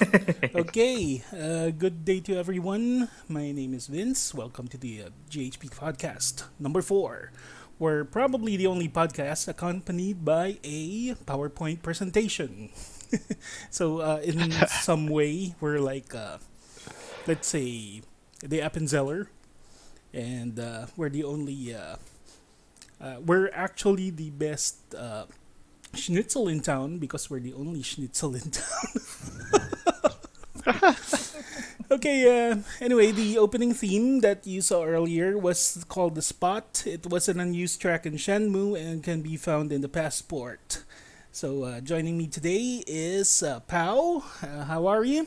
Okay, good day to everyone. My name is Vince. Welcome to the GHP podcast number 4. We're probably the only podcast accompanied by a PowerPoint presentation. In some way, we're like, let's say, the Appenzeller, and we're actually the best schnitzel in town because we're the only schnitzel in town. Okay, anyway, the opening theme that you saw earlier was called The Spot. It was an unused track in Shenmue and can be found in the passport. Joining me today is Pau. How are you?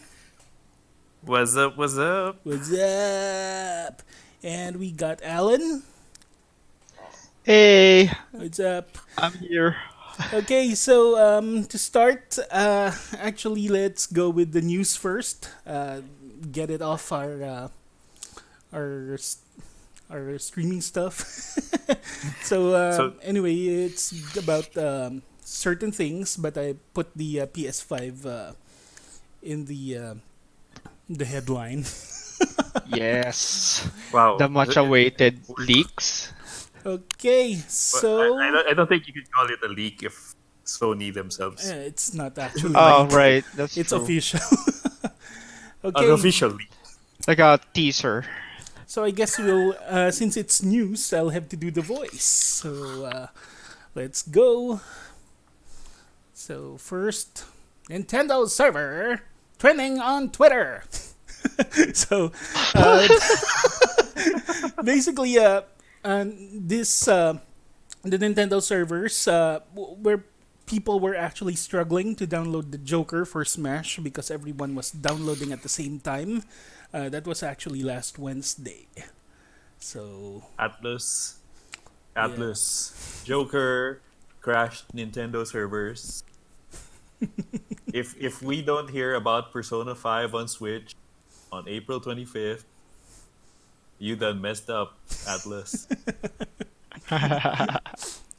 What's up? What's up? What's up? And we got Alan. Hey, What's up? I'm here. Okay, to start, actually, let's go with the news first. Get it off our our streaming stuff. So, Anyway, it's about certain things, but I put the PS5 in the headline. Yes, wow. the much awaited leaks. Okay, But I so don't think you could call it a leak if Sony themselves it's not actually Oh, leaked. right, that's It's true. official. an Okay, official leak. Like a teaser. so I guess since it's news, I'll have to do the voice. Let's go. So first, Nintendo server trending on Twitter. so uh, basically, this the Nintendo servers where people were actually struggling to download the Joker for Smash because everyone was downloading at the same time. That was actually last Wednesday. So Atlas, yeah. Atlas, Joker crashed Nintendo servers. If we don't hear about Persona 5 on Switch on April 25th, you done messed up, Atlas.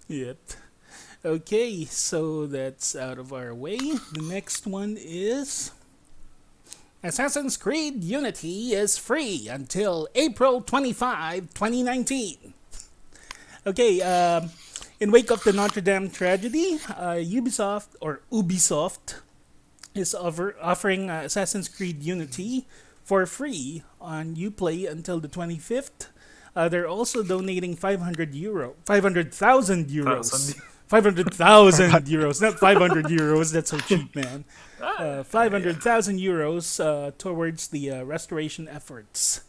Yep. Okay, so that's out of our way. The next one is Assassin's Creed Unity is free until April 25, 2019. Okay, in wake of the Notre Dame tragedy, Ubisoft is offering Assassin's Creed Unity for free on Uplay until the 25th. They're also donating 500,000 euros. Thousand. 500,000 euros, not 500 euros. That's so cheap, man. Yeah. 500,000 euros towards the restoration efforts.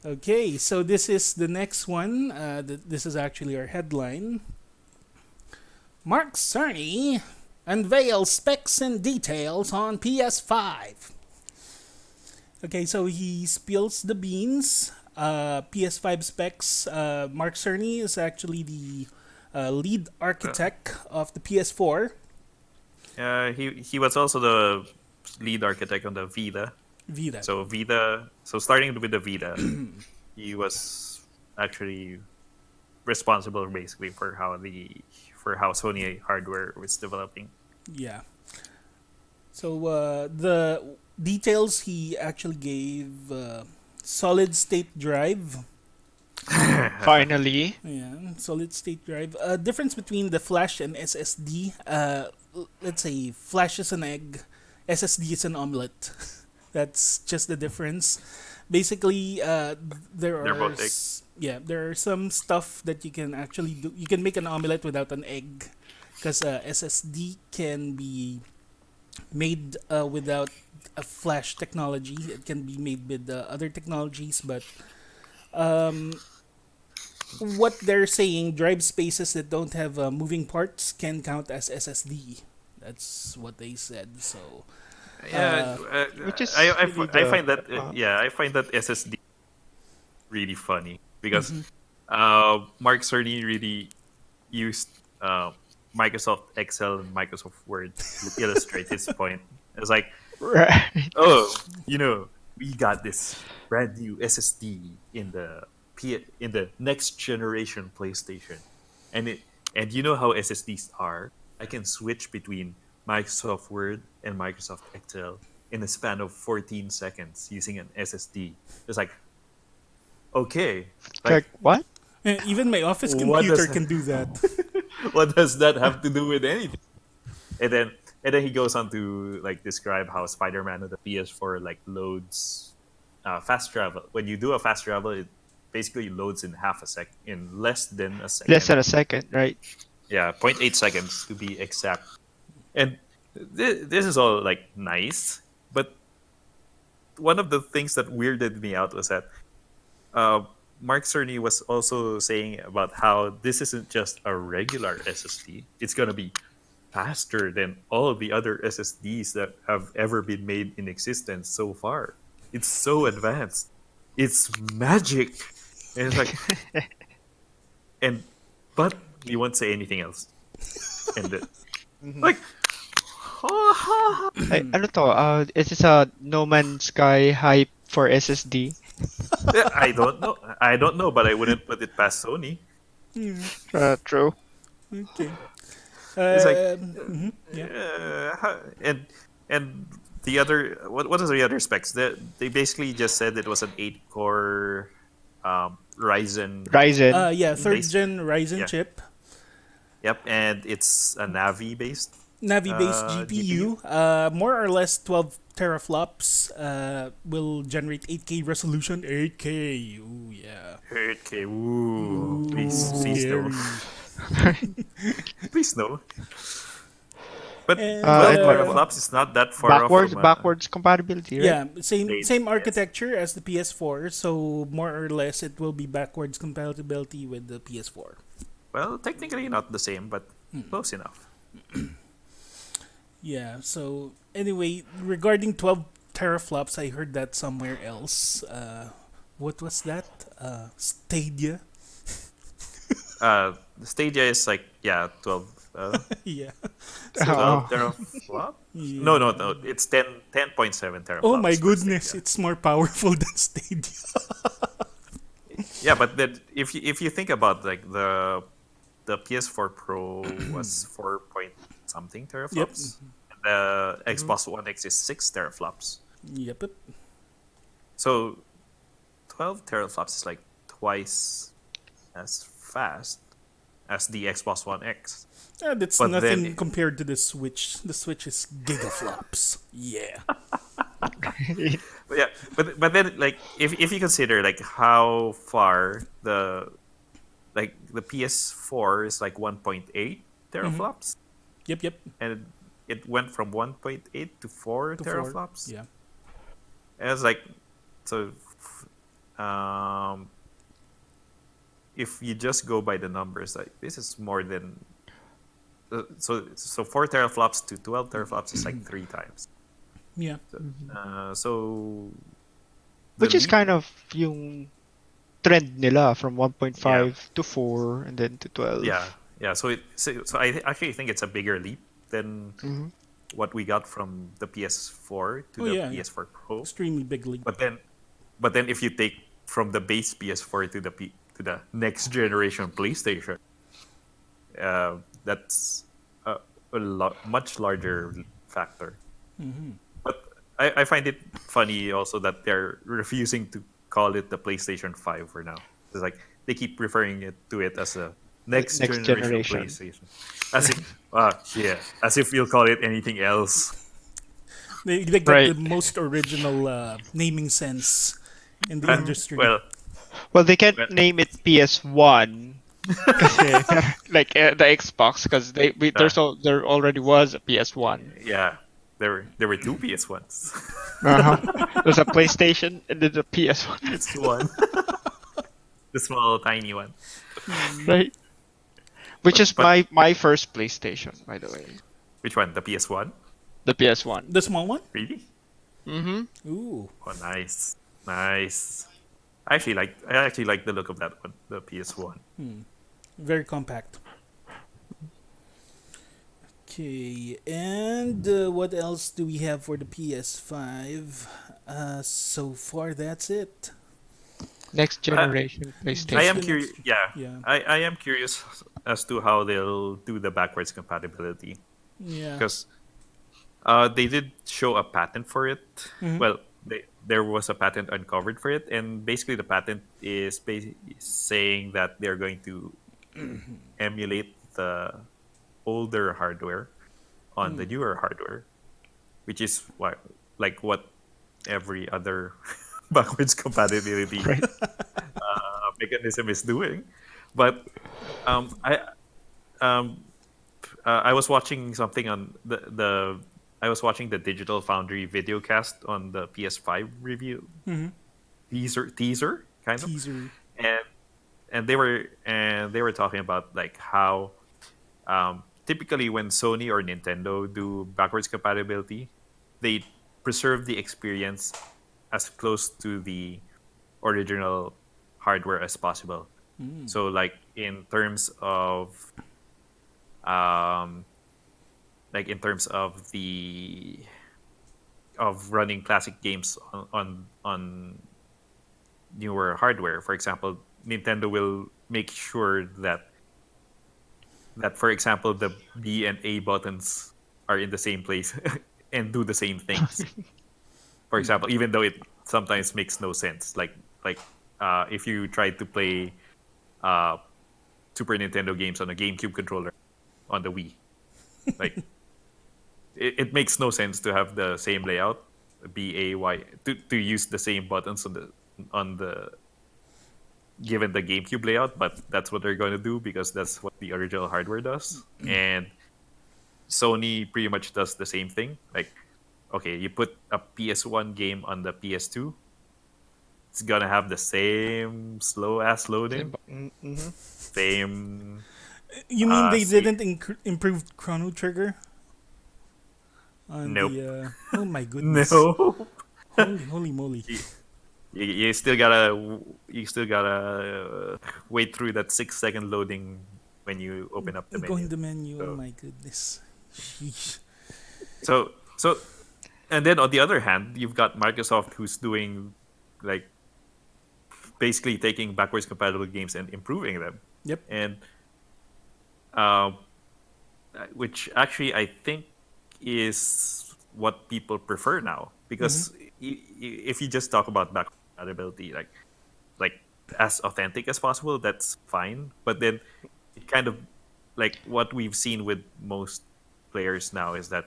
Okay, so this is the next one. This is actually our headline. Mark Cerny unveils specs and details on PS5. Okay, so he spills the beans. PS5 specs. Mark Cerny is actually the lead Uh, architect of the PS4. he was also the lead architect on the Vita. Vita. So Vita. So starting with the Vita, he was actually responsible basically for how Sony hardware was developing. Yeah. So the details he actually gave solid state drive. Finally. Yeah, solid state drive. Difference between the flash and SSD. Let's say flash is an egg, SSD is an omelet. That's just the difference. Basically, They're both egg. there are some stuff that you can actually do. You can make an omelet without an egg, because SSD can be made without a flash technology. It can be made with other technologies, but um, what they're saying, drive spaces that don't have moving parts can count as SSD. That's what they said. So, Yeah, Which is really I the. find that Uh, I find that SSD really funny because mhm, Mark Cerny really used Microsoft Excel and Microsoft Word to illustrate his point. It's like, right. oh, we got this brand new SSD in the next generation PlayStation, and you know how SSDs are. I can switch between Microsoft Word and Microsoft Excel. in a span of 14 seconds using an SSD. It's like, okay, Like like what? Even my office what computer does can do that. what does that have to do with anything? And then he goes on to like describe how Spider-Man on the PS4 like loads fast travel. When you do a fast travel, it basically loads in half a sec in less than a Less second. than a second, right? Yeah, 0.8 seconds to be exact. And this is all like nice, but one of the things that weirded me out was that uh, Mark Cerny was also saying about how this isn't just a regular SSD. It's gonna be faster than all of the other SSDs that have ever been made in existence so far. It's so advanced. It's magic. And it's like, and but you won't say anything else. And Mhm. like, Ay, ano to? Is this a No Man's Sky hype for SSD? yeah, I don't know. I don't know, but I wouldn't put it past Sony. Yeah. True. Okay. It's like, Yeah. and the other what is the other specs? They basically just said it was an 8-core Ryzen Ryzen. Yeah. Third based. gen Ryzen Yeah. chip, Yep, and it's a Navi based Navi-based GPU. GPU. More or less 12 teraflops. Will generate 8K resolution. 8K. Ooh yeah. 8K. Ooh, Ooh, please no, scary. please no. But And 12 and what teraflops is not that far off backwards from backwards compatibility, right? yeah, same Yes. architecture as the PS4, so more or less it will be backwards compatibility with the PS4. Well, technically not the same, but close enough. Yeah, so anyway, regarding 12 teraflops, I heard that somewhere else. What was that? Stadia? The Stadia is like, yeah, 12. Yeah. So, 12 Oh, teraflops? No, yeah. no, no. It's 10.7 Oh my teraflops for goodness, Stadia. it's more powerful than Stadia. Yeah, but then if you think about like the PS4 Pro was 4 point something Yep. teraflops. The mhm. Xbox One X is 6 teraflops. Yep. So 12 teraflops is like twice as fast as the Xbox One X. That's But nothing then compared to the Switch. The Switch is gigaflops. Yeah. but yeah, but then like if you consider like how far the PS4 is like 1.8 Mm-hmm. teraflops, Yep. and it went from 1.8 to 4 To 4. teraflops. Yeah. And it's like, so um if you just go by the numbers, like this is more than so 4 teraflops to 12 teraflops is like 3 times. Yeah. So the Which is leap, kind of yung trend nila from yeah, 1.5 to 4 and then to 12. yeah, yeah. So I actually think it's a bigger leap than Mhm. what we got from the PS4 to Oh the yeah. Yeah. PS4 Pro. Extremely big leap. But then if you take from the base PS4 to to the next generation PlayStation, that's much larger factor. But I find it funny also that they're refusing to call it the PlayStation 5 for now. It's like they keep referring to it as a next Next generation generation. PlayStation. As if, yeah, as if you'll call it anything else. They got the Right. most original naming sense in the industry. Well, Well, they can't well, name it PS1 kasi like the Xbox because uh, there already was a PS1. yeah, there were two PS1s. Uh-huh. There's a PlayStation and then a PS1, It's one, the small tiny one. right? Which is But my first PlayStation, by the way. which one? The PS1? The PS1. The small one? Really? Mm-hmm. Ooh. Oh, nice, nice. I actually like the look of that one, the PS1. Very compact. Okay, and what else do we have for the PS5? So far, that's it. Next I, generation I Just PlayStation. am the curious. next. Yeah, Yeah. I am curious as to how they'll do the backwards compatibility Yeah. because They did show a patent for it. Mhm. Well, there was a patent uncovered for it, and basically the patent is saying that they're going to emulate the older hardware on the newer hardware, which is like what every other backwards compatibility Right. mechanism is doing. But I um, I was watching something on the I was watching the Digital Foundry video cast on the PS5 review Mhm. teaser kind of, Teaser. and they were talking about like how typically when Sony or Nintendo do backwards compatibility, they preserve the experience as close to the original hardware as possible. So like um in terms of the of running classic games on newer hardware. For example, Nintendo will make sure that for example the B and A buttons are in the same place and do the same things. For example, even though it sometimes makes no sense, if you try to play uh, Super Nintendo games on a GameCube controller on the Wii, like it makes no sense to have the same layout, BAY, to use the same buttons on the given the GameCube layout, but that's what they're going to do because that's what the original hardware does. And Sony pretty much does the same thing. Like, okay, you put a PS1 game on the PS2, it's gonna have the same slow ass loading, Mm-hmm. same You mean they same. didn't improve Chrono Trigger on Nope. the? Oh my goodness! No. Holy moly! You still gotta wait through that 6 second loading when you open up the Go in menu. the menu. Oh So my goodness! Sheesh. so and then on the other hand, you've got Microsoft who's doing like basically taking backwards compatible games and improving them, Yep. and uh, which actually I think is what people prefer now Mm-hmm. because if you just talk about backwards compatibility, like as authentic as possible, that's fine. But then it kind of like what we've seen with most players now is that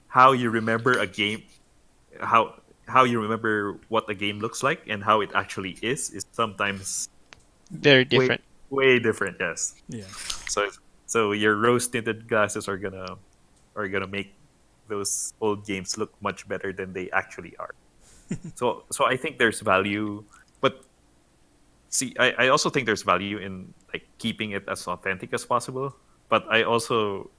how you remember a game, how how you remember what a game looks like and how it actually is sometimes Very way different. way different. Yes. Yeah. So so your rose tinted glasses are gonna make those old games look much better than they actually are. So I think there's value, but see, I also think there's value in like keeping it as authentic as possible. But I also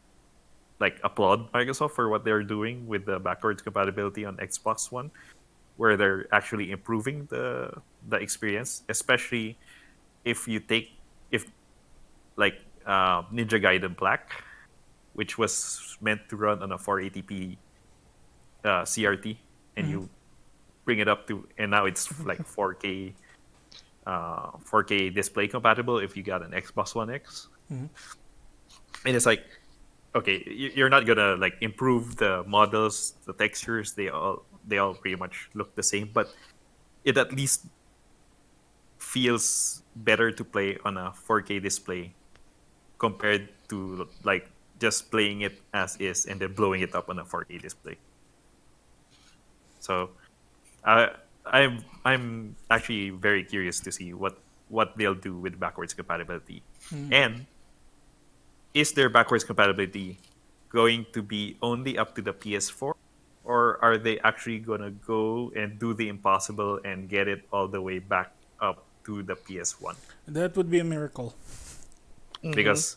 like applaud Microsoft for what they're doing with the backwards compatibility on Xbox One, where they're actually improving the experience, especially if you take if like Ninja Gaiden Black, which was meant to run on a 480p CRT, and Mm-hmm. you bring it up to and now it's like 4K display compatible if you got an Xbox One X. Mm-hmm. And it's like, okay, you're not gonna like improve the models, the textures. They all pretty much look the same, but it at least feels better to play on a 4K display compared to like just playing it as is and then blowing it up on a 4K display. So I I'm actually very curious to see what they'll do with backwards compatibility. And is their backwards compatibility going to be only up to the PS4, or are they actually gonna go and do the impossible and get it all the way back up to the PS1? That would be a miracle. Mm-hmm. Because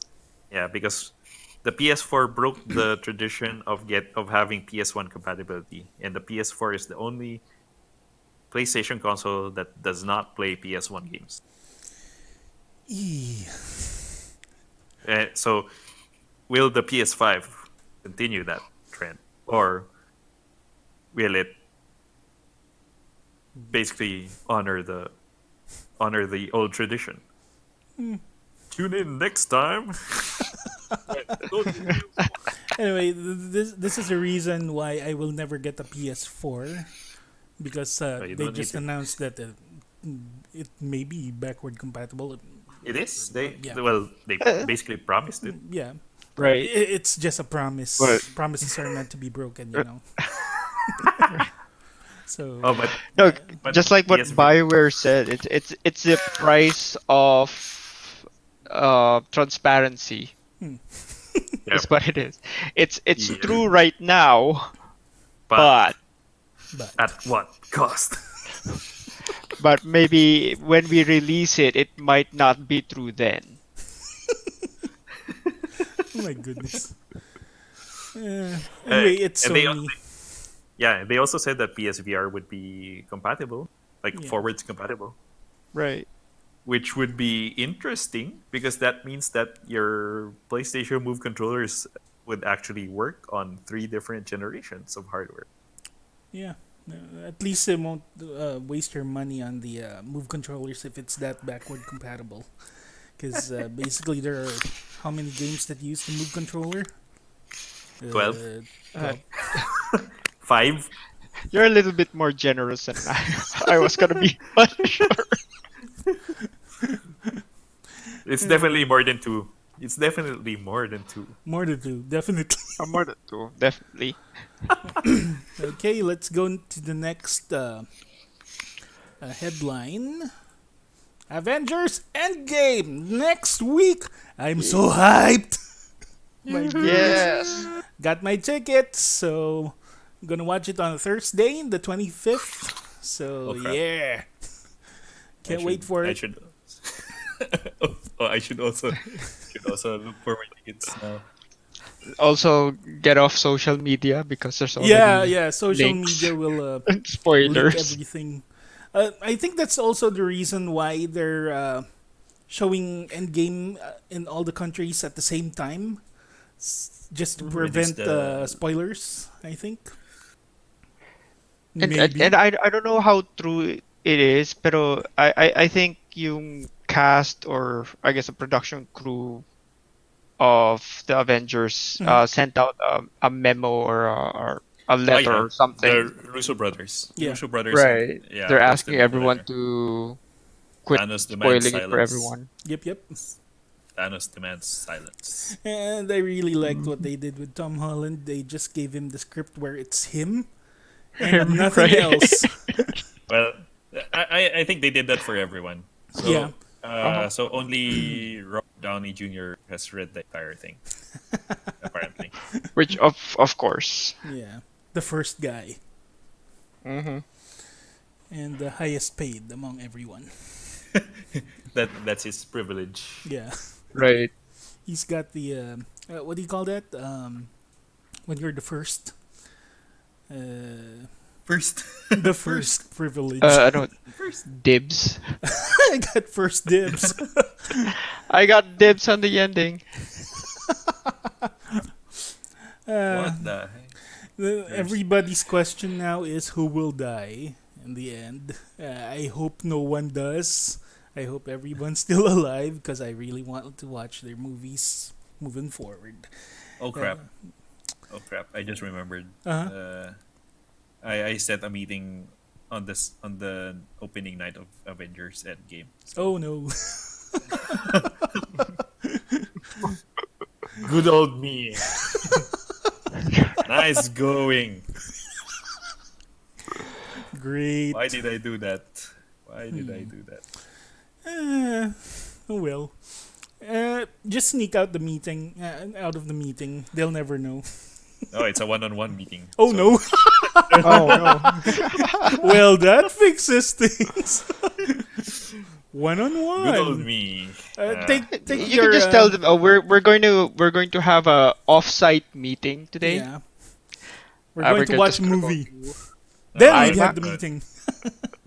yeah, because the PS4 broke the tradition of having PS1 compatibility, and the PS4 is the only PlayStation console that does not play PS1 games. Eee. So will the PS5 continue that trend, or will it basically honor the old tradition? Tune in next time. Anyway, this is the reason why I will never get a PS4 because You they don't need just to. announced that it may be backward compatible. It is. They Yeah, well, they Uh, basically promised it. yeah. right. It's just a But promise. Promises are meant to be broken, you uh, know. So Oh, no, but just like what PSV. Bioware said, it's the price of transparency. hmm, Yeah, Is what it is. It's yeah. true right now, But but but at what cost? maybe when we release it, it might not be true then. oh my goodness. Uh, Anyway, it's and Sony. they also said that PSVR would be compatible, like Yeah. forwards compatible, Right. which would be interesting because that means that your PlayStation Move controllers would actually work on three different generations of hardware. Yeah. At least it won't waste your money on the move controllers if it's that backward compatible. Because basically, there are how many games that use the move controller? 12, Uh, Uh, 12. 5. you're a little bit more generous than I. I was gonna be unsure. It's definitely more than two. It's definitely more than two. More to do, definitely. More than two, definitely. Okay, let's go to the next headline. Avengers Endgame next week. I'm so hyped. My goodness. Yes. Got my tickets, so I'm gonna watch it on Thursday, the 25th. So Oh crap! yeah, can't wait for I it. should. I should also look for my tickets now. Also, get off social media because there's Yeah, already yeah. Social links media will and leak spoilers. everything. I think that's also the reason why they're showing Endgame in all the countries at the same time, just to Reduce prevent the. spoilers. I think And maybe. I don't know how true it is, pero I think yung cast or I guess a production crew of the Avengers Mhm. sent out a memo or a Oh letter yeah, or something. the Russo brothers. The Yeah. Russo brothers sent. Right. Yeah, They're asking posted a everyone letter. to quit Thanos demands spoiling it for silence. everyone. Yep. Yep. Thanos demands silence. And I really liked what they did with Tom Holland. They just gave him the script where it's him and nothing Right. else. Well, I think they did that for everyone. Yeah. Uh-huh. So only Robert Downey Jr. has read the entire thing, apparently. Which of course. Yeah. The first guy Hmm. and the highest paid among everyone. That's his privilege. Yeah. Right. He's got the what do you call that? When you're the first. First, The first, first privilege. I don't first. dibs. I got first dibs. I got dibs on the ending. Uh, What the heck? everybody's question now is who will die in the end. I hope no one does. I hope everyone's still alive because I really want to watch their movies moving forward. Oh crap! Oh crap! I just remembered. Uh-huh. I set a meeting on the opening night of Avengers Endgame. Oh no. Good old me. Nice going. Great. Why did I do that? Why did I do that? Oh well. Just sneak out the meeting. Out of the meeting. They'll never know. Oh, it's a one-on-one meeting. Oh so- no. Oh no. Well, that fixes things. One on Good old one. me. Take You your. can just tell them, oh, we're going to have a off-site meeting today. Yeah. We're going to just watch a gonna go movie. to Then I- we have the no, meeting.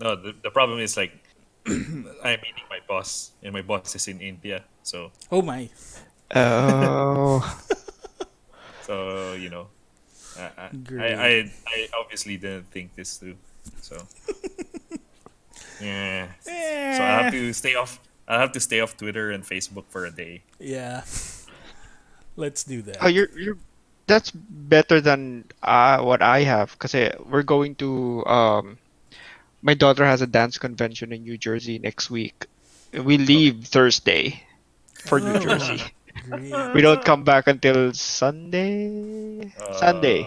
No, the problem is like I'm meeting my boss, and my boss is in India. So Oh my. Oh. so you know, Great. I obviously didn't think this through. So yeah. So I have to stay off. I have to stay off Twitter and Facebook for a day. Yeah. Let's do Oh, that. you're that's better than what I have because we're going to my daughter has a dance convention in New Jersey next week. We Okay. leave Thursday for New Jersey. Oh, great. We don't come back until Sunday. Sunday.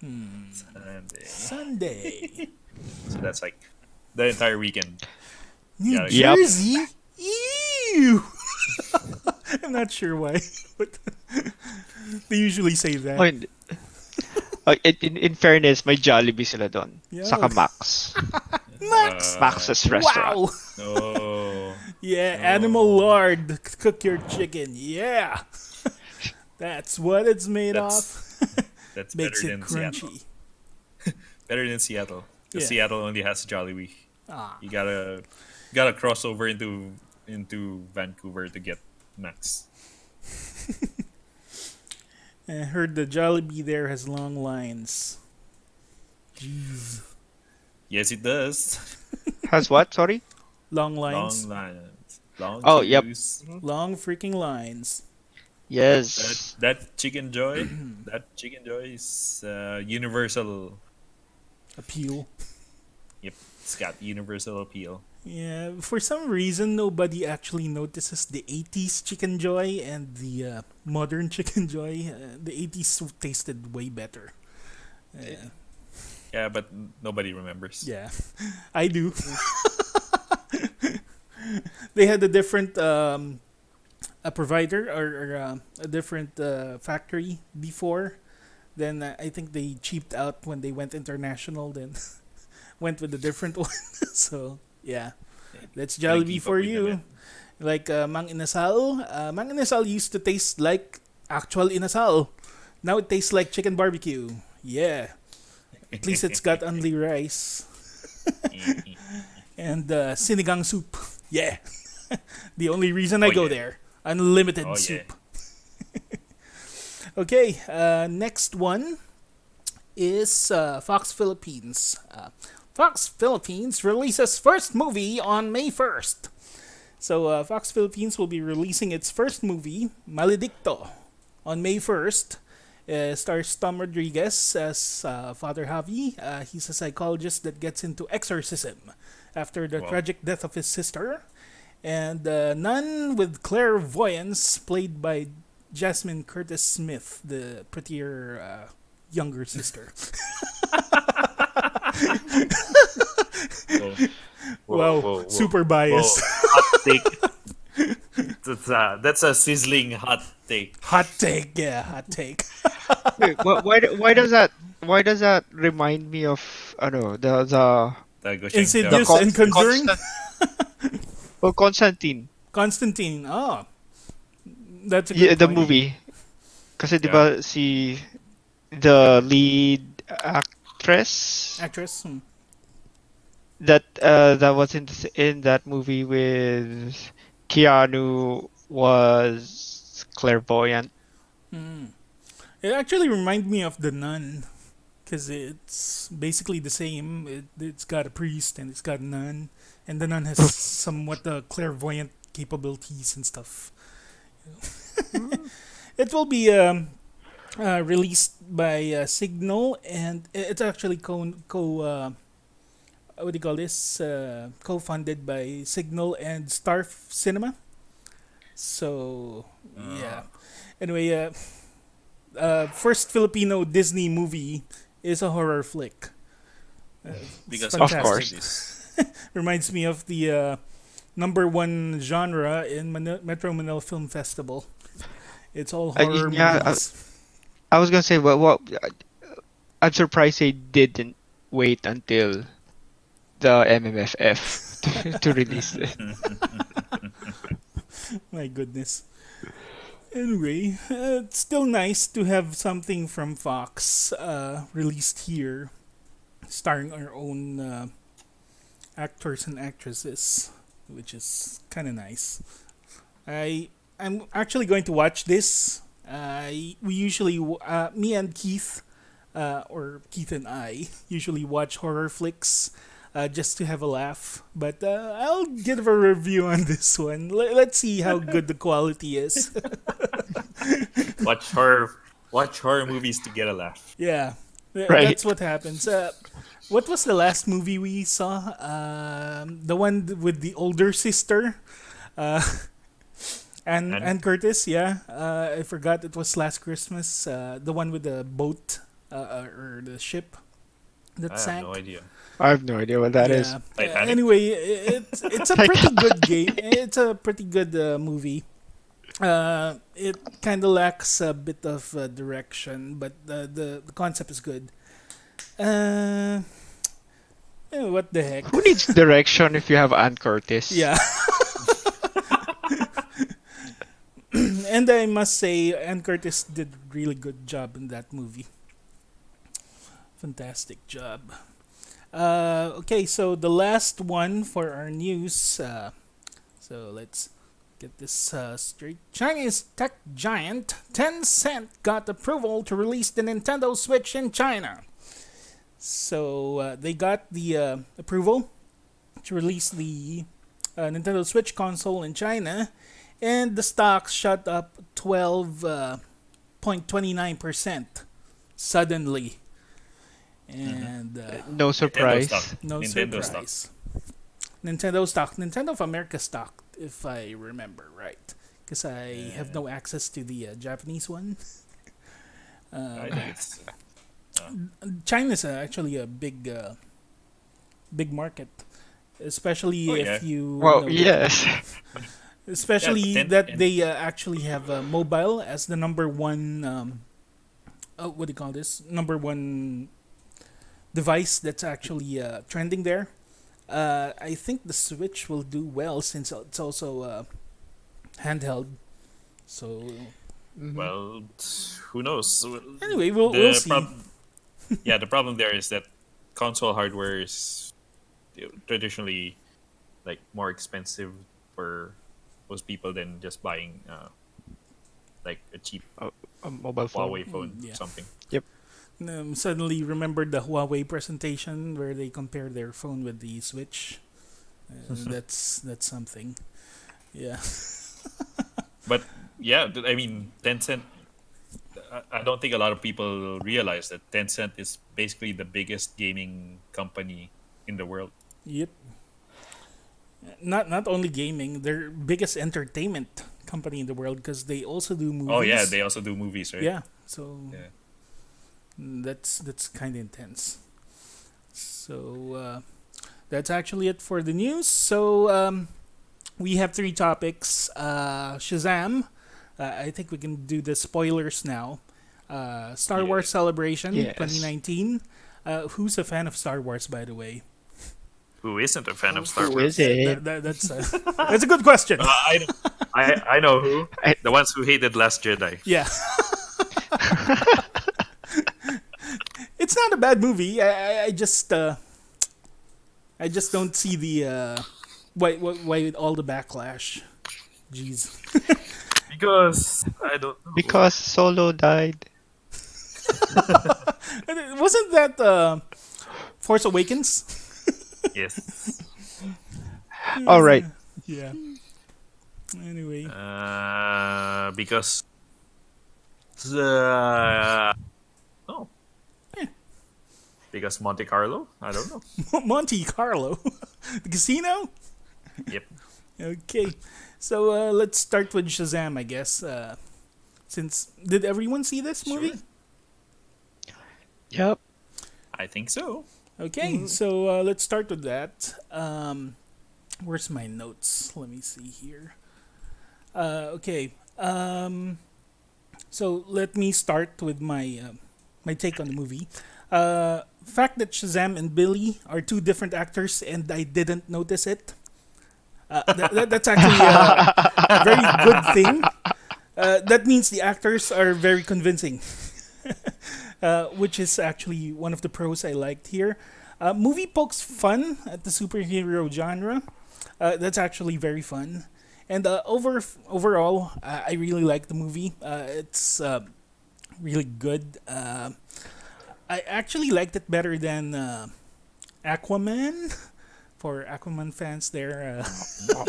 Sunday. Sunday. So that's like the entire weekend. New Yeah. Yep. Jersey? Ew! I'm not sure why, but they usually say Oh, that. in fairness, may Jollibee sila doon. Yeah. Saka Max. Max! Max's restaurant. Wow! Oh. Yeah, animal lard. Cook your chicken. Yeah! That's what it's made That's of. that's Makes better it than Seattle. crunchy. Better than Seattle. Because Yeah. Seattle only has Jollibee. Ah. You gotta cross over into Vancouver to get Max. I heard the Jollibee there has long lines. Jeez. Yes, it does. Has what? Sorry? Long Long lines. lines, long Oh, yep. queues. Long freaking lines. Yes. That chicken joy, that chicken joy is universal. Appeal. Yep, it's got universal appeal. Yeah, for some reason, nobody actually notices the 80s Chicken Joy and the modern Chicken Joy. The 80s tasted way better. Yeah, but nobody remembers. Yeah, I do. They had a different a provider or a different factory before. Then I think they cheaped out when they went international. Then went with a different one. So yeah, that's Couldn't Jollibee keep up for with them, you. Like Mang Inasal. Mang Inasal used to taste like actual Inasal. Now it tastes like chicken barbecue. Yeah. At least it's got only rice and sinigang soup. Yeah. The only reason I Oh, go yeah. there. Unlimited Oh, yeah. soup. Okay, next one is Fox Philippines. Fox Philippines releases first movie on May 1st. So Fox Philippines will be releasing its first movie, Maledicto, on May 1st. Stars Tom Rodriguez as Father Javi. He's a psychologist that gets into exorcism after the Wow. tragic death of his sister. And nun with clairvoyance, played by Jasmine Curtis Smith, the prettier younger sister. Whoa. Wow, super biased. Hot take. That's a sizzling hot take. Hot take, yeah, hot take. Wait, why does that remind me of the The Gosheng Insidious Film. and Conjuring. Constantine. Constantine. Oh, that's a good Yeah, the point. movie. Kasi di Yeah. ba si the lead actress Actress. that was in that movie with Keanu was clairvoyant. It actually reminded me of The Nun because it's basically the same. It's got a priest and it's got a nun, and the nun has somewhat clairvoyant capabilities and stuff. It will be released by Signal, and it's actually what do you call this? Co-funded by Signal and Star Cinema. So yeah. Anyway, first Filipino Disney movie is a horror flick. It's Because Of fantastic. course. this. Reminds me of the number one genre in Metro Manila Film Festival. It's all horror Yeah, movies. I was gonna say what I'm surprised they didn't wait until the MMFF to release it. My goodness. Anyway, it's still nice to have something from Fox released here, starring our own actors and actresses, which is kind of nice. I'm actually going to watch this. We usually me and Keith, or Keith and I, usually watch horror flicks. Just to have a laugh, but I'll give a review on this one. Let's see how good the quality is. Watch Watch horror movies to get a laugh. Yeah, Right. that's what happens. What was the last movie we saw? The one with the older sister, uh, and And Curtis. Yeah, I forgot it was last Christmas. The one with the boat or the ship I that have sank. no idea. I have no idea what that is. Yeah. Titanic? Anyway, it's a pretty good game. It's a pretty good movie. It kind of lacks a bit of direction, but the concept is good. Uh, what the heck? Who needs direction if you have Ann Curtis? Yeah. And I must say, Ann Curtis did a really good job in that movie. Fantastic job. Okay, so the last one for our news. So let's get this straight. Chinese tech giant Tencent got approval to release the Nintendo Switch in China. So they got the approval to release the Nintendo Switch console in China, and the stock shot up 12.29% suddenly. And No Nintendo surprise. stock. no Nintendo surprise. stock. Nintendo of America stock, if I remember right, because I have no access to the Japanese one. I think it's China's actually a big market, especially Oh, if yeah. you Well, know, yes. especially Yeah, that they actually have mobile as the number one. What do you call this? Number one device that's actually trending there. I think the Switch will do well since it's also handheld. So well, who knows? anyway, we'll see. Yeah, the problem there is that console hardware is traditionally like more expensive for most people than just buying like a cheap A mobile phone. Huawei phone Yeah. or something. Suddenly remembered the Huawei presentation where they compared their phone with the Switch. That's something. Yeah. But yeah, I mean, Tencent. I don't think a lot of people realize that Tencent is basically the biggest gaming company in the world. Yep. Not only gaming, they're biggest entertainment company in the world because they also do movies. Oh yeah, they also do movies, right? Yeah. So Yeah. that's kind of intense. So that's actually it for the news. So we have three topics. Shazam. I think we can do the spoilers now. Star Yeah. Wars Celebration Yes. 2019. Who's a fan of Star Wars, by the way? Who isn't a fan of Star Who Wars? is it? That's that's a good question. I know who. I- The ones who hated Last Jedi. Yeah. It's not a bad movie. I just don't see the why all the backlash. Jeez. Because I don't know. Because Solo died. Wasn't that Force Awakens? Yes. All right. Yeah. Anyway. Because oh, Eh. because Monte Carlo. I don't know. Monte Carlo. The casino? Yep. Okay. So let's start with Shazam, I guess. Since did everyone see this movie? Sure. Yep. I think so. Okay, so let's start with that. Where's my notes? Let me see here. Okay. So let me start with my take on the movie. Fact that Shazam and Billy are two different actors, and I didn't notice it. That's actually a very good thing. That means the actors are very convincing. Which is actually one of the pros I liked here. Movie pokes fun at the superhero genre. That's actually very fun. And overall, I really like the movie. It's really good. I actually liked it better than Aquaman. For Aquaman fans there.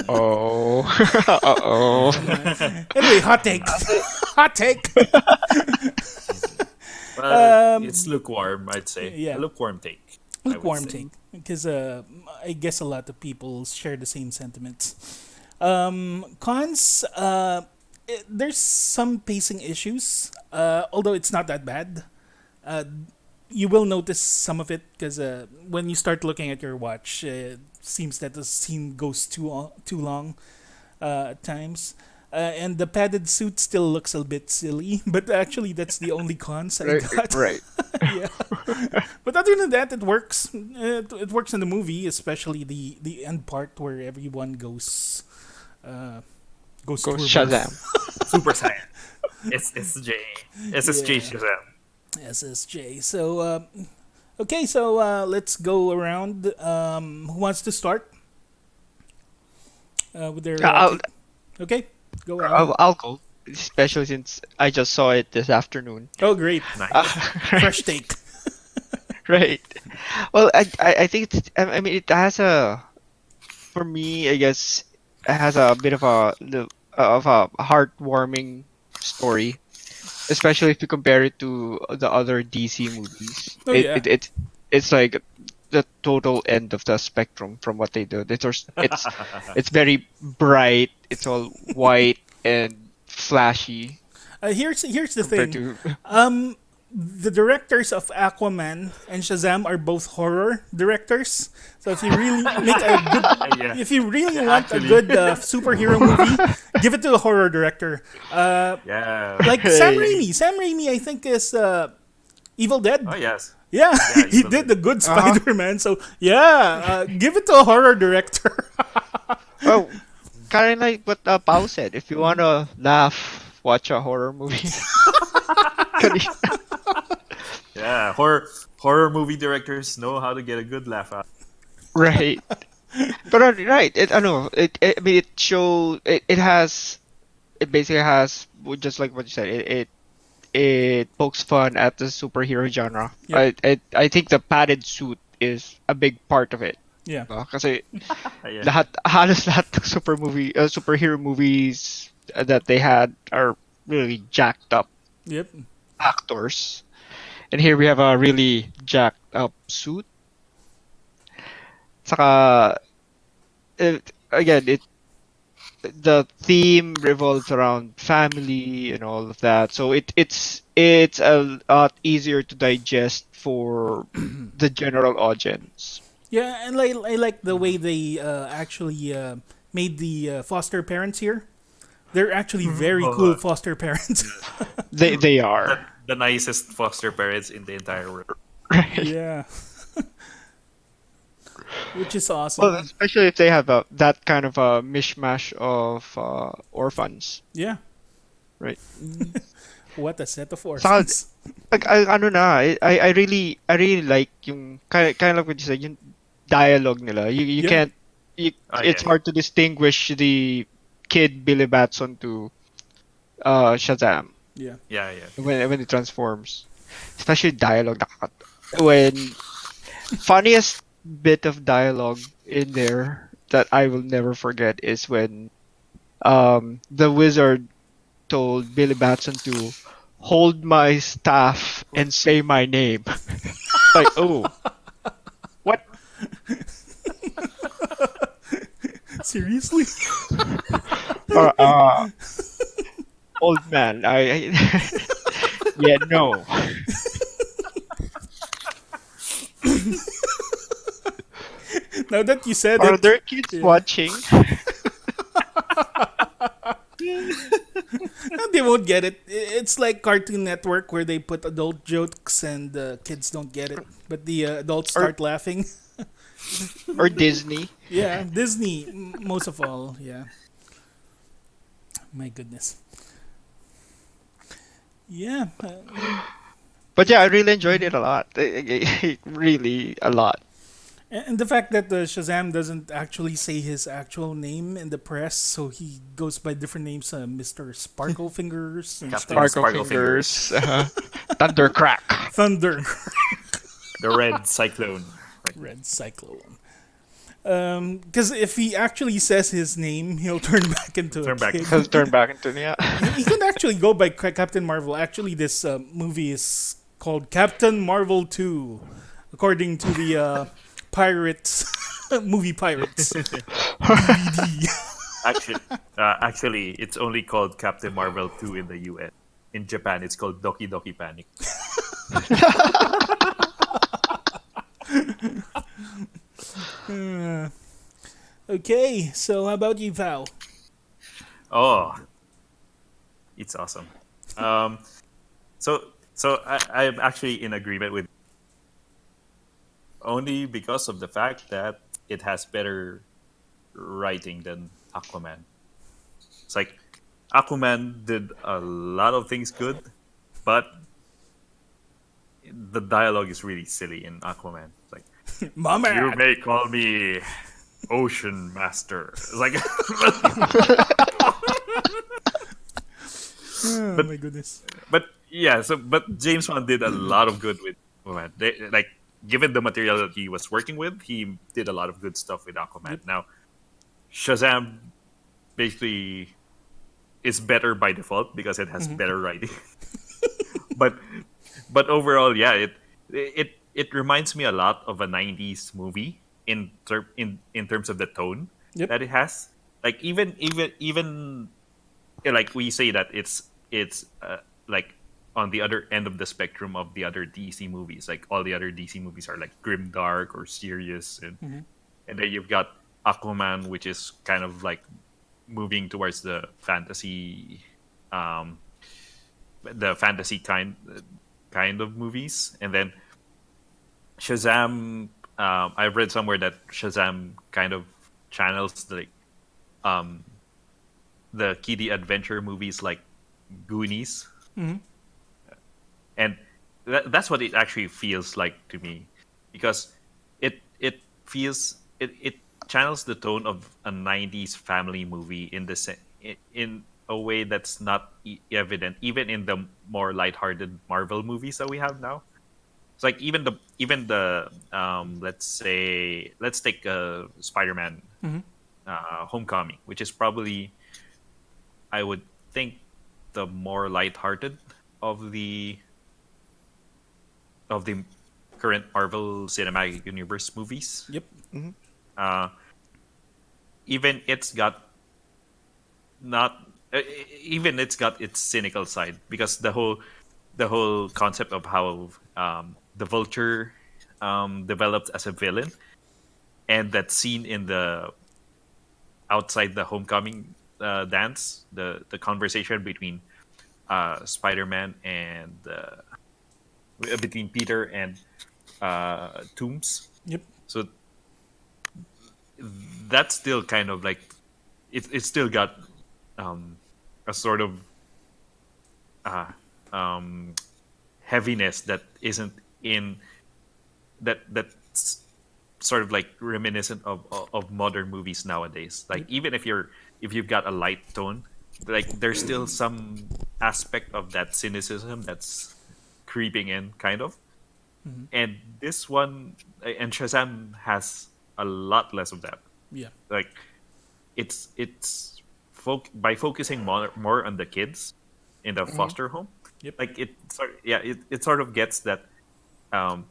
Oh. Uh-oh. Anyway, hot take. Hot take. Well, it's lukewarm, I'd say. A Yeah, lukewarm take, I would lukewarm say. take because I guess a lot of people share the same sentiments. Cons, there's some pacing issues, although it's not that bad. Uh, you will notice some of it because when you start looking at your watch, it seems that the scene goes too long at times. And the padded suit still looks a bit silly, but actually that's the only cons I Right, got. right. Yeah, but other than that, it works. It works in the movie, especially the end part where everyone goes Goes turbo. Shazam. Super Saiyan. SSJ. SSJ Yeah. Shazam. SSJ. So okay, so let's go around. Who wants to start with their? I'll, Okay, go around. I'll go, especially since I just saw it this afternoon. Oh, great, Nice. fresh take. Right. Well, I think I mean, it has a, for me, I guess, it has a bit of a heartwarming story, especially if you compare it to the other DC movies. Oh yeah, It's like the total end of the spectrum from what they do. It's very bright. It's all white and flashy here's the compared thing. to The directors of Aquaman and Shazam are both horror directors. So if you really make a good, Yeah. if you really want a Actually. good superhero movie, give it to a horror director. Yeah. Like Sam Raimi. Sam Raimi, I think, is Evil Dead. Oh, yes. Yeah, Yeah, he Evil did Dead. the good Spider-Man. So yeah, give it to a horror director. oh, kind of like what Pao said. If you wanna laugh, watch a horror movie. Yeah. Horror movie directors know how to get a good laugh out. Right. But right, I know I mean, it basically has, well, just like what you said. It pokes fun at the superhero genre. Yep. I think the padded suit is a big part of it. Yeah, Kasi Yeah. halos lahat ng superhero movies that they had are really jacked up yep. actors, and here we have a really jacked up suit. Saka, again, the theme revolves around family and all of that, so it's a lot easier to digest for the general audience. Yeah, and I like the way they actually made the foster parents here. They're actually very cool foster parents. They are. The nicest foster parents in the entire world. Right. Yeah. Which is Well, awesome. especially if they have that kind of a mishmash of orphans, Yeah. right? What a set of Saka, orphans. like, ano na, I really like yung kind of like what you said, yung dialogue nila. You Yeah. can't, Oh, it's yeah. hard to distinguish the kid Billy Batson to Shazam Yeah. Yeah, yeah. when it transforms. Especially dialogue. When funniest bit of dialogue in there that I will never forget is when the wizard told Billy Batson to hold my staff and say my name. Like, oh, what? Seriously? Uh, old man, yeah, no. Now that you said Are it, there kids yeah. watching? they won't get it. It's like Cartoon Network where they put adult jokes and the kids don't get it, but the adults start laughing. Or Disney? Yeah, Disney most of all. Yeah. My goodness. Yeah. But yeah, I really enjoyed it a lot. Really a lot. And the fact that the Shazam doesn't actually say his actual name in the press, so he goes by different names, Mr. Sparkle Fingers and Captain stuff. Sparkle Sparkle fingers. Thunder crack. Thunder, The red cyclone. Red Cyclone. Because if he actually says his name, he'll turn back into Turn a back. kid. Turn back into, yeah. He can actually go by Captain Marvel. Actually, this movie is called Captain Marvel 2, according to the Pirates movie Pirates DVD. Actually, it's only called Captain Marvel 2 in the US. In Japan, it's called Doki Doki Panic. Okay, so how about you, Val? Oh, it's awesome. Um, I'm actually in agreement with only because of the fact that it has better writing than Aquaman. It's like Aquaman did a lot of things good, but the dialogue is really silly in Aquaman. It's like My you man. may call me Ocean Master. It's like, Oh but my goodness. yeah. But James Wan did a lot of good with Aquaman. Like given the material that he was working with, he did a lot of good stuff with Aquaman. Yep. Now Shazam basically is better by default because it has better writing. but but overall, yeah, it reminds me a lot of a '90s movie in terms of the tone Yep. that it has. Like even like we say that it's like on the other end of the spectrum of the other DC movies. Like all the other DC movies are like grim dark or serious, and then you've got Aquaman, which is kind of like moving towards um, the fantasy kind of movies, and then Shazam. I've read somewhere that Shazam kind of channels um, the kiddie adventure movies like Goonies, and that's what it actually feels like to me, because it feels it channels the tone of a '90s family movie in a way that's not evident even in the more lighthearted Marvel movies that we have now. It's like even the let's take Spider-Man Homecoming, which is probably, I would think, the more lighthearted of the current Marvel Cinematic Universe movies. Yep. Uh, even it's got not even it's got its cynical side, because the whole concept of how the Vulture developed as a villain, and that scene in the outside the homecoming dance, the conversation between Spider-Man and between Peter and Toombs. Yep. So that's still kind of like it's still got a sort of uh, um, heaviness that isn't in that's sort of like reminiscent of modern movies nowadays. Like even if you've got a light tone, like there's still some aspect of that cynicism that's creeping in, kind of. And this one and Shazam has a lot less of that. Yeah. Like it's by focusing more on the kids in the foster home. Yep. Like it sort of gets that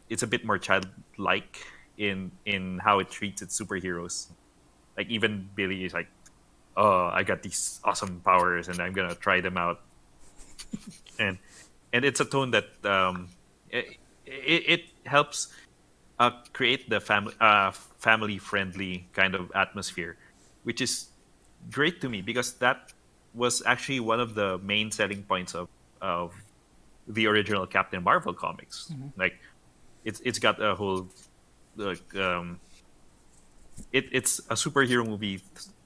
it's a bit more childlike in how it treats its superheroes. Like even Billy is like, oh, I got these awesome powers and I'm gonna try them out. and it's a tone that it helps create the family friendly kind of atmosphere, which is great to me, because that was actually one of the main selling points of the original Captain Marvel comics. Like it's got a whole like it's a superhero movie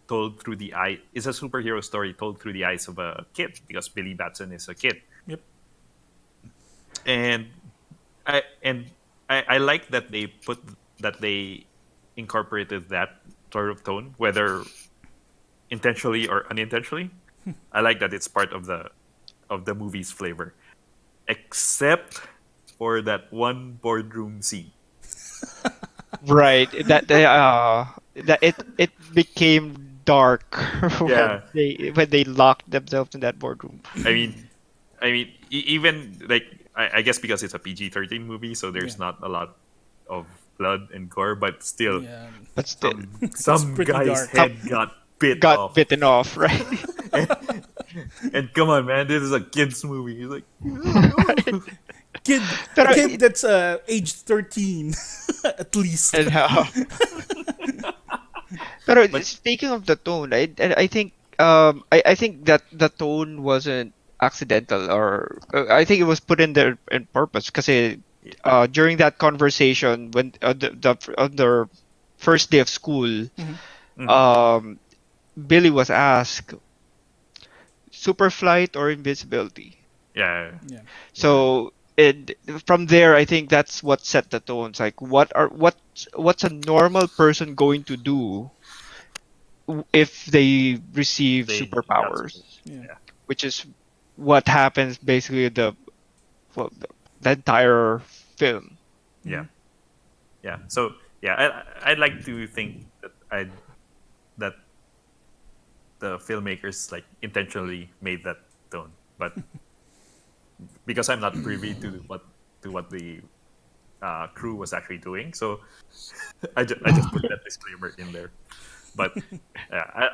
told through the eye. It's a superhero story told through the eyes of a kid, because Billy Batson is a kid. Yep. And I like that they incorporated that sort of tone, whether intentionally or unintentionally. I like that it's part of the movie's flavor, except for that one boardroom scene. Right. That it became dark Yeah, when they locked themselves in that boardroom. I mean, even like I guess because it's a PG-13 movie, so Yeah. there's not a lot of blood and gore, but still, Yeah. But still, It's some pretty guy's dark. some head got bit got off. bitten off, right? And come on, man, this is a kids movie. He's like, Kid, a Pero kid that's age 13 at least. and how? Pero but speaking of the tone, I think I think that the tone wasn't accidental, or I think it was put in there in purpose because during that conversation when on the first day of school, Mhm. Mhm. um Billy was asked super flight or invisibility. yeah, Yeah. So it from there, I think that's what set the tone. It's like what's a normal person going to do if they receive they got superpowers, super. Yeah. Yeah, which is what happens basically well, the entire film. yeah, Mhm. yeah. So yeah, I'd like to think that that the filmmakers like intentionally made that tone, but because I'm not privy to what the crew was actually doing, so I just put that disclaimer in there. But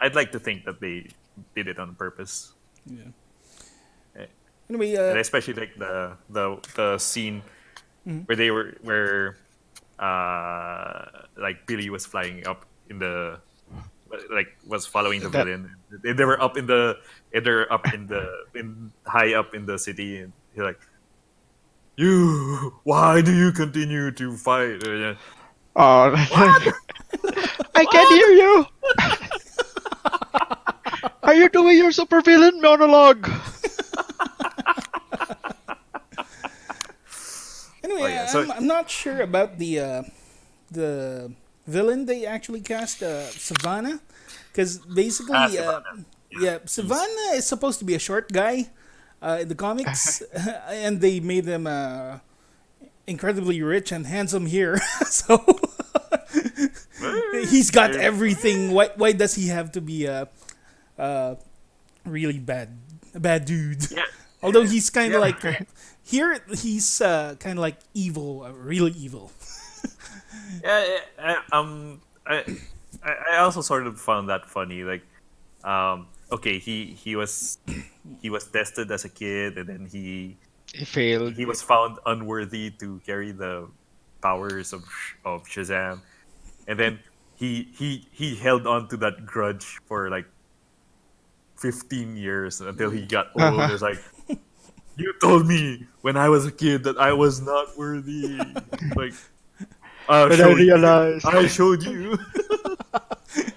I'd like to think that they did it on purpose. Yeah. Eh, Anyway, and especially like the scene mhm. where like Billy was flying up in the like was following the That villain. They were up in the they're up in the in high up in the city, and he's like, "You, why do you continue to fight?" oh, What? I can What? hear you. Are you doing your supervillain monologue? Anyway, Oh yeah. So I'm not sure about the villain they actually cast, Savannah, because basically, Savannah. Yeah, yeah, he's Savannah is supposed to be a short guy in the comics, and they made him incredibly rich and handsome here. So he's got everything. Why does he have to be a really a bad dude? yeah, Although he's kind of yeah. like here, he's kind of like evil, really evil. Yeah, I also sort of found that funny. Like, okay, he was tested as a kid, and then He failed. he was found unworthy to carry the powers of Shazam, and then he held on to that grudge for like 15 years until he got old. Uh-huh. It's like, you told me when I was a kid that I was not worthy. Like, I'll But I show you. realized, I showed you.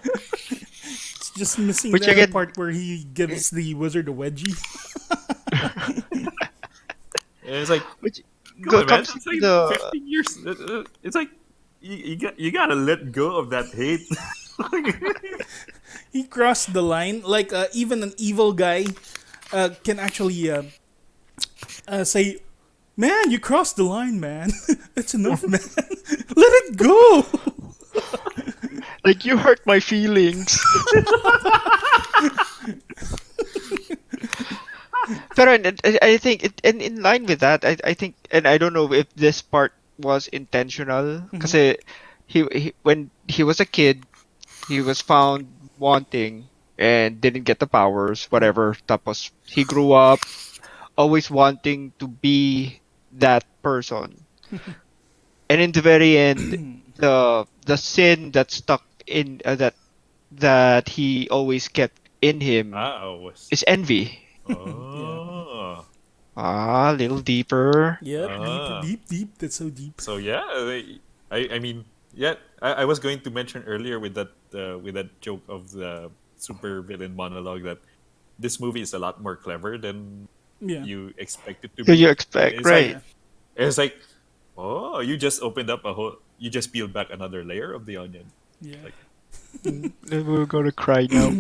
It's just missing which the again, part where he gives the wizard a wedgie. And it's like, which come on, man. comes It's into like the 15 years. It's like, you gotta let go of that hate. He crossed the line. Like even an evil guy can actually say, "Man, you crossed the line, man. That's enough, man. Let it go." like you hurt my feelings. Pero I think and in line with that, I think, and I don't know if this part was intentional, Mhm. because he when he was a kid, he was found wanting and didn't get the powers, Yep. whatever. Tapos he grew up always wanting to be that person, and in the very end, the sin that stuck in that he always kept in him Was. is envy. Yeah. Oh. Ah, a little deeper. Yep. Deep, Ah. deep, deep. That's so deep. So yeah, I mean, yeah, I was going to mention earlier with that joke of the super villain monologue that this movie is a lot more clever than Yeah. you expect it to So you be. expect, It's like right? Yeah. it's like, oh, you just opened up a whole, you just peeled back another layer of the onion. Yeah. Like, We're gonna cry now.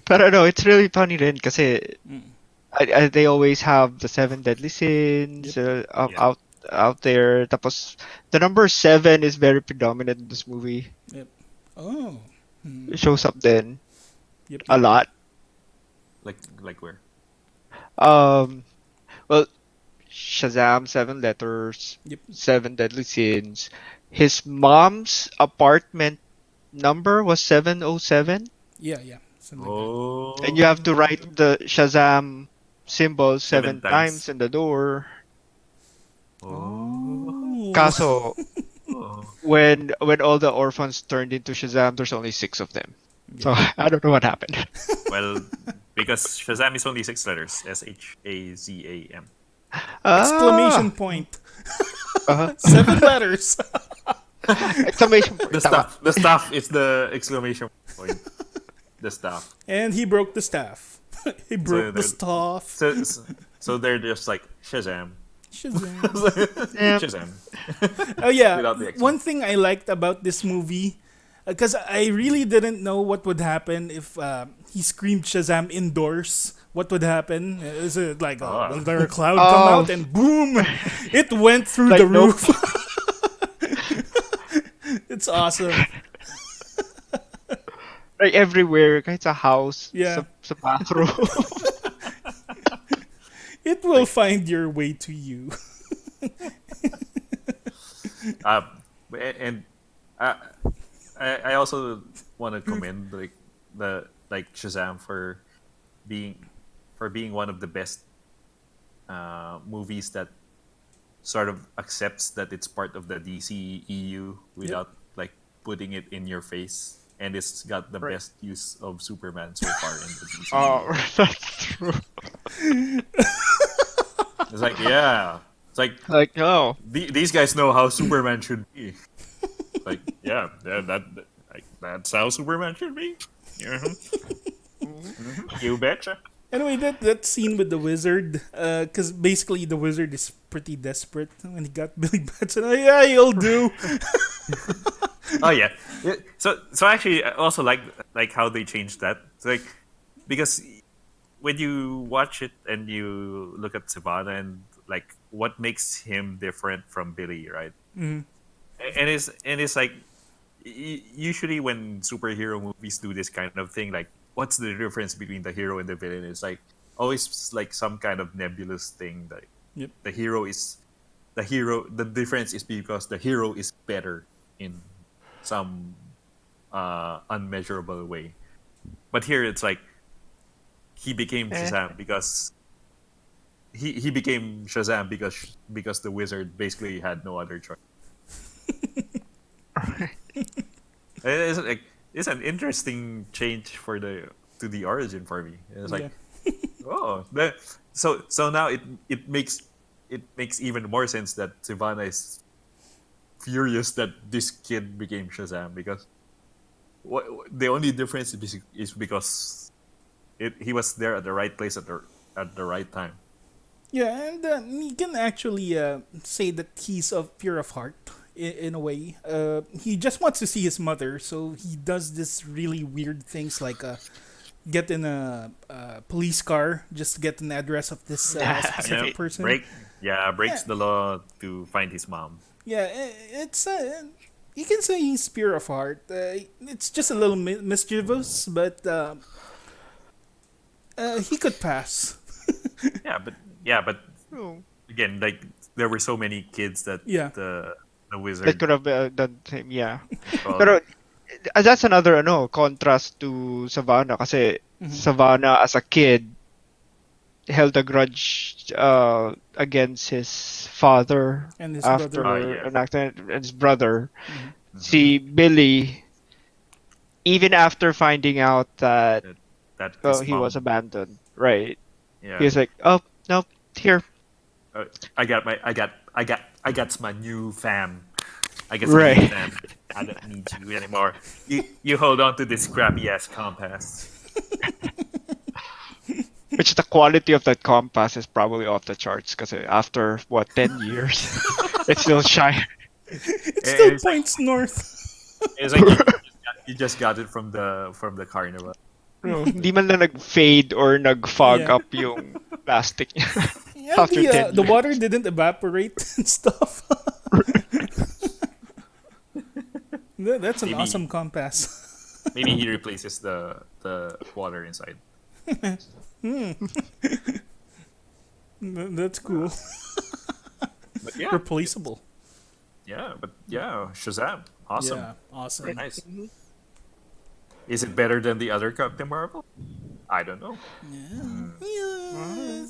But no, it's really funny then kasi Mm. they always have the seven deadly sins Yep. yeah, out there. Tapos the number seven is very predominant in this movie. Yep. Oh. Mm. It shows up then Yep. a Yep. lot. like where? Um, well, Shazam, Seven Letters, Yep. Seven Deadly Sins. His mom's apartment number was 707, Yeah, yeah, something like that. and you have Oh, to write the Shazam symbol seven seven times times. in the door. Oh. Oh. Kaso, Oh. when all the orphans turned into Shazam, there's only six of them. So Yeah. I don't know what happened. Well, because Shazam is only six letters. Shazam. Exclamation Ah, point. uh, 7 letters. exclamation The point. Tama. staff. The staff is the exclamation point. The staff. And he broke the staff. He So broke the they're staff. so they're just like Shazam. Shazam. Yeah. Shazam. Oh yeah, Without the one exclamation. thing I liked about this movie, because I really didn't know what would happen if he screamed Shazam indoors. What would happen? Is it like, oh, will Oh. there a cloud come Oh, out and boom, it went through the like nope. roof? It's awesome. Like everywhere, kahit sa house, Yeah, sa bathroom. it will find your way to you. Uh, and uh, I also want to commend the Shazam being being one of the best movies that sort of accepts that it's part of the DCEU Yep. without like putting it in your face, and it's got the Right. best use of Superman so far in the DCEU. Oh, that's true. It's like, yeah, it's like Like, oh, these guys know how Superman should be. Like, yeah, like, that's how Superman should be. Yeah. You betcha. Anyway, that scene with the wizard, because basically the wizard is pretty desperate when he got Billy Batson. Oh, yeah, you'll do. Oh yeah. So actually, I also like how they changed that. It's like because when you watch it and you look at Savannah and like what makes him different from Billy, right? Mhm. And it's like usually when superhero movies do this kind of thing, like what's the difference between the hero and the villain? It's like always like some kind of nebulous thing. Like Yep. the hero is the hero. The difference is because the hero is better in some unmeasurable way. But here it's like he became eh. Shazam because he became Shazam because the wizard basically had no other choice. It's like it's an interesting change for the to the origin for me. It's like Yeah. oh so now it makes even more sense that Savannah is furious that this kid became Shazam because the only difference is because he was there at the right place at the right time. Yeah, and you can actually say that he's of pure of heart in a way. He just wants to see his mother, so he does this really weird things like get in a police car just to get an address of this Yeah, specific person. breaks Yeah, the law to find his mom. yeah, it's you can say he's pure of heart. It's just a little mischievous, but he could pass. Yeah, but Oh. again, like there were so many kids that Yeah. the That wizard could have done same, yeah. called. Pero that's another contrast to Savannah kasi Mhm. Savannah as a kid held a grudge against his father And his brother. after Yeah. an accident and his brother. Mhm. Mhm. See Billy, even after finding out that that that his he was mom. abandoned, right? He Yeah. was like, "Oh no, here, uh, I got my new fam. I got some new right." fam. I don't need you anymore. You hold on to this crappy ass compass. Which the quality of that compass is probably off the charts because after what 10 years, it's still shine. It And still points north. it's like you just got it from the carnival. No, hindi man lang nag-fade or nag-fog Yeah. up yung plastic niya Yeah, after 10 the years. water didn't evaporate and stuff. That's an Maybe awesome compass. maybe he replaces the water inside. That's cool. But yeah, Replaceable. Shazam, awesome, Yeah, very awesome. nice. Is it better than the other Captain Marvel? I don't know. Yeah, Uh, yeah,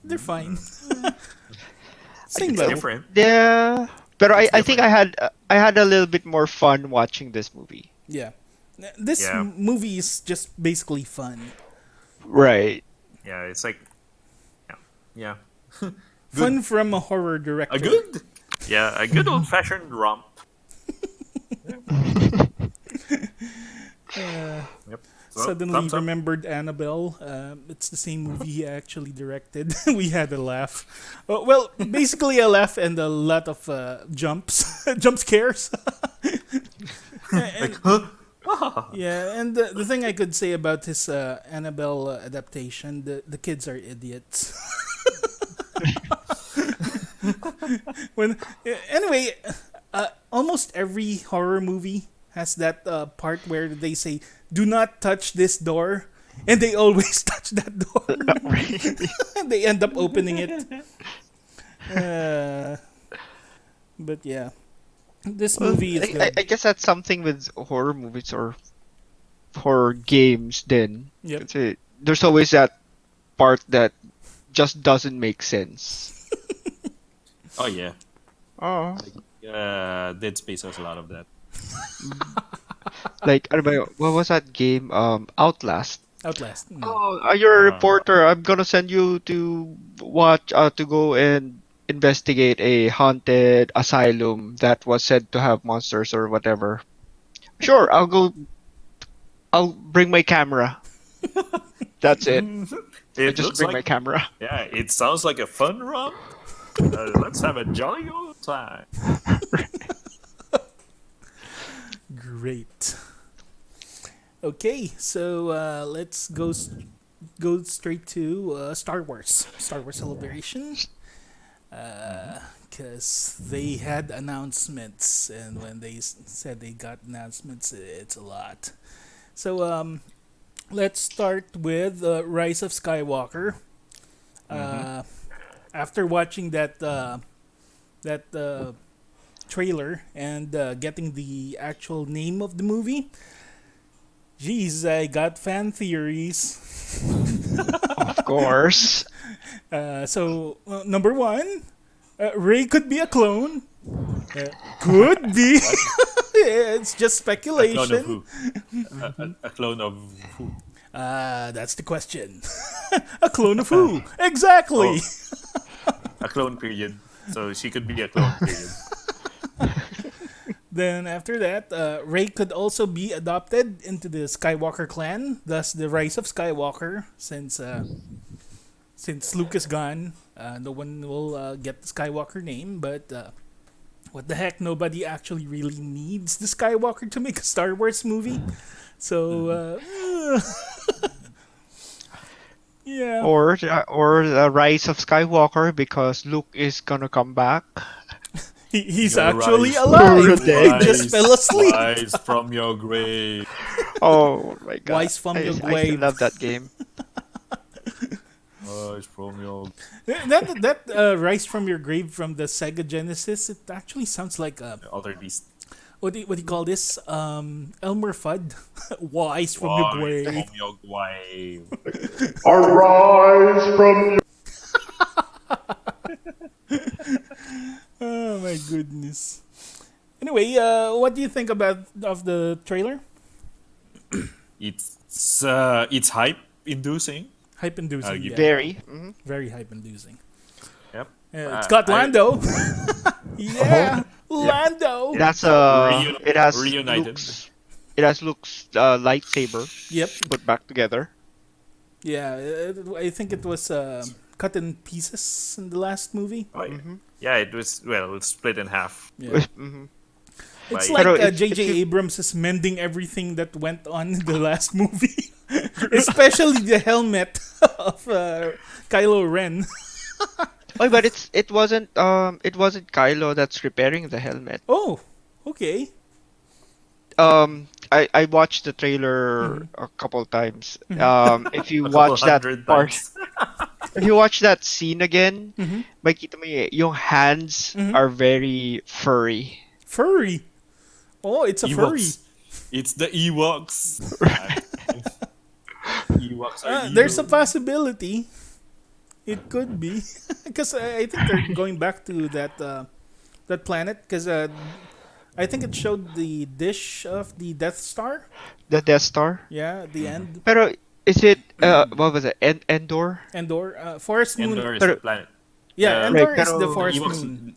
they're fine. Same It's but level. different. yeah, but It's I think different. I had a little bit more fun watching this movie. Yeah. This Yeah, movie is just basically fun. Right. yeah. It's like yeah, yeah. Good, Fun from a horror a director. good, yeah, a good old fashioned romp. Yeah. Uh, Yep. So Suddenly thumbs up. remembered Annabelle. It's the same movie he actually directed. We had a laugh. Well, basically a laugh and a lot of jumps, jump scares. Like, And huh? yeah, and the thing I could say about his Annabelle adaptation, the kids are idiots. When anyway, almost every horror movie has that part where they say, "Do not touch this door," and they always touch that door. Really. They end up opening it. Uh, but yeah, this Well, movie is I good. guess that's something with horror movies or horror games. Then Yep. kasi there's always that part that just doesn't make sense. Oh yeah. Oh, Dead Space has a lot of that. like ano ba what was that game? Outlast. Outlast. Oh, you're a Uh, reporter. I'm gonna send you to to go and investigate a haunted asylum that was said to have monsters or whatever. Sure, I'll go. I'll bring my camera. That's it. I it just looks bring like my camera. yeah. It sounds like a fun romp. Let's have a jolly old time. Great. Okay, so let's go straight to Star Wars. Star Wars Celebration. Because they had announcements, and when they said they got announcements, it's a lot. So let's start with Rise of Skywalker. Mm-hmm. Uh, After watching that trailer and getting the actual name of the movie, geez, I got fan theories. Of course. Number one, Ray could be a clone. Could be. What? It's just A clone of speculation. who? A clone of who? That's the question. A clone of who? Exactly. Oh, a clone period. So she could be a clone period. Then after that, Ray could also be adopted into the Skywalker clan, thus the rise of Skywalker. Since Luke is gone, no one will get the Skywalker name. But what the heck? Nobody actually really needs the Skywalker to make a Star Wars movie. So yeah, Or the rise of Skywalker because Luke is gonna come back. he's Your actually rise, alive. He Dead. just fell asleep. rise from your grave. Oh my god. Wise from your I still grave. love that game. Rise from your. That rise from your grave from the Sega Genesis. It actually sounds like Alter Beast. what do you call this? Elmer Fudd, wise from your Rise grave. from your grave. Arise from Oh my goodness. Anyway, what do you think about of the trailer? It's hype inducing. Hype inducing, You- yeah. Very. Very hype inducing. Yep. It's got Lando. Yeah, Oh. Lando. That's it has Reunited. Luke's lightsaber Yep. put back together. Yeah, I think it was cut in pieces in the last movie. Oh, yeah. Yeah, it was it's split in half. Yeah. Mhm. It's By- like Pero if J.J. you- Abrams is mending everything that went on in the last movie, especially the helmet of Kylo Ren. Oh, but it wasn't Kylo that's repairing the helmet. Oh, okay. I watched the trailer a couple times. If you a couple watch that hundred part, times. If you watch that scene again, Mm-hmm. makita mo yung hands Mm-hmm. are very furry. Furry. Oh, it's a furry. Ewoks. It's the Ewoks. Ewoks are There's a evil. possibility. It could be, because I think they're going back to that planet. Because I think it showed the dish of the Death Star. The Death Star. Yeah, at the end. Pero is it what was it? Endor? Endor, Forest Moon. Endor is the Pero planet. Yeah, The right, Endor is the pero the Forest Ewoks. Moon.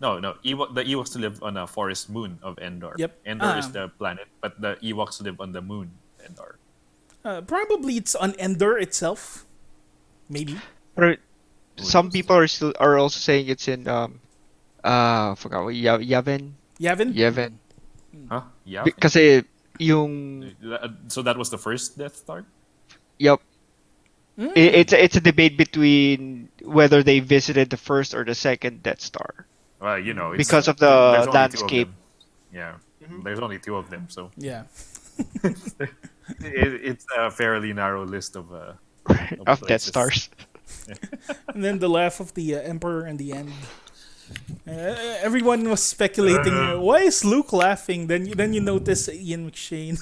No. The Ewoks live on a forest moon of Endor. Yep. Endor is the planet, but the Ewoks live on the moon, Endor. Probably it's on Endor itself. Maybe. pero Who some knows? people are also saying it's in forgot what Yavin. Yavin. Yavin. Huh? Yeah. Kasi yung So that was the first Death Star. yup. Mm. It's a debate between whether they visited the first or the second Death Star Well, it's, because of there's the only landscape. 2 of them. Yeah, there's only 2 of them, so Yeah. it's a fairly narrow list of Of Death places. Stars. And then the laugh of the Emperor in the end. Everyone was speculating. Why is Luke laughing? Then you notice Ian McShane.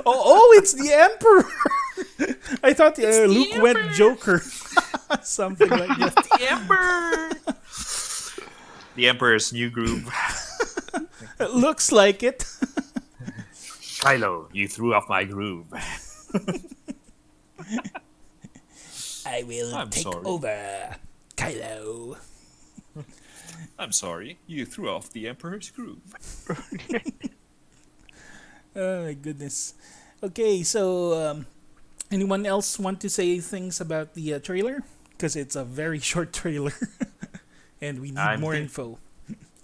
oh, it's the Emperor. I thought Luke went Joker. Something like that. The Emperor. The Emperor's new groove. It looks like it. Kylo, you threw off my groove. I will I'm take sorry. over, Kylo. I'm sorry, you threw off the Emperor's groove. Oh my goodness. Okay, so anyone else want to say things about the trailer? Because it's a very short trailer, and we need I'm more think- info.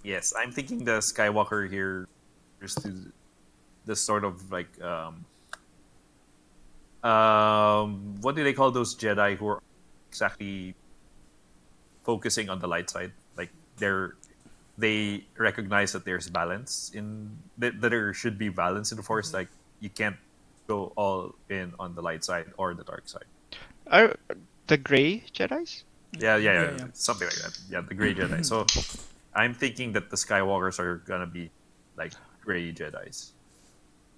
Yes, I'm thinking the Skywalker here is to the sort of like what do they call those Jedi who are exactly focusing on the light side? Like they recognize that there's balance that there should be balance in the Force. Like you can't go all in on the light side or the dark side. Are the gray Jedi's? Yeah, Yeah. something like that. Yeah, the gray Jedi. So I'm thinking that the Skywalkers are gonna be like gray Jedi's.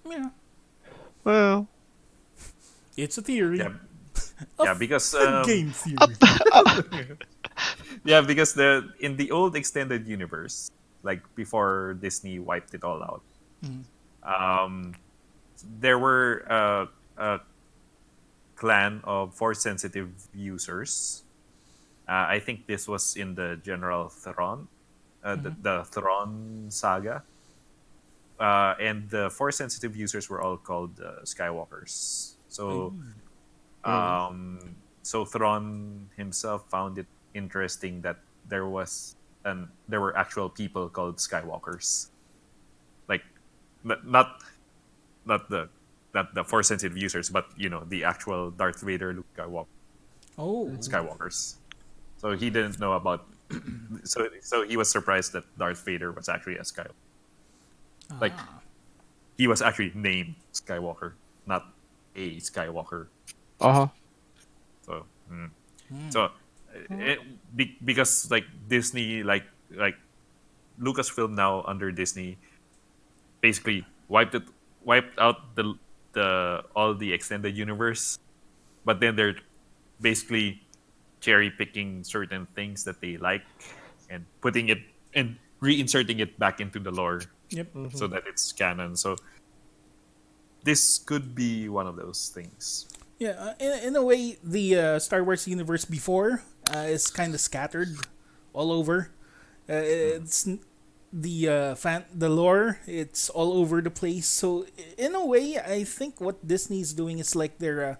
Yeah, Well, it's a theory. Yeah, yeah, because Game theory. yeah, because in the old extended universe, like before Disney wiped it all out, there were a clan of force sensitive users. I think this was in the General Thrawn, the Thrawn saga, and the force sensitive users were all called Skywalkers. So, so Thrawn himself found it interesting that there were actual people called Skywalkers, like not not the not the force sensitive users, but the actual Darth Vader, Luke Skywalkers. So he didn't know about. So he was surprised that Darth Vader was actually a Skywalker. Like he was actually named Skywalker, not a Skywalker. uh-huh. So, so because like Disney, like Lucasfilm now under Disney, basically wiped out the all the extended universe, but then they're basically cherry picking certain things that they like and putting it and reinserting it back into the lore Yep. so that it's canon. So this could be one of those things. Yeah, in a way, the Star Wars universe before is kind of scattered all over. It's the lore. It's all over the place. So in a way, I think what Disney's doing is like they're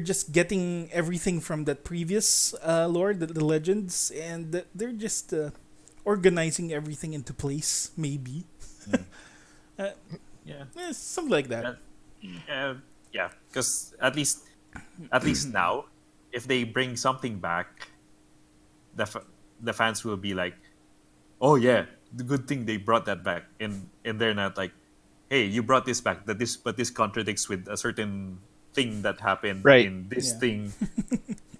just getting everything from that previous lore, the legends, and they're just organizing everything into place. Maybe, Yeah. something like that. Yeah, because at least now, if they bring something back, the fans will be like, "Oh yeah, the good thing they brought that back," and they're not like, "Hey, you brought this back, but this contradicts with a certain thing that happened Right. in this Yeah. thing,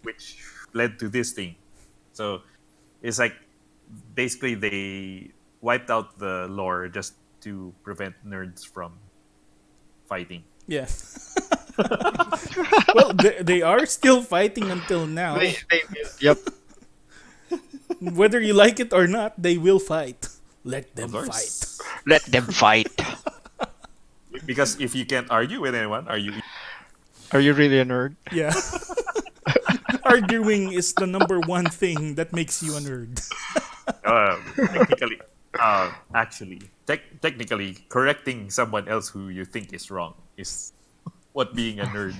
which led to this thing. So it's like basically they wiped out the lore just to prevent nerds from fighting. Yeah. Well, they are still fighting until now. They will. Yep. Whether you like it or not, they will fight. Let Of them fight. course. Let them fight. Because if you can't argue with anyone, are you Are you really a nerd? Yeah. Arguing is the number one thing that makes you a nerd. technically actually technically correcting someone else who you think is wrong is what being a nerd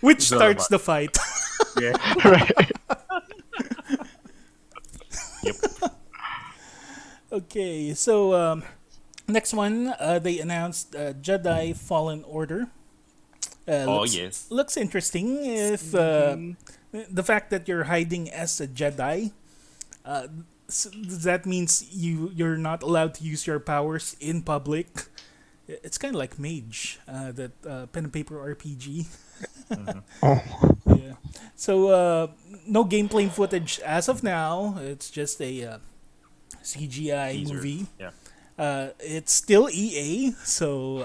Which is all starts about. the fight. Yeah. Right. Yep. Okay, so next one, they announced Jedi Fallen Order. Oh Looks yes. looks interesting. If the fact that you're hiding as a Jedi, that means you're not allowed to use your powers in public. It's kind of like Mage, that pen and paper RPG. Oh. Yeah. So no gameplay footage as of now. It's just a CGI Teaser. movie. Yeah. It's still EA, so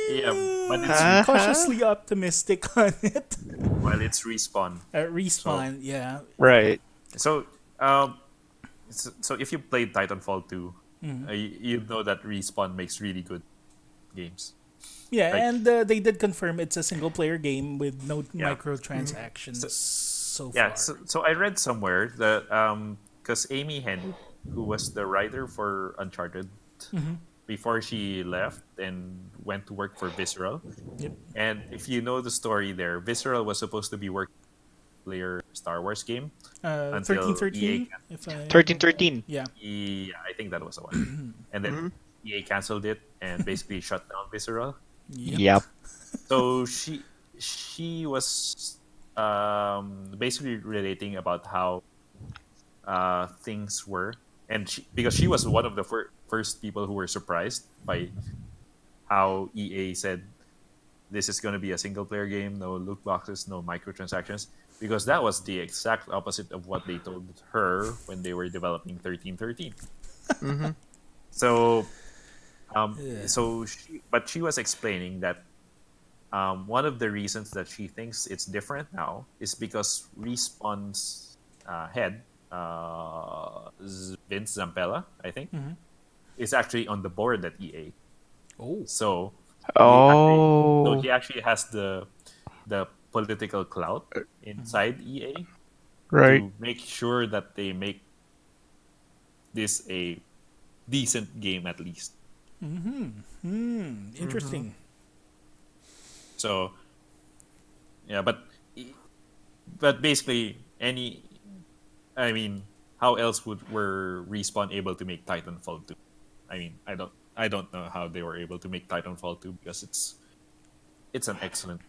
Yeah, but it's I'm cautiously optimistic on it. well, it's respawn. Respawn, yeah. Right. So so if you played Titanfall 2, you know that respawn makes really good games. Yeah, Like- and they did confirm it's a single player game with no Yeah. microtransactions so Yeah, far. so I read somewhere that because Amy Hennig, who was the writer for Uncharted, before she left and went to work for Visceral, Yep. and if you know the story there, Visceral was supposed to be working player Star Wars game until 1313, EA. if I 1313. yeah. Yeah, I think that was the one, and then EA canceled it and basically shut down Visceral. Yep. Yep. So she was basically relating about how things were, and because she was one of the first people who were surprised by how EA said this is going to be a single player game, no loot boxes, no microtransactions, because that was the exact opposite of what they told her when they were developing 1313. Mm-hmm. So Yeah. but she was explaining that one of the reasons that she thinks it's different now is because Respawn's head, Vince Zampella, I think, is actually on the board at EA. Oh. So Oh. he actually has the political clout inside EA Right. to make sure that they make this a decent game at least. Interesting. So yeah, but basically I mean, how else were Respawn able to make Titanfall 2? I mean, I don't know how they were able to make Titanfall 2 because it's an excellent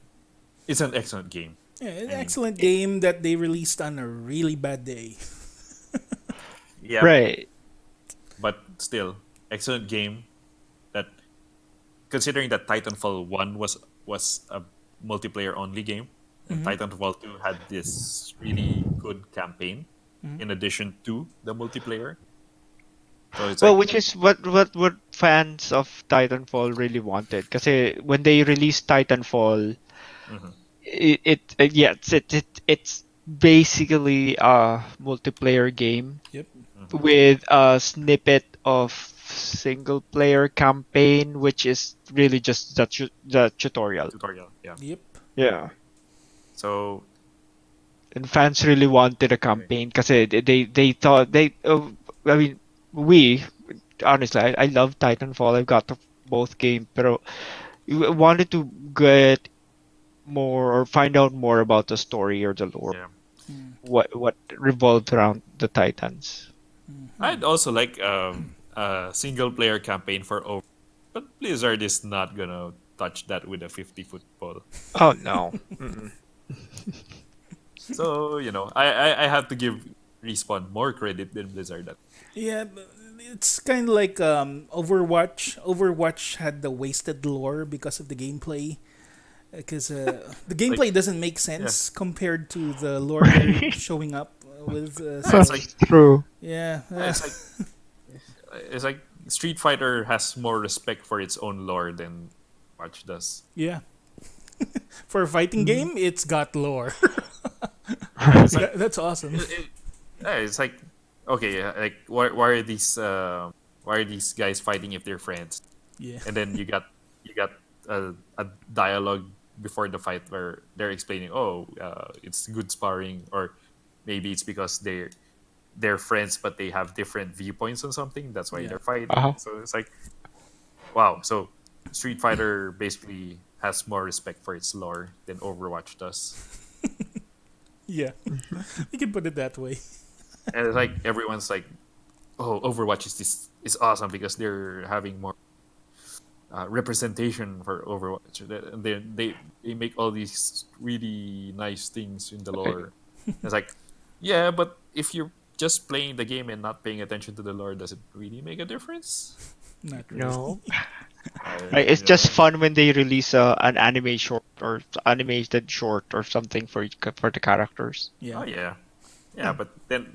game. Yeah, an I mean, excellent game that they released on a really bad day. Yeah, Right. but still excellent game that considering that Titanfall 1 was a multiplayer only game and Titanfall 2 had this really good campaign in addition to the multiplayer. So it's Well, like which is what fans of Titanfall really wanted. Because when they released Titanfall, it's basically a multiplayer game Yep. with a snippet of single player campaign, which is really just the tutorial. tutorial, yeah. Yep. Yeah. So And fans really wanted a campaign because they thought I mean, we honestly, I love Titanfall. I've got both games, but wanted to get more or find out more about the story or the lore. yeah. What revolved around the Titans. I'd also like a single player campaign for over, but Blizzard is not gonna touch that with a 50-foot pole. Oh no. Mm-mm. So I have to give Respawn more credit than Blizzard. Yeah, but it's kind of like Overwatch. Overwatch had the wasted lore because of the gameplay. because the Like, gameplay doesn't make yeah, sense compared to the lore they're showing up with. it's So like True. yeah, it's like it's like Street Fighter has more respect for its own lore than Watch does. yeah. For a fighting Mhm. game, it's got lore. Yeah, it's like That's awesome. yeah, it's like okay, like why are these guys fighting if they're friends? Yeah, And then you got a dialogue before the fight where they're explaining, oh, it's good sparring, or maybe it's because they're friends but they have different viewpoints on something. That's why yeah, they're fighting. Uh-huh. So it's like wow. So Street Fighter basically has more respect for its lore than Overwatch does. yeah. You can put it that way. And it's like everyone's like, "Oh, Overwatch is awesome because they're having more representation for Overwatch. And they make all these really nice things in the lore." It's like, yeah, but if you're just playing the game and not paying attention to the lore, does it really make a difference? Not really. No. I, Right, it's you just know, fun when they release an anime short or animated short or something for the characters. Yeah, oh yeah, yeah, but then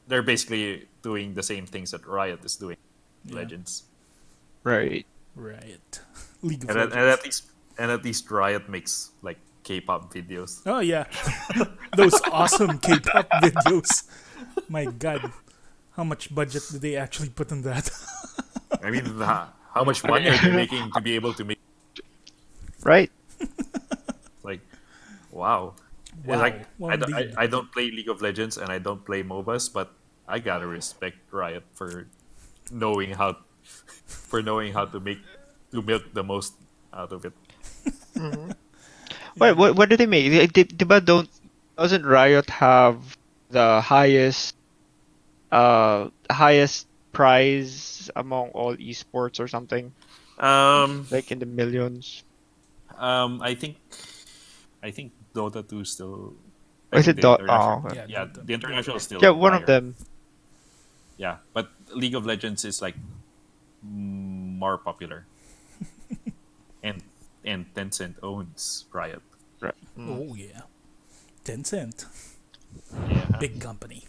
they're basically doing the same things that Riot is doing, yeah. Legends, Right. Right. League of and Legends. at least Riot makes like K-pop videos. Oh yeah, those awesome K-pop videos. My God, how much budget did they actually put on that? I mean, how much money are they making to be able to make Right. like, wow. It's Wow, like well, indeed. I don't play League of Legends and I don't play MOBAs, but I gotta respect Riot for knowing how knowing how to milk the most out of it. Wait, what do they make? Diba doesn't Riot have the highest prize among all esports or something? Um, Like in the millions. I think Dota 2 still. Or I is think it the international. okay. Yeah, Yeah, Dota. the international is still Yeah, one of higher. them. Yeah, but League of Legends is like more popular, and Tencent owns Riot. Right. Oh yeah, Tencent, Yeah. big company.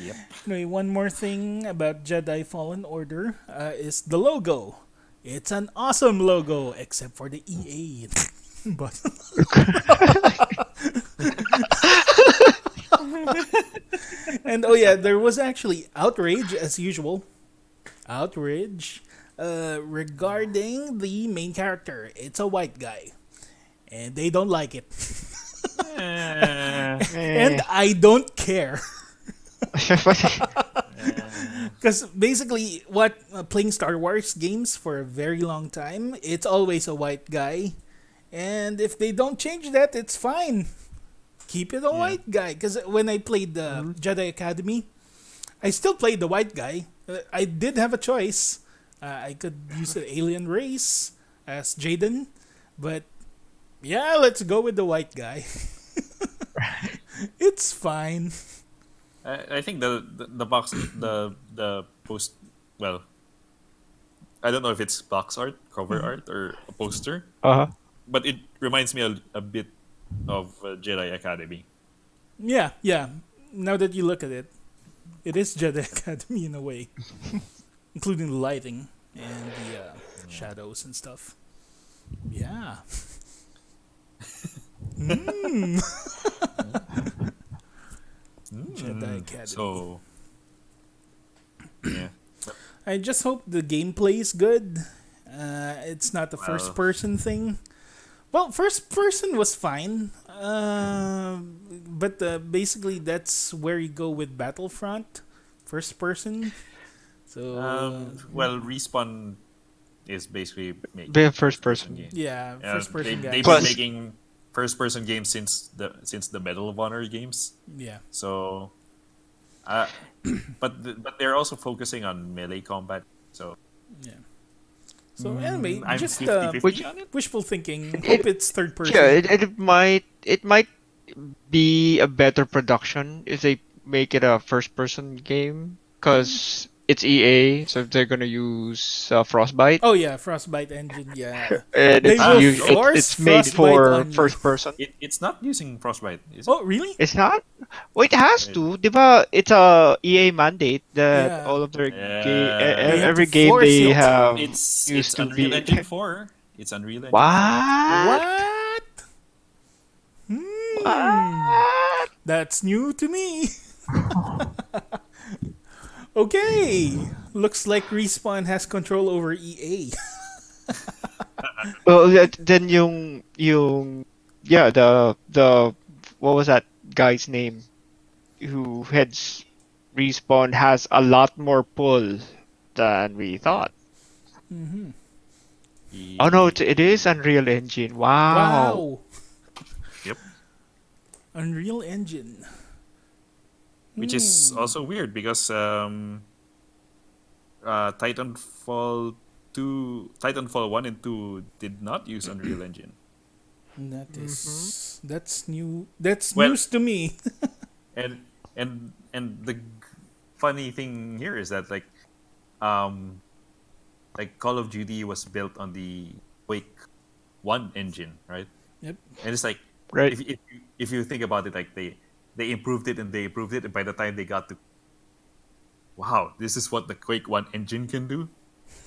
Yep. Anyway, one more thing about Jedi Fallen Order is the logo. It's an awesome logo, except for the EA. But and oh yeah, there was actually outrage as usual. Outrage regarding the main character. It's a white guy, and they don't like it, Eh, and Eh. I don't care. Because basically, what playing Star Wars games for a very long time, it's always a white guy, and if they don't change that, it's fine. Keep it a Yeah. white guy. Because when I played the Jedi Academy, I still played the white guy. I did have a choice. I could use the alien race as Jaden, but yeah, let's go with the white guy. It's fine. I think the box the post well I don't know if it's box art, cover art, or a poster, Uh-huh. but it reminds me a bit of Jedi Academy. Yeah, yeah. Now that you look at it, it is Jedi Academy in a way, including the lighting and the shadows and stuff. Yeah. Mm. Jedi Academy. So yeah, I just hope the gameplay is good. It's not the Well- first person thing. Well, first person was fine. But basically, that's where you go with Battlefront. First person. So, well, Respawn is basically making Be a first first-person person. game. yeah, first person they've guys. been making first-person games since the Medal of Honor games. Yeah. So, uh, but they're also focusing on melee combat. So Yeah. So anyway, I'm just 50-50 on it. wishful thinking. Hope it's third person. Yeah, it might be a better production if they make it a first person game, because it's EA, so they're gonna use Frostbite, Oh yeah, Frostbite engine. Yeah, and they will force it's made Frostbite for on you. first person. It's not using Frostbite, is it? Oh really? It's not. Well, it has Wait. to. Diba, it's a EA mandate that Yeah, all of their they have to every game force they it. have It's used to Unreal be. Engine 4. It's Unreal Engine 4. What? What? Hmm. What? That's new to me. Okay. Looks like Respawn has control over EA. Well, then yeah, the what was that guy's name who heads Respawn has a lot more pull than we Yeah. thought. Hmm. Oh no, E- it is Unreal Engine. Wow. Wow. Yep. Unreal Engine. Which is Hmm. also weird because Titanfall 1 and 2 did not use Unreal Engine. Hmm. That's new. That's Well, news to me. and and the funny thing here is that um like Call of Duty was built on the Quake 1 engine, right? Yep. And it's like Right. if you think about it, like they improved it and they improved it, and by the time they got to, wow, this is what the Quake 1 engine can do.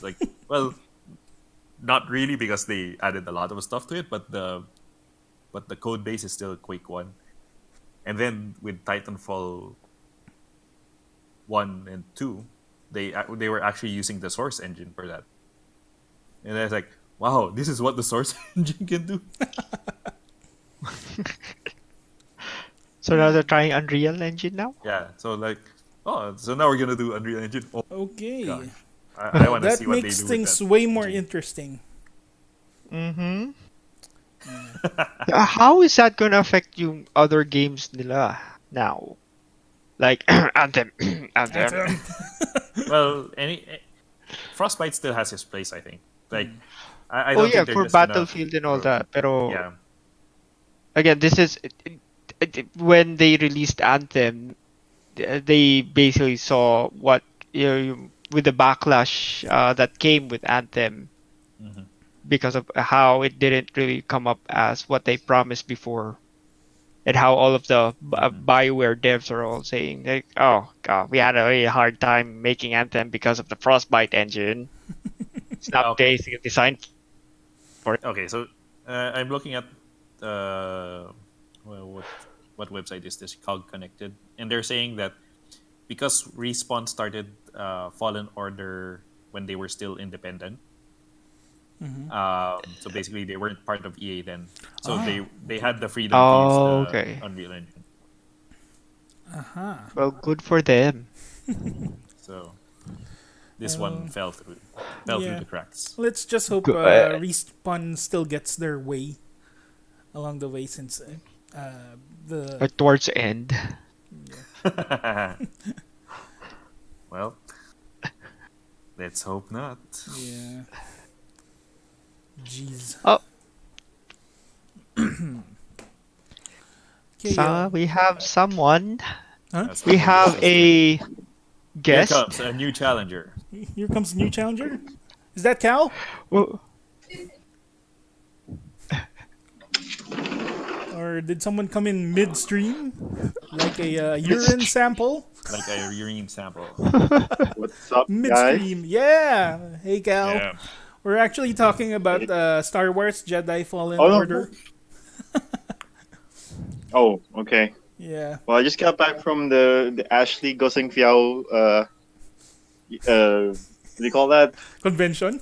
Like, well, not really because they added a lot of stuff to it, but the code base is still Quake 1. And then with Titanfall 1 and 2, they were actually using the Source engine for that. And I was like, wow, this is what the Source engine can do. So now they're trying Unreal Engine now? Yeah, so like, oh, so now we're gonna do Unreal Engine. Oh Okay. god, I want to That see what they makes do with things that way more engine. interesting. Mm-hmm. How is that gonna affect yung other games nila now? Like Anthem, Anthem. Anthem. Well, Frostbite still has his place, I think. Like, I Oh don't yeah, think they're for just gonna Battlefield and all throw. that. Pero Yeah. again, this is when they released Anthem, they basically saw what with the backlash that came with Anthem Hmm. because of how it didn't really come up as what they promised before, and how all of the Hmm. BioWare devs are all saying like, "Oh God, we had a really hard time making Anthem because of the Frostbite engine. It's not Okay. basically designed for it." Okay. So I'm looking at well, what website is this? Cog Connected, and they're saying that because Respawn started Fallen Order when they were still independent. Hmm. So basically, they weren't part of EA then. So Ah. they Okay. had the freedom to use Oh, the okay. Unreal Engine. Aha. Well, good for them. So this one Well, fell through yeah. the cracks. Let's just hope Good. Respawn still gets their way along the way since the Like towards the end. Well, let's hope not. yeah. Jeez. Oh, Okay. so we have someone. Huh? That's We someone have interesting. a Here guest. comes a new challenger. Here comes the new challenger. Is that Cal? Well, Or did someone come in midstream? Like a urine sample? Like a urine sample. What's up, guys? Midstream. Yeah. Hey, Cal. Yeah. We're actually talking about Star Wars Jedi Fallen Oh, no. Order. Oh, okay. Yeah. Well, I just got back from the Ashley Goseng Fiao, what do you call that? Convention.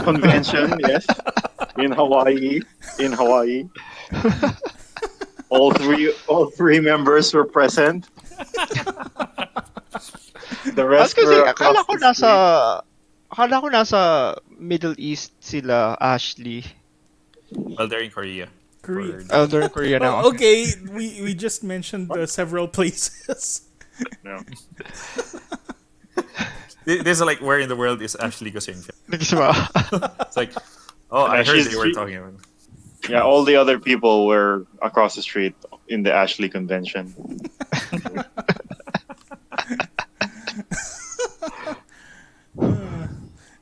Convention, yes. In Hawaii. In Hawaii. All three members were present. The I was rest gonna say, were across the street. akala ko nasa Middle East sila, Ashley. Well, they're in Korea. Korea. For Oh, they're in Korea now. Well, okay, we just mentioned several places. No. This is like, where in the world is Ashley Goseng? Nagis ba? It's like, oh, I heard She's- they were she- talking about. Yeah, all the other people were across the street in the Ashley convention.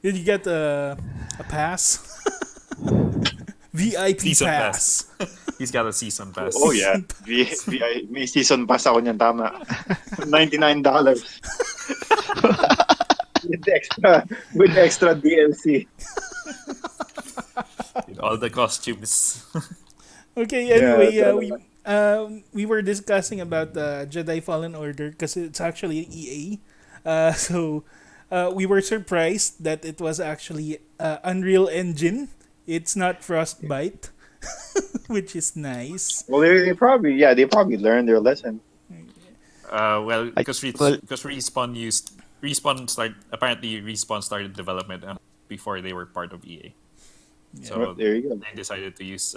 Did you get a pass? VIP Season pass. He's got a season pass. Oh yeah. May season pass ako niyan, tama. $99. with extra DLC. With all the costumes. Okay. Yeah, Anyway, talaga. we were discussing about Jedi Fallen Order because it's actually EA. We were surprised that it was actually Unreal Engine. It's not Frostbite, which is nice. Well, they probably learned their lesson. Well, I- because well- apparently Respawn started development before they were part of EA. So Well, there you go. they decided to use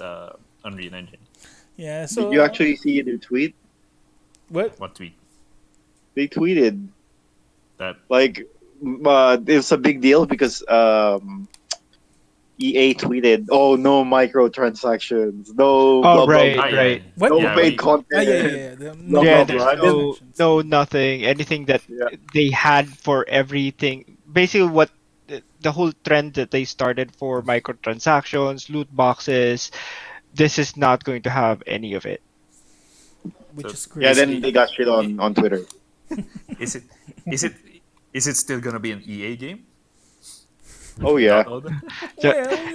Unreal Engine. Yeah. So Did you actually see their tweet? what? What tweet? They tweeted That like it's a big deal because EA tweeted, "Oh, no microtransactions, no Oh, blah blah right, blah, right. What? no Yeah, paid we- content." Yeah. Blah, Yeah, blah, there's blah. no nothing, anything that Yeah. they had for everything. Basically, what the whole trend that they started for microtransactions, loot boxes, this is not going to have any of it. Which So- is great. Yeah, then they got shit on Twitter. is it is it is it still gonna be an EA game? Oh yeah. Not all the-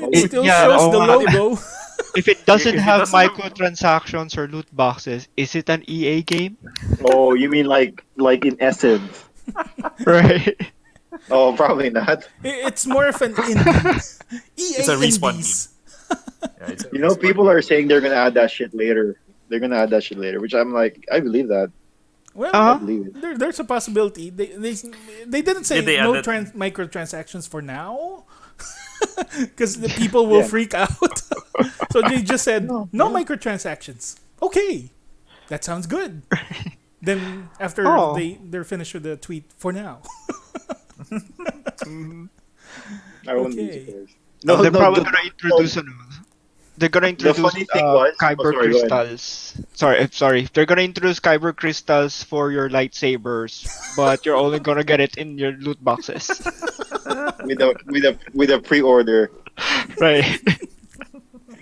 Well, it still yeah, shows oh, the wow. logo. If it doesn't If it have doesn't have- microtransactions or loot boxes, is it an EA game? Oh, you mean like in essence? Right. Oh, probably not. It's more of an indie. EA It's a Respawn indies. Yeah, it's a You know, Respawn people game. are saying they're gonna add that shit later. They're gonna add that shit later, which I'm like, I believe that. Well, I Uh-huh. believe it. there's a possibility. They didn't say Did they no add that- microtransactions for now, because the people will Yeah. freak out. So they just said No, no microtransactions. Okay, that sounds good. Then after Oh. they're finished with the tweet for now. I won't be Okay. surprised. They're probably the- gonna introduce they're gonna introduce funny thing was- kyber sorry, go ahead. crystals. Sorry. They're gonna introduce kyber crystals for your lightsabers, but you're only gonna get it in your loot boxes. with a pre-order. Right.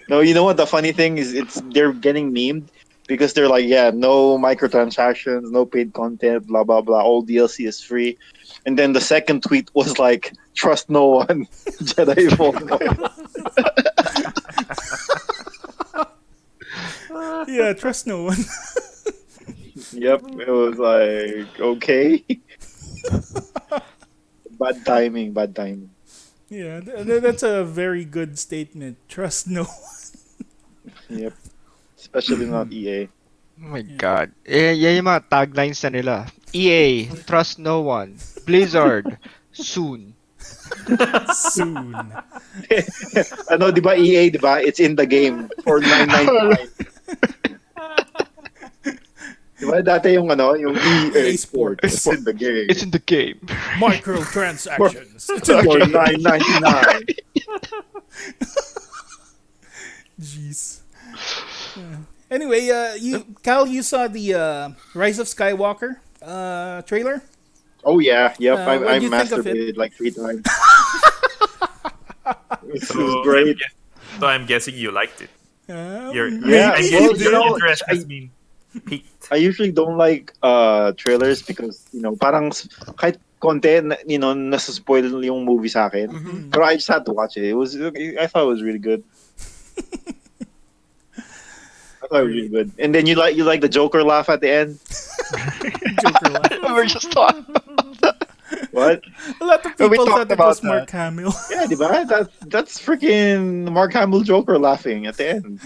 No, you know what? The funny thing is, they're getting memed because they're like, yeah, no microtransactions, no paid content, blah blah blah. All DLC is free. And then the second tweet was like, trust no one, Jedi Fallen Order. Yeah, trust no one. Yep, it was like, okay. Bad timing. Yeah, that's a very good statement. Trust no one. Yep. Especially not EA. Oh my god. Yan yung mga taglines na nila. EA, trust no one. Blizzard, soon. Soon. Ano, di ba EA, di ba? It's in the game for $9.99. Di ba dati yung yung EA Sports. It's in the game. It's in the game. Microtransactions. It's for in the $9.99. Jeez. Anyway, Cal, you saw the Rise of Skywalker trailer? Oh yeah, yep. I What do you think of it? masturbated like 3 times. It So, was great. So I'm guessing you liked it. Yeah, Yeah, I'm well, guessing you your know, interest has been peaked. I usually don't like trailers because parang kahit konti nasa-spoil yung movie sa akin. Mm-hmm. Pero I just had to watch it. I thought it was really good. I thought it was really good. And then you like the Joker laugh at the end. Joker laugh. We were just talking. What? A lot of We people talked thought it was about Mark that. Hamill. Yeah, diba? That's freaking Mark Hamill Joker laughing at the end.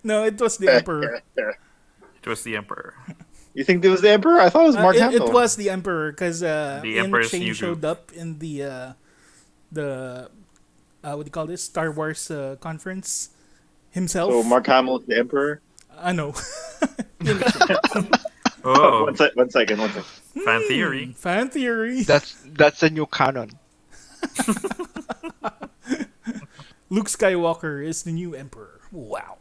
No, it was the Emperor. It was the Emperor. You think it was the Emperor? I thought it was Mark It Hamill. was the Emperor because Emperor's Shane new showed group. up in the what do you call this Star Wars conference himself. So Mark Hamill is the Emperor? I know. Oh, One second. fan theory. Fan theory. That's a new canon. Luke Skywalker is the new Emperor. Wow.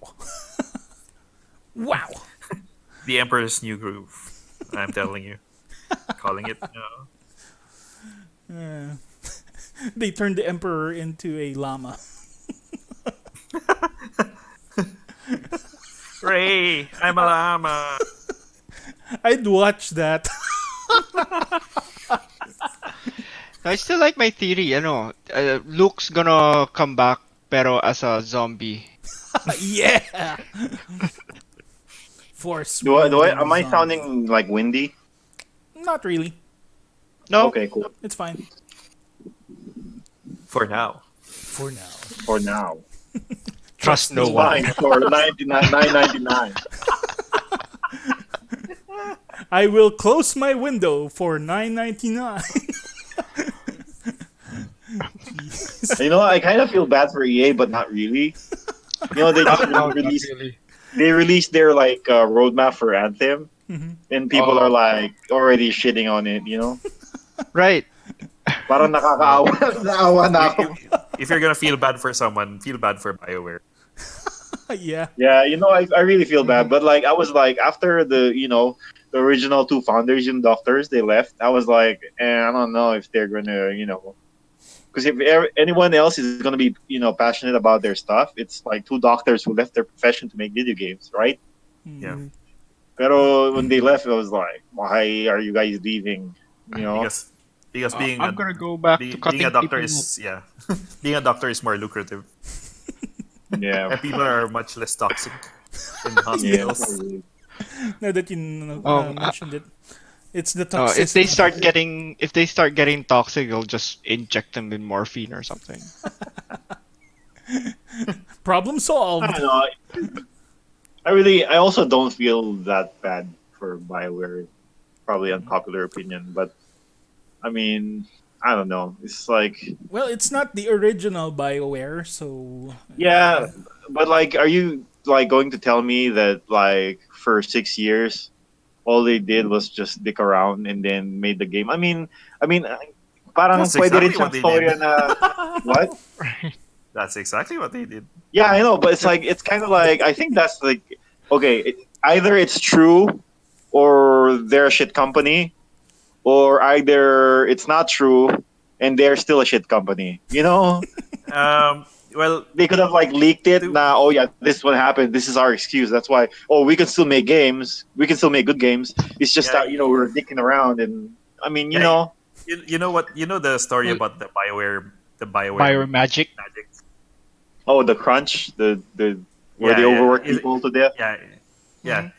Wow. The Emperor's new groove. I'm telling you. Calling it. They turned the emperor into a llama. Ray, I'm a llama. I'd watch that. I still like my theory, Luke's gonna come back pero as a zombie. Yeah. Force. Am I sounding like windy? Not really. No, Okay, cool. It's fine For now. for now. For now. trust no It's one. fine for 9.99. I will close my window for $9.99. You know, I kind of feel bad for EA, but not really. You know, they just No, not released really. they released their like roadmap for Anthem, and people are like already shitting on it. You know, Right. parang nakakaawa, naawa na ako. If you're gonna feel bad for someone, feel bad for BioWare. Yeah. Yeah, you know, I really feel bad, but like I was like after the original two founders and doctors they left, I was like, I don't know if they're gonna because if anyone else is gonna be passionate about their stuff, it's like two doctors who left their profession to make video games, right? Yeah. Pero when they left, I was like, why are you guys leaving? You know, Because being I'm gonna go back to cutting being a doctor people is being a doctor is more lucrative, yeah, and people are much less toxic in yeah. hospitals. Now that you mentioned it, it's the if toxicity. they start getting toxic, you'll just inject them with morphine or something. Problem I solved. don't know. I also don't feel that bad for Bioware. Probably unpopular opinion, but I mean, I don't know. It's like, Well, it's not the original BioWare, so yeah, but like, are you like going to tell me that like for 6 years, all they did was just dick around and then made the game? Parang That's pwede rin exactly what siyang they storya did. na what? That's exactly what they did. Yeah, I know, but it's like it's kind of like I think that's like okay, either it's true or they're a shit company, or either it's not true and they're still a shit company. You know, Well, they could have like leaked it. to, Now, oh yeah, this is what happened. This is our excuse. That's why. Oh, we can still make games. We can still make good games. It's just yeah, that we're dicking around, and I mean, yeah, you know what? You know the story Well, about the BioWare Bio magic. magic. oh the crunch, the where Yeah, they yeah. overwork people to death. Yeah, yeah.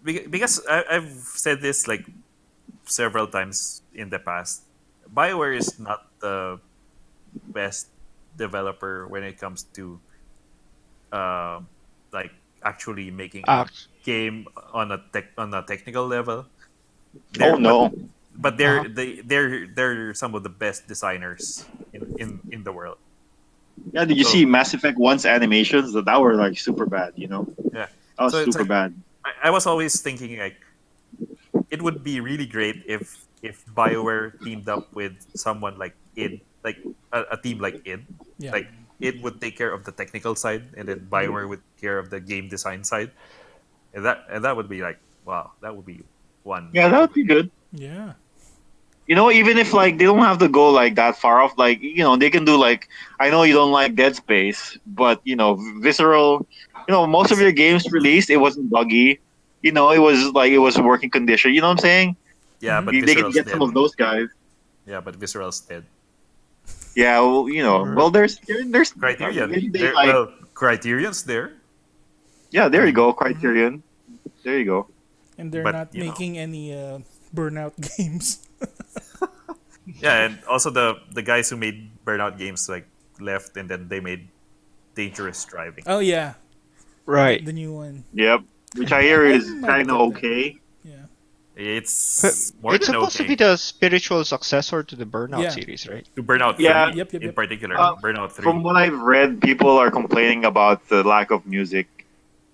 Because I've said this like several times in the past. BioWare is not the best developer when it comes to like actually making a Act. game on a technical level. Oh They're, no. but they're some of the best designers in the world. Yeah, did you So see Mass Effect 1's animations that were like super bad? yeah, That was so it's super like bad. I was always thinking like it would be really great if BioWare teamed up with someone like id, like a team like id, yeah. like it would take care of the technical side, and then BioWare would take care of the game design side, and that would be like wow, that would be one. Yeah, that would be good. Yeah. Even if like they don't have to go like that far off, like they can do like I know you don't like Dead Space, but Visceral, most of your games released it wasn't buggy, it was working condition. You know what I'm saying? Yeah, but They can Visceral's get some dead. of those guys. Yeah, but Visceral's dead. Yeah, well, there's Criterion. maybe they There, like well, Criterion's there, yeah. There you go, Criterion. There you go. And they're but not making any burnout games. yeah, and also the guys who made Burnout games like left, and then they made Dangerous Driving. Oh yeah, Right. the new one. Yep. Which I hear I is might kind get of that. okay. Yeah. It's more It's than supposed to okay. be the spiritual successor to the Burnout Yeah. series, right? To Burnout 3 Yeah. Yep. in particular. Uh, Burnout 3. From what I've read, people are complaining about the lack of music.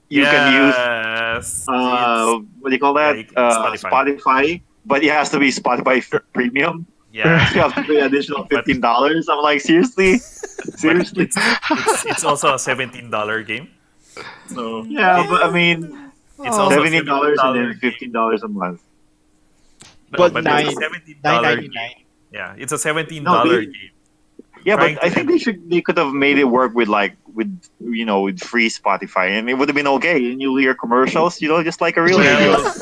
You can use yes. what do you call that? Spotify. Spotify, but it has to be Spotify Premium. Yeah. You have to pay additional But- $15. I'm like, seriously, But seriously. it's also a $17 game. So Yeah, but I mean, it's also a $17 and then game. $15 a month. No, But but nine- it's a $17 $9.99. game. Yeah, it's a $17 No, game. Yeah, trying but I to think they could have made it work with with free Spotify, and it would have been okay. And you hear commercials, just like a real radio. well,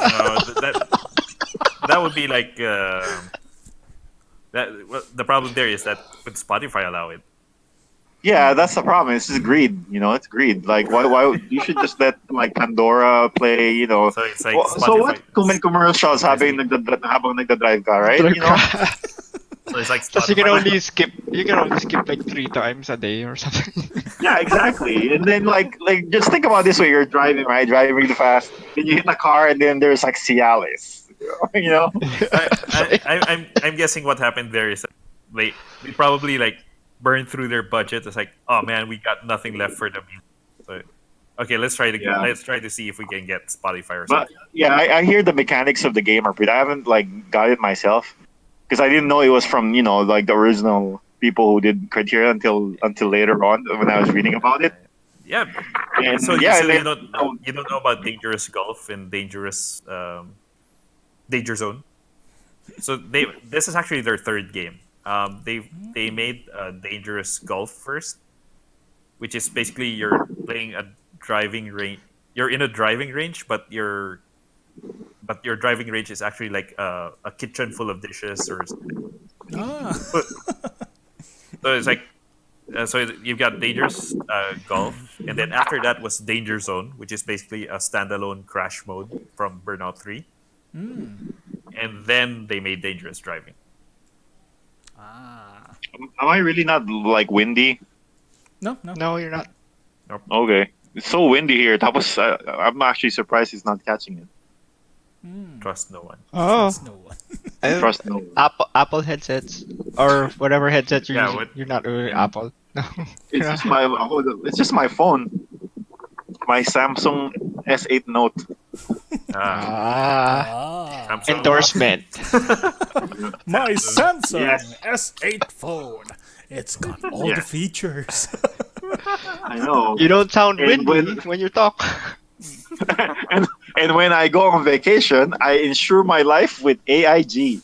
that would be like that. Well, the problem there is that would Spotify allow it? Yeah, that's the problem. It's just greed. It's greed. Like, why you should just let like Pandora play. So it's like So what? Spotify. Kung may commercials Spotify habang nagda-drive ka, right? So it's like Plus, Spotify. you can only skip like 3 times a day or something. Yeah, exactly. And then like just think about this way: you're driving, right? Driving really fast. Then you hit a car, and then there's like Cialis. You know? I'm guessing what happened there is that they probably like burned through their budget. It's like, oh man, we got nothing left for the music. So, okay, let's try to see if we can get Spotify or But something. yeah, I hear the mechanics of the game are pretty. I haven't like got it myself because I didn't know it was from like the original people who did Criteria until later on when I was reading about it. Yeah. And So yeah, so and you then, don't know about Dangerous Golf and Dangerous Danger Zone. So this is actually their third game. They made Dangerous Golf first, which is basically you're playing a driving range. You're in a driving range, but your driving range is actually like a kitchen full of dishes or something. Ah. So it's like so you've got Dangerous Golf, and then after that was Danger Zone, which is basically a standalone crash mode from Burnout 3. And then they made Dangerous Driving. Ah. am I really not like windy? No. No, you're not. Okay, it's so windy here. That was I'm actually surprised he's not catching it. Trust no one. Oh, That's no one. Trust no one. Apple headsets or whatever headset you're Yeah, using. what- You're not really Apple. No. It's just my phone. My Samsung S8 Note. Ah, Ah. Samsung. endorsement. My Samsung Yes. S8 phone. It's got all the Yes. features. I know. You don't sound And windy when you talk. and when I go on vacation, I insure my life with AIG.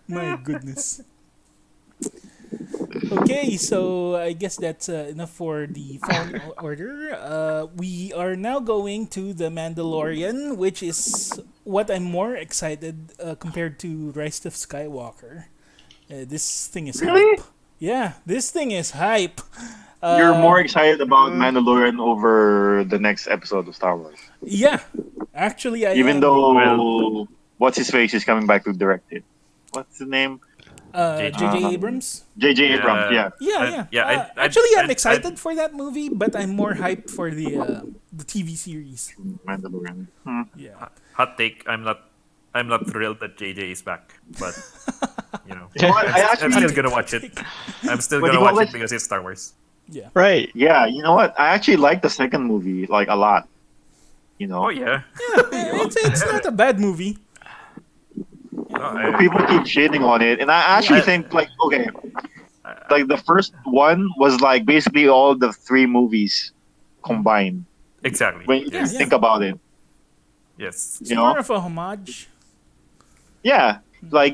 My goodness. Okay, so I guess that's enough for the Fallen Order. We are now going to The Mandalorian, which is what I'm more excited compared to Rise of Skywalker. This thing is Really? hype. Yeah, this thing is hype. You're more excited about Mandalorian over the next episode of Star Wars, Yeah, actually, I even am. though what's his face is coming back to direct it. What's the name? J.J. Abrams. J.J. Abrams. Yeah. Yeah. Actually, I'm excited for that movie, but I'm more hyped for the TV series. Mandalorian. Yeah. Hot take. I'm not thrilled that JJ is back, but you know, You know what? I'm still gonna watch it. I'm still What do gonna you call watch it it? because it's Star Wars. Yeah. Right. Yeah, you know what? I actually like the second movie like a lot. Oh yeah. It's not a bad movie. No, People keep shitting on it, and I actually think like okay, like the first one was like basically all the three movies combined. exactly. When you Yes. think about it, Yes. It's you more know, of a homage. yeah, like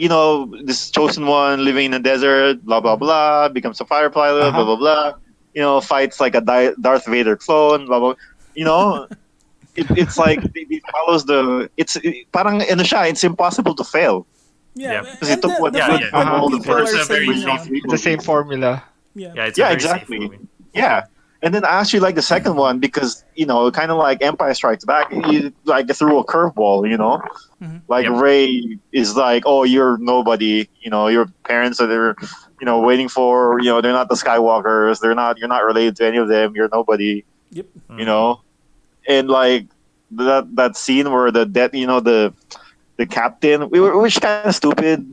this chosen one living in the desert, blah blah blah, becomes a fighter pilot, blah blah blah. Fights like a Darth Vader clone, blah blah. You know, it's like it follows parang siya, it's impossible to fail. Yeah. Yeah. Because it took what yeah, from yeah. all the people first are It's a very saying, safe- three The same movies. formula. yeah. Yeah, it's a Yeah, very safe exactly. movie. Yeah. And then I actually like the second one because, kind of like Empire Strikes Back, like threw a curveball. Like Yep. Ray is like, oh, you're nobody, your parents are there, waiting for, they're not the Skywalkers, you're not related to any of them, you're nobody, Yep. and like that scene where the captain, which kind of stupid,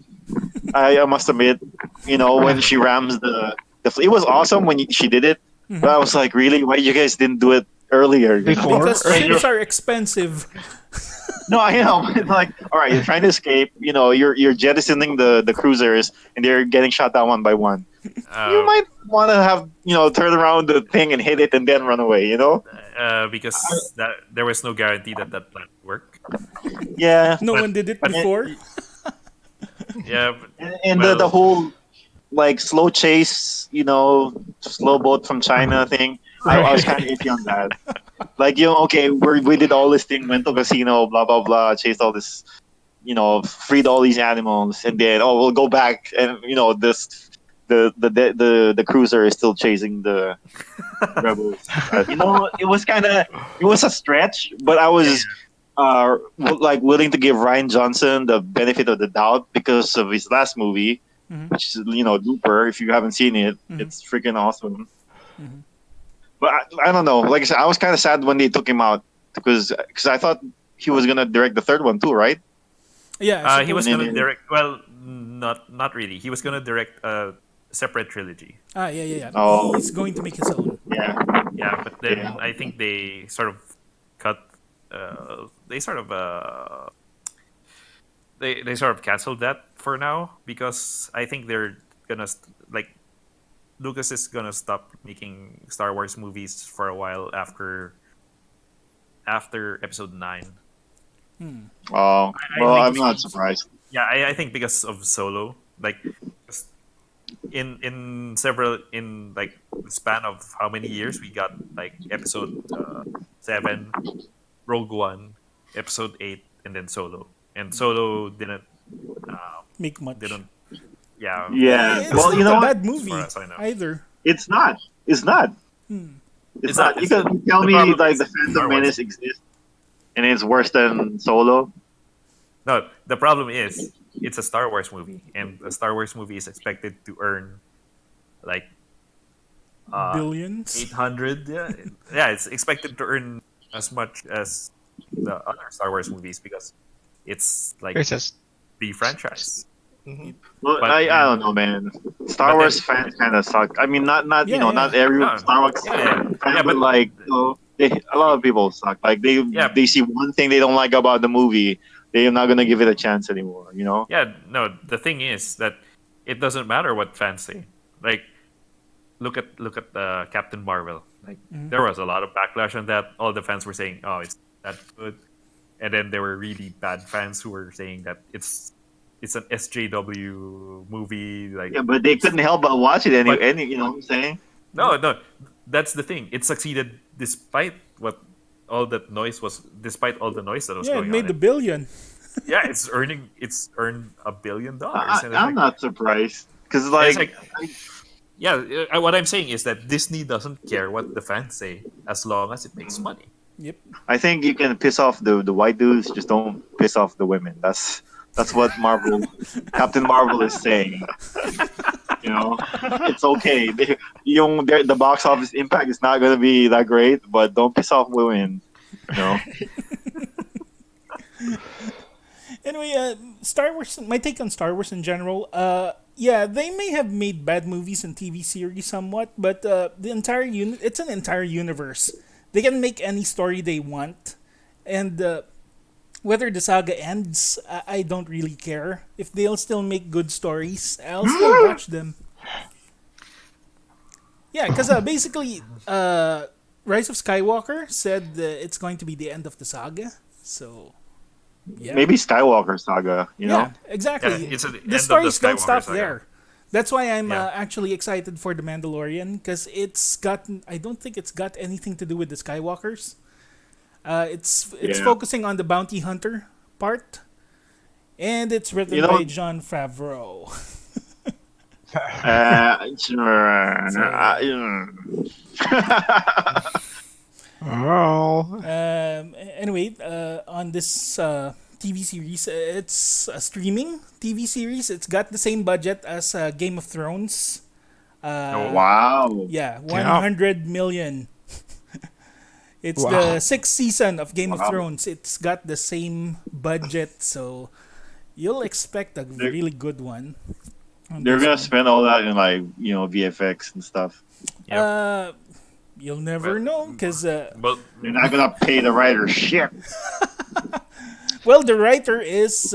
I must admit, when she rams it was awesome when she did it, but I was like, really, why you guys didn't do it earlier? Before? Because Or ships are expensive. No, I know. It's like, all right, you're trying to escape. You're jettisoning the cruisers, and they're getting shot down one by one. You might want to have turn around the thing and hit it, and then run away. Because there was no guarantee that plan would work. Yeah, No But one did it but before. yeah, and the well, whole like slow chase, slow boat from China thing. I was Right. kind of iffy on that. Like, okay, we did all this thing, went to casino, blah blah blah, chased all this, freed all these animals, and then we'll go back, and this the cruiser is still chasing the rebels. It was a stretch, but I yeah, was like willing to give Ryan Johnson the benefit of the doubt because of his last movie, Hmm. which is Looper. If you haven't seen it, Hmm. it's freaking awesome. Hmm. But I don't know. Like I said, I was kind of sad when they took him out because I thought he was gonna direct the third one too, right? Yeah, he And was supposedly. gonna then direct. Well, not really. He was gonna direct a separate trilogy. Ah, yeah, yeah, yeah. oh He's going to make his own. yeah, Yeah, but yeah. then I think they sort of cut. They sort of they sort of canceled that for now because I think they're gonna like Lucas is gonna stop making Star Wars movies for a while after Episode 9. Hmm. Oh I well, think I'm not surprised. yeah, I think because of Solo, like in like the span of how many years we got like Episode 7, Rogue One, Episode 8, and then Solo, and Solo Make much. didn't yeah Yeah. Eh, it's Well, you not know a what? bad as far movie as I know. either. It's not. It's not. Hmm. It's It's not. not. You It's can tell the me problem like the is Phantom Star Wars. Menace exists and it's worse than Solo. No, the problem is it's a Star Wars movie, and a Star Wars movie is expected to earn like Billions. 800. Yeah, yeah, it's expected to earn as much as the other Star Wars movies because it's like It's just the franchise. Hmm. Well, But I then, don't know, man. Star but Wars then, fans kind of suck. I mean, not Yeah, not yeah. every no, Star Wars yeah, yeah, fan, yeah, but but like a lot of people suck. Like yeah, they see one thing they don't like about the movie, they're not gonna give it a chance anymore. yeah. No, the thing is that it doesn't matter what fans say. Like, look at Captain Marvel. Like, Mhm. there was a lot of backlash on that. All the fans were saying, "Oh, it's that good," and then there were really bad fans who were saying that it's an SJW movie. Like, Yeah, but they it's couldn't help but watch it but any. You know what I'm saying? no, that's the thing. It succeeded despite what all that noise was. Despite all the noise that was Yeah, it going on, made the billion. yeah, it's earned $1 billion, and I'm not surprised because it's like like yeah. What I'm saying is that Disney doesn't care what the fans say as long as it makes money. Yep. I think you can piss off the white dudes, just don't piss off the women. That's what Captain Marvel is saying. It's okay. The box office impact is not gonna be that great, but don't piss off women. You know. Anyway, Star Wars. My take on Star Wars in general. Yeah, they may have made bad movies and TV series somewhat, but the entire it's an entire universe. They can make any story they want, and whether the saga ends, I don't really care. If they'll still make good stories, I'll still watch them. Yeah, because basically, Rise of Skywalker said it's going to be the end of the saga. So, yeah. Maybe Skywalker Saga. Yeah, Yeah, exactly. it's the end The of the stories don't Skywalker stop saga. there. That's why I'm Yeah. actually excited for The Mandalorian because it's got. I don't think it's got anything to do with the Skywalkers. It's Yeah. focusing on the bounty hunter part, and it's written You know. by John Favreau. Sure. So, oh, anyway, on this TV series, it's a streaming TV series. It's got the same budget as Game of Thrones. Wow. Yeah, Damn. 100 million. It's Wow. the sixth season of Game of Wow. Thrones. It's got the same budget, so you'll expect a really good one. On They're this gonna one. spend all that in like VFX and stuff. You'll never Well, know because Well, They're not gonna pay the writer shit. well, the writer is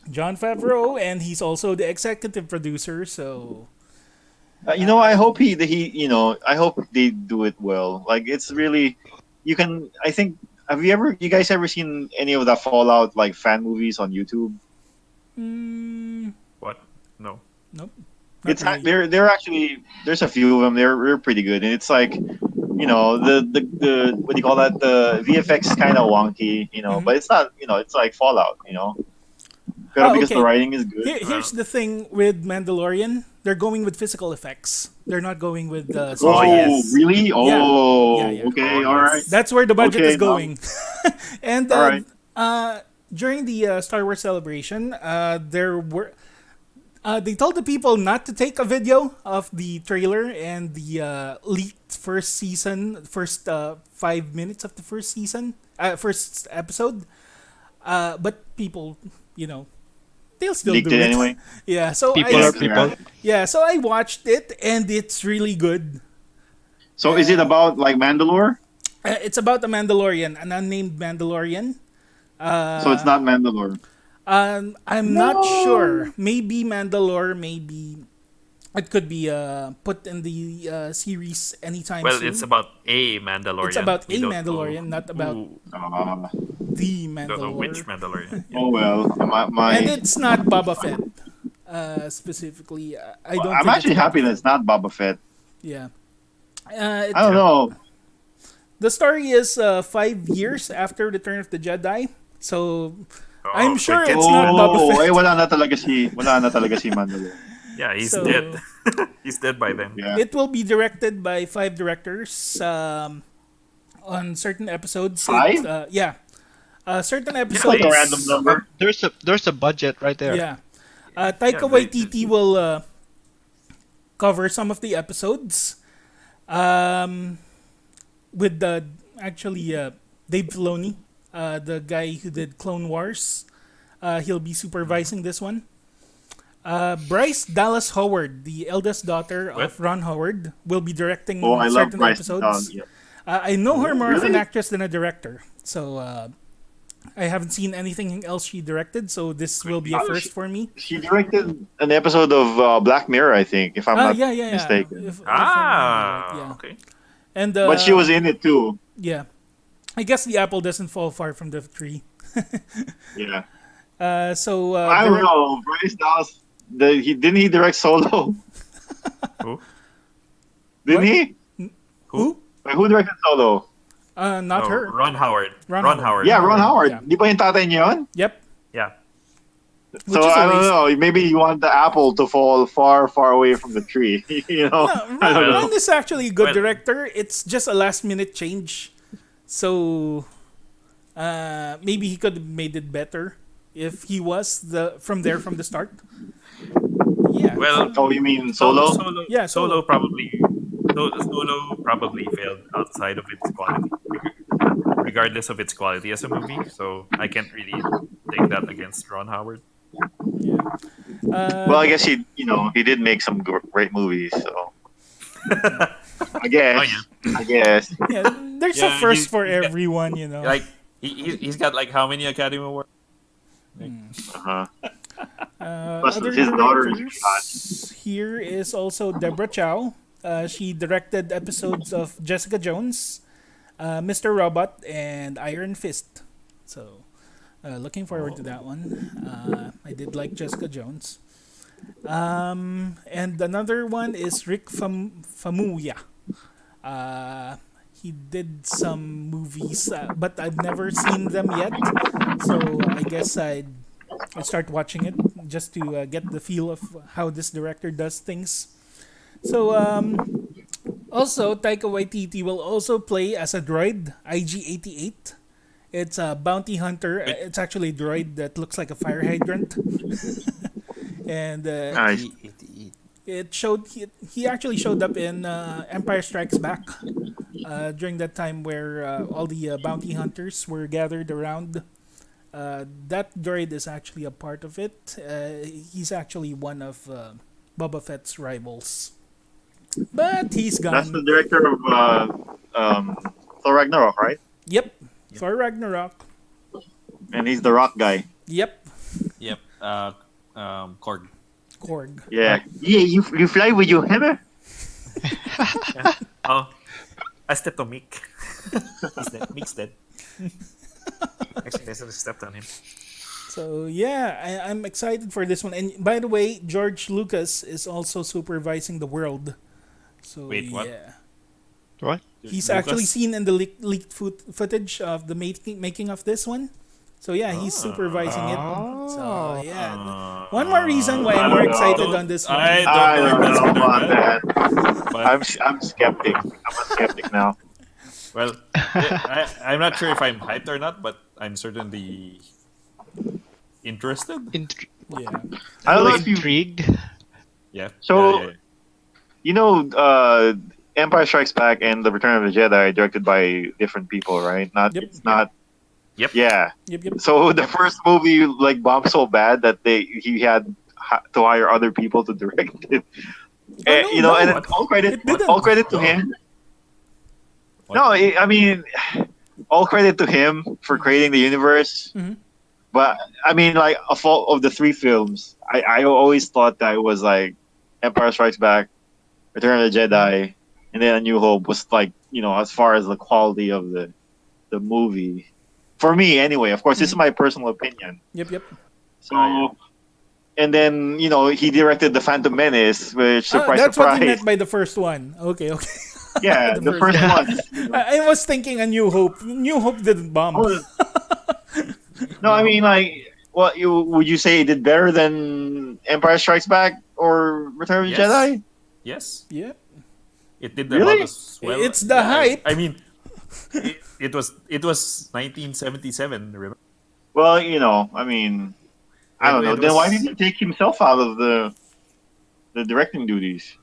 John Favreau, and he's also the executive producer. So I hope I hope they do it well. Like it's really, you can. I think you guys ever seen any of the Fallout like fan movies on YouTube? Mm, What? No. nope. Not It's really. they're actually there's a few of them. They're pretty good, and it's like the what do you call that? The VFX is kind of wonky, Mhm. but it's not it's like Fallout, Pero Oh, because the okay. writing is good. Here's the thing with Mandalorian. They're going with physical effects. They're not going with Oh CGI. Oh, yes. really? Yeah, yeah, Oh, yeah. okay, Oh all right, yes. That's where the budget is okay, going. And all right. during the Star Wars celebration, they told the people not to take a video of the trailer and the leaked first 5 minutes of the first episode. But people, you know, they'll still Leaked do it it. anyway. Yeah, so People I are Yeah, people. so I watched it and it's really good. So is it about like Mandalore? It's about a Mandalorian, an unnamed Mandalorian. So it's not Mandalore. I'm not sure. Maybe Mandalore. Maybe it could be put in the series anytime Well, soon. it's about a Mandalorian. It's about We a don't Mandalorian, not about know Uh, the don't know which Mandalore. Mandalorian. oh well, And my it's not Boba Fett specifically. I don't I'm think it's actually Boba happy that Fett. it's not Boba Fett. Yeah. I don't know. The story is 5 years after Return of the Jedi. So I'm Oh, so sure it it's gets not Boba Oh, Fett. wala na talaga si Mandalore. Yeah, he's So dead. He's dead by then. Yeah. it will be directed by 5 directors on certain episodes. Five? Yeah, certain It's like episodes. a random number. There's a budget right there. Yeah, Taika Yeah, Waititi will cover some of the episodes. Um, with the actually Dave Filoni, the guy who did Clone Wars. He'll be supervising this one. Bryce Dallas Howard, the eldest daughter of What? Ron Howard, will be directing Oh, I love certain Bryce episodes. Dallas. Yeah. I know her more as an Really? actress than a director, so I haven't seen anything else she directed. So this will be a Oh, first for me. She directed an episode of Black Mirror, I think, if I'm not Yeah, yeah, yeah. mistaken. If I remember right, yeah. Okay. And But she was in it too. yeah. I guess the apple doesn't fall far from the tree. Yeah. So I don't know. Bryce Dallas. Didn't he direct Solo? Who? Didn't What? he? Who? Like, who directed Solo? Not Oh, her. Ron Howard. Ron Ron Howard. Howard. Yeah, Ron Howard. Yeah. Di ba yung tatay niya yun? Yep. Yeah. Which So is a I don't waste. know. Maybe you want the apple to fall far, far away from the tree. No, I don't know. Ron is actually a good Well- director. It's just a last minute change. So maybe he could have made it better if he was from the start. Yeah. Well, Oh, you mean Solo? Yeah, Solo. Solo probably failed outside of its quality, regardless of its quality as a movie. So I can't really take that against Ron Howard. Yeah. Well, I guess he did make some great movies. So I guess. Oh, yeah. I guess. Yeah, there's a Yeah, first he- for he's got- everyone, you know. Like he's got like how many Academy Awards? Uh-huh. Plus, Other his daughter is directors here is also Deborah Chow. She directed episodes of Jessica Jones, Mr. Robot, and Iron Fist. So, looking forward to that one. I did like Jessica Jones. And another one is Rick Famuya. He did some movies, but I've never seen them yet. So I guess I'd start watching it just to get the feel of how this director does things. So also Taika Waititi will also play as a droid, IG-88. It's a bounty hunter. It's actually a droid that looks like a fire hydrant. And Nice. he actually showed up in Empire Strikes Back during that time where all the bounty hunters were gathered around. That droid is actually a part of it. He's actually one of Boba Fett's rivals, but he's That's the gone. director of Thor Ragnarok, right? Yep, for Ragnarok. And he's the rock guy. Yep, Yep. Korg. Korg. Yeah. Yeah, you fly with your hammer? Oh, I stepped on Mick. He's dead. Mick's dead. Actually, I should have stepped on him. So yeah, I'm excited for this one. And by the way, George Lucas is also supervising the world. So Wait, what? yeah, What? he's Lucas? actually seen in the leaked footage of the making of this one. So yeah, he's supervising it. So yeah, one more reason why I I'm more don't know. excited on this one. I I don't know if don't that's know good or about bad. that. But I'm skeptic. I'm a skeptic now. well, I'm not sure if I'm hyped or not, but I'm certainly interested. Yeah, I don't know if you. Intrigued. Yeah. So- yeah. You know, Empire Strikes Back and The Return of the Jedi are directed by different people, right? Not Yep. it's not. Yep. Yeah. yep. So the first movie like bombed so bad that he had to hire other people to direct it. Oh, And, no, you know, no. and What? all credit It didn't. all credit to No. him. What? No, I mean, all credit to him for creating the universe. Mhm. But I mean, like of the three films, I always thought that it was like Empire Strikes Back, Return of the Jedi, and then A New Hope was like, you know, as far as the quality of the movie. For me, anyway. Of course, this is my personal opinion. Yep. So, Oh, and then you know he directed the Phantom Menace, which surprise, That's what surprise, he meant by the first one. Okay. yeah, the the first first one. one. You know. I was thinking A New Hope. New Hope didn't bomb. Oh, no, I mean like, what would you say it did better than Empire Strikes Back or Return of the Yes. Jedi? Yes. Yeah. It did Really? about as well. It's the hype. I mean, it was 1977. Remember? Well, you know, I mean, I don't know. It Then why was- did he take himself out of the directing duties?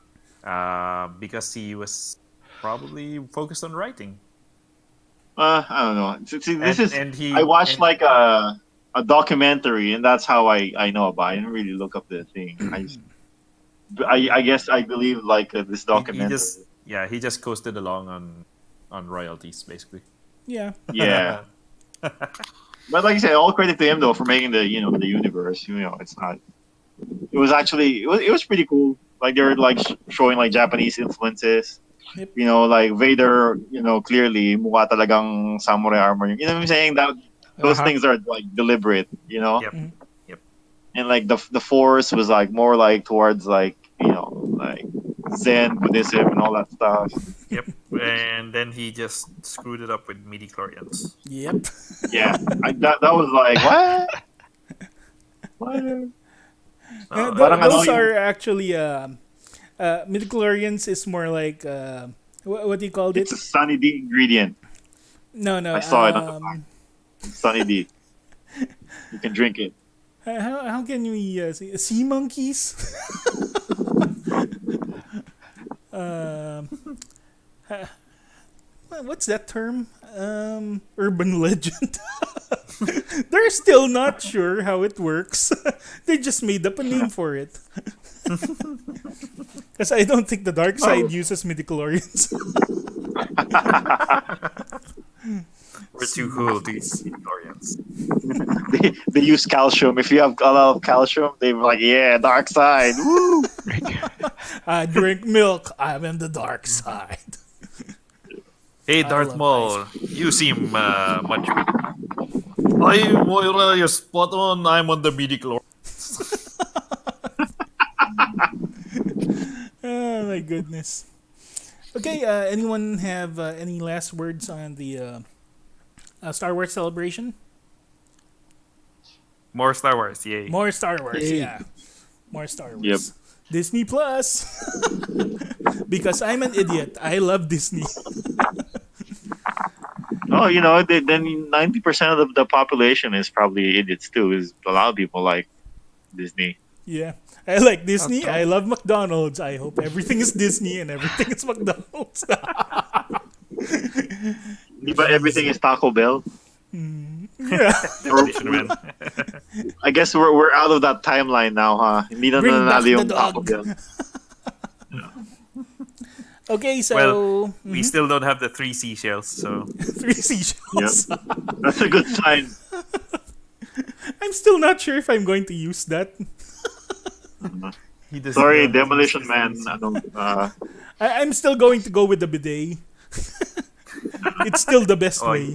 Because he was probably focused on writing. I don't know. See, this is. And he. I watched and- like a documentary, and that's how I know about it. I didn't really look up the thing. I guess I believe like this he documentary. he just coasted along on royalties basically. Yeah. Yeah. But like I said, all credit to him though for making the the universe. You know, it's not. It was actually it was pretty cool. Like they were like showing like Japanese influences. Yep. You know, like Vader. You know, clearly mukha talagang samurai armor. You know what I'm saying? That those Uh-huh. things are like deliberate. You know. Yep. Mhm. Yep. And like the Force was like more like towards like like Zen Buddhism and all that stuff. Yep. And then he just screwed it up with midi-chlorians. Yep. Yeah, that was like what? What? Parang ano Those yung- are actually midichlorians is more like what do you call it? It's a Sunny D ingredient. No. I saw it on the back. Sunny D. You can drink it. How can we say sea monkeys? What's that term? Urban legend. They're still not sure how it works. They just made up a name for it. Because I don't think the dark side uses midichlorians. We're too cool to use midi-chlorians. They use calcium. If you have a lot of calcium, they're like, yeah, dark side. Woo! I drink milk. I'm in the dark side. Hey, I Darth love Maul, you seem much. Hey, Moira, you're spot on. I'm on the midi-chlorians. Oh my goodness. Okay, anyone have any last words on the Star Wars celebration? More Star Wars, yay! More Star Wars, Yay. yeah. More Star Wars. Yep. Disney Plus. Because I'm an idiot. I love Disney. Oh, then 90% of the population is probably idiots too. Is a lot of people like Disney. Yeah. I like Disney. Okay. I love McDonald's. I hope everything is Disney and everything is McDonald's. But everything is Taco Bell. Yeah. Definition, man. I guess we're out of that timeline now, huh? Hindi na Bring back nanalo the yung Taco dog. Bell. Okay, so Well, we still don't have the 3 seashells, so 3 seashells. That's a good sign. I'm still not sure if I'm going to use that. he doesn't Sorry, know. Demolition Man. I'm still going to go with the bidet. It's still the best Oh, way.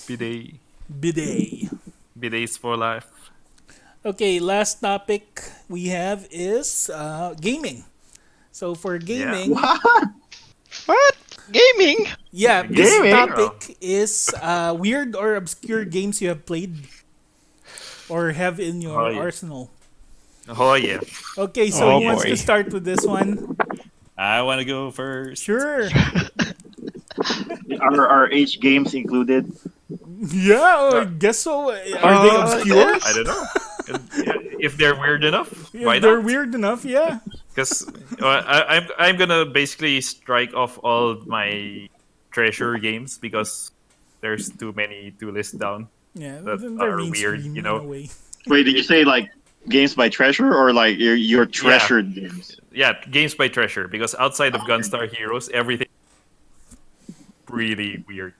Bidet. Bidet. Bidets for life. Okay, last topic we have is gaming. So for Yeah. gaming, What? What? Gaming? yeah, this Gaming in Gaming? general. topic is weird or obscure games you have played or have in Oh your yeah. arsenal. Oh yeah. Okay, so Oh who wants to boy. start with this one? I want to go first. Sure. Are H games included? Yeah, I Uh, guess so. Are they obscure? I There's don't know. If they're weird enough, why If they're not? weird enough, yeah. Because I'm gonna basically strike off all my treasure games because there's too many to list down Yeah, that they're are weird. mainstream in a way. Wait, did you It, say like games by treasure or like your yeah, treasured games? yeah, games by treasure because outside of Gunstar Heroes, everything really weird.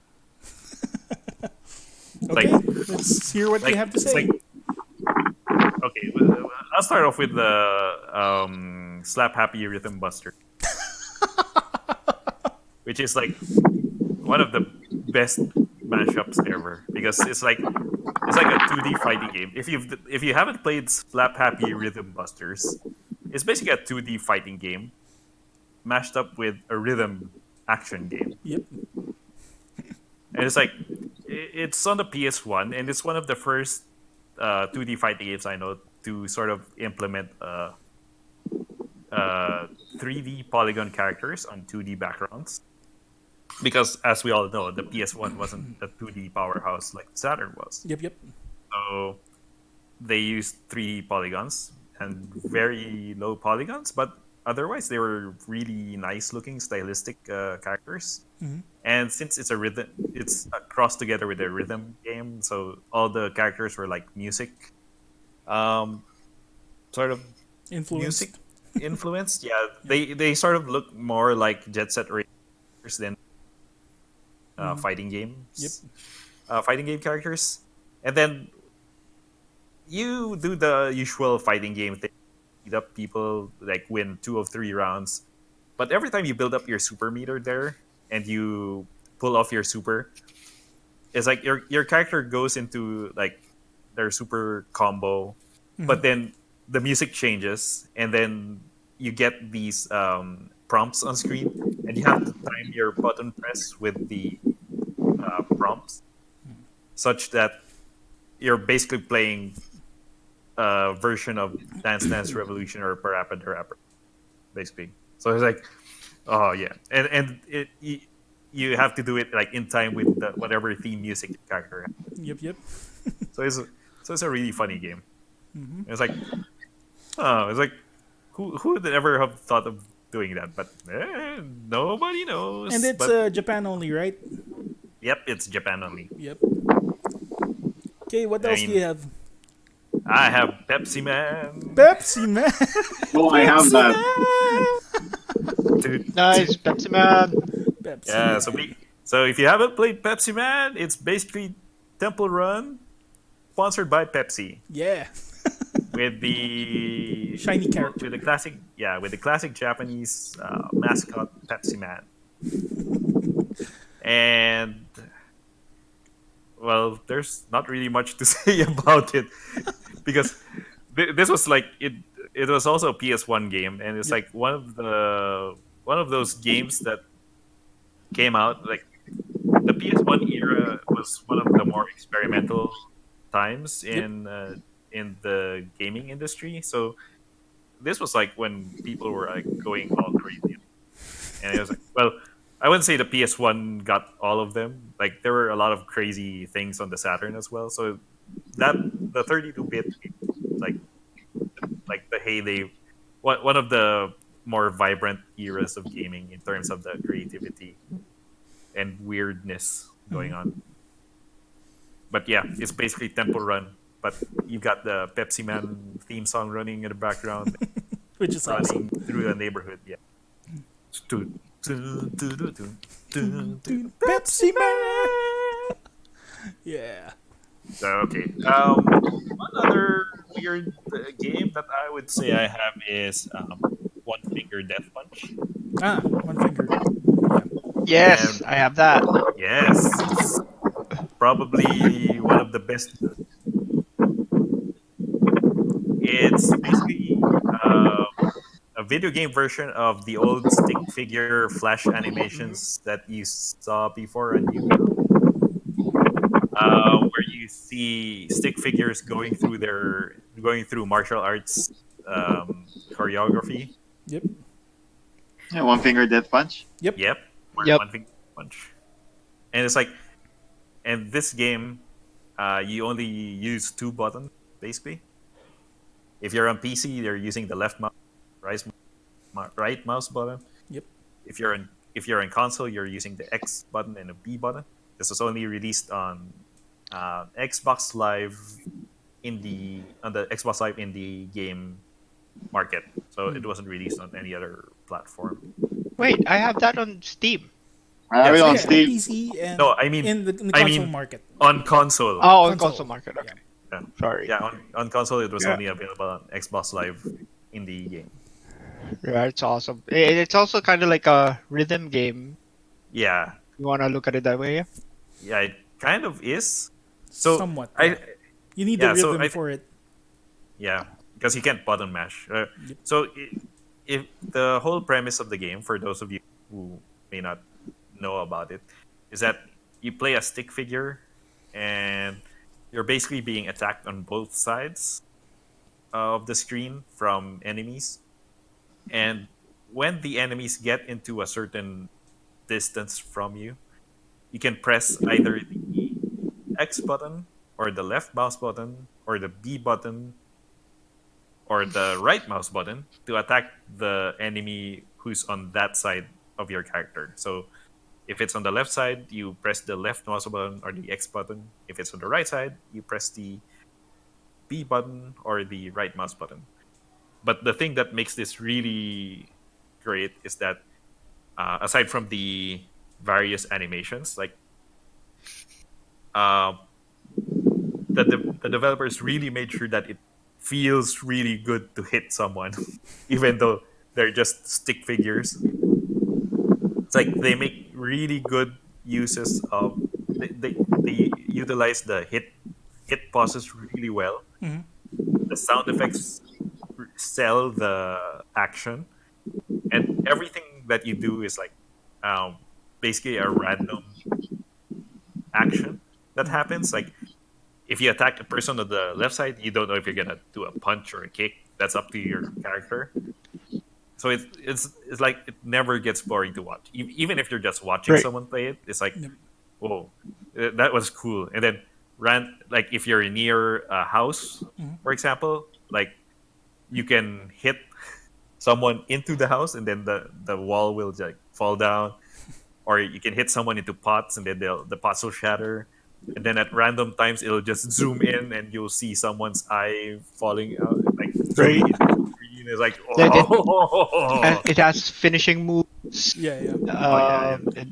Okay, Like let's hear what you have to it's say. like okay, I'll start off with the Slap Happy Rhythm Buster, which is like one of the best mashups ever because it's like a 2D fighting game. If you haven't played Slap Happy Rhythm Busters, it's basically a 2D fighting game mashed up with a rhythm action game. Yep. And it's like it's on the PS1 and it's one of the first 2D fighting games I know to sort of implement 3D polygon characters on 2D backgrounds. Because as we all know, the PS1 wasn't a 2D powerhouse like Saturn was. Yep. Yep. So they used 3D polygons and very low polygons, but otherwise they were really nice looking stylistic characters. Mhm. And since it's a cross together with a rhythm game, so all the characters were like music, um, sort of music Influenced. influenced. Yeah, they sort of look more like Jet Set Racers than fighting Yep. games, fighting game characters. And then you do the usual fighting game thing, beat up people, like win 2 of 3 rounds. But every time you build up your super meter there and you pull off your super, it's like your character goes into like their super combo, but then the music changes, and then you get these prompts on screen, and you have to time your button press with the prompts, such that you're basically playing a version of Dance Dance Revolution or Parappa the Rapper, basically. So it's like, oh yeah, and you have to do it like in time with whatever theme music the character has. Yep. Yep. So it's a really funny game. It's like, oh, it's like who would ever have thought of doing that? But nobody knows. And it's But Japan only, right? yep, it's Japan only. Yep. Okay, what I else do you mean, have? I have Pepsi Man. Pepsi Man. Oh, I have Pepsi that. Man. Dude, nice, Pepsi Man. Pepsi yeah, Man. so if you haven't played Pepsi Man, it's basically Temple Run, sponsored by Pepsi, Yeah. with the Shiny character. with the classic Japanese mascot Pepsi Man, and well, there's not really much to say about it because this was like it. It was also a PS1 game, and it's like one of those games that came out like the PS1 era was one of the more experimental times in the gaming industry. So this was like when people were like going all crazy, and it was like, well, I wouldn't say the PS1 got all of them. Like there were a lot of crazy things on the Saturn as well. So that the 32-bit like the heyday, one of the more vibrant eras of gaming in terms of the creativity and weirdness going on. But yeah, it's basically Temple Run, but you got the Pepsi Man theme song running in the background, Which is awesome. running through the neighborhood. Yeah. Stu- tu- tu- tu- tu- tu- tu- Pepsi Man. Yeah. So, okay. One other weird game that I would say I have is One Finger Death Punch. One finger. Yes, And I have that. yes, it's probably one of the best. It's basically a video game version of the old stick figure flash Mm-hmm. animations that you saw before on YouTube, where you see stick figures going through martial arts choreography. Yep. Yeah, one finger death punch. Yep. Yep, Yep. one finger punch, and it's like, and this game, you only use two buttons basically. If you're on PC, you're using the left mouse, right, right mouse button. Yep. If you're in console, you're using the X button and a B button. This was only released on Xbox Live on the Xbox Live indie game market, so it Mm. wasn't released on any other platform. Wait, I have that on Steam. I have Yeah, it on Yeah, Steam. PC and no, I mean, in the I console mean market. on console. Oh, on Console. console market. Yeah. Okay. Yeah, Sorry. yeah, on console it was Yeah. only available on Xbox Live indie game. Yeah, it's awesome. It's also kind of like a rhythm game. Yeah, You wanna look at it that way? Yeah. yeah, it kind of is. So Somewhat. I You need the yeah, so rhythm I for it. yeah, because you can't button mash. Yep. So if the whole premise of the game, for those of you who may not know about it, is that you play a stick figure, and you're basically being attacked on both sides of the screen from enemies. And when the enemies get into a certain distance from you, you can press either the X button or the left mouse button or the B button or the right mouse button to attack the enemy who's on that side of your character. So if it's on the left side, you press the left mouse button or the X button. If it's on the right side, you press the B button or the right mouse button. But the thing that makes this really great is that aside from the various animations, like uh, the developers really made sure that it feels really good to hit someone, even though they're just stick figures. It's like they make really good uses of they utilize the hit pauses really well. Hmm. The sound effects sell the action, and everything that you do is like um, basically a random action that happens. Like if you attack a person on the left side, you don't know if you're gonna do a punch or a kick. That's up to your character. So it's like it never gets boring to watch. Even if you're just watching Right. someone play it, it's like, Yep. whoa, that was cool. And then like if you're near a house, Mhm. for example, like you can hit someone into the house, and then the wall will like fall down, or you can hit someone into pots, and then the pots will shatter. And then at random times, it'll just zoom in, and you'll see someone's eye falling out, like Right. zooming into the screen. It's like, Like it, oh, it has finishing moves. Yeah, yeah. oh yeah,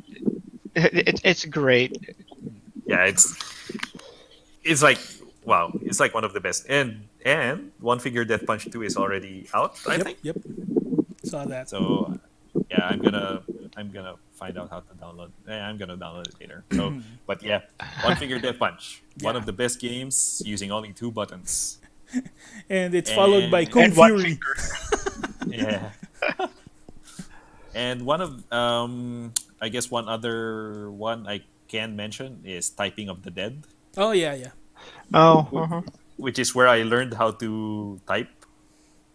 It's great. yeah. It's like wow, it's like one of the best. And One Finger Death Punch 2 is already out, I Yep. think. Yep. Saw that. So yeah, I'm gonna find out how to download. I'm gonna download it later. So, but yeah, One Finger Death Punch, one Yeah. of the best games using only two buttons. And it's followed by And Kung And one Fury. yeah, and one of I guess one other one I can mention is Typing of the Dead, Oh yeah, yeah. Oh, which is where I learned how to type.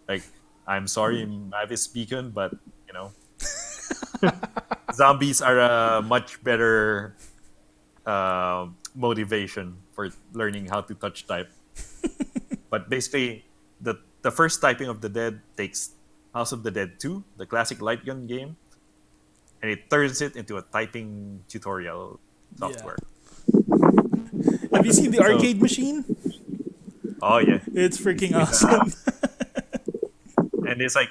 Like, I'm sorry, Mavis Beacon, but you know, zombies are a much better motivation for learning how to touch type. But basically, the first Typing of the Dead takes House of the Dead 2, the classic light gun game, and it turns it into a typing tutorial Yeah. software. Have you seen the So- arcade machine? Oh yeah, It's freaking With, awesome. and it's like,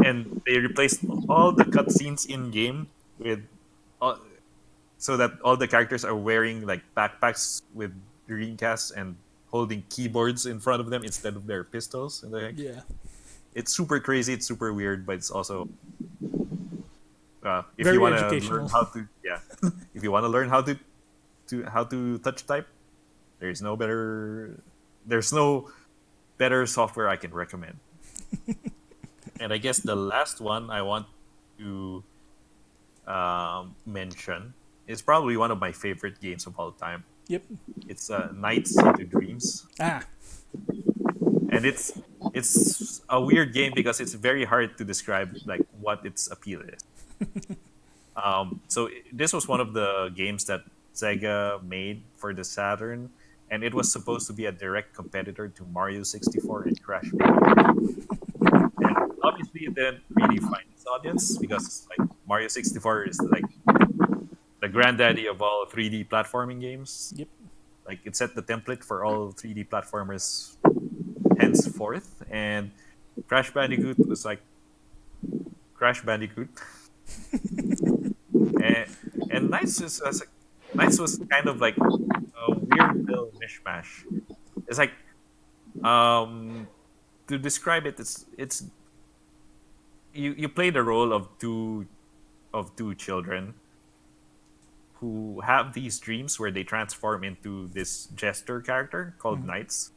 and they replaced all the cutscenes in game with, all, so that all the characters are wearing like backpacks with Dreamcasts and holding keyboards in front of them instead of their pistols. And Yeah. it's super crazy, it's super weird, but it's also if Very you want to educational. learn how to if you want to learn how to to how to touch type, there's no better there's no better software I can recommend. And I guess the last one I want to mention is probably one of my favorite games of all time. Yep. It's Nights into Dreams, Ah. and it's a weird game because it's very hard to describe like what its appeal is. This was one of the games that Sega made for the Saturn, and it was supposed to be a direct competitor to Mario 64 and Crash Bandicoot. And obviously, it didn't really find its audience because like Mario 64 is like the granddaddy of all 3D platforming games. Yep. Like it set the template for all 3D platformers henceforth, and Crash Bandicoot was like Crash Bandicoot, and and Nights was kind of like a weird little mishmash. It's like um to describe it, it's you play the role of two children who have these dreams where they transform into this jester character called Knights,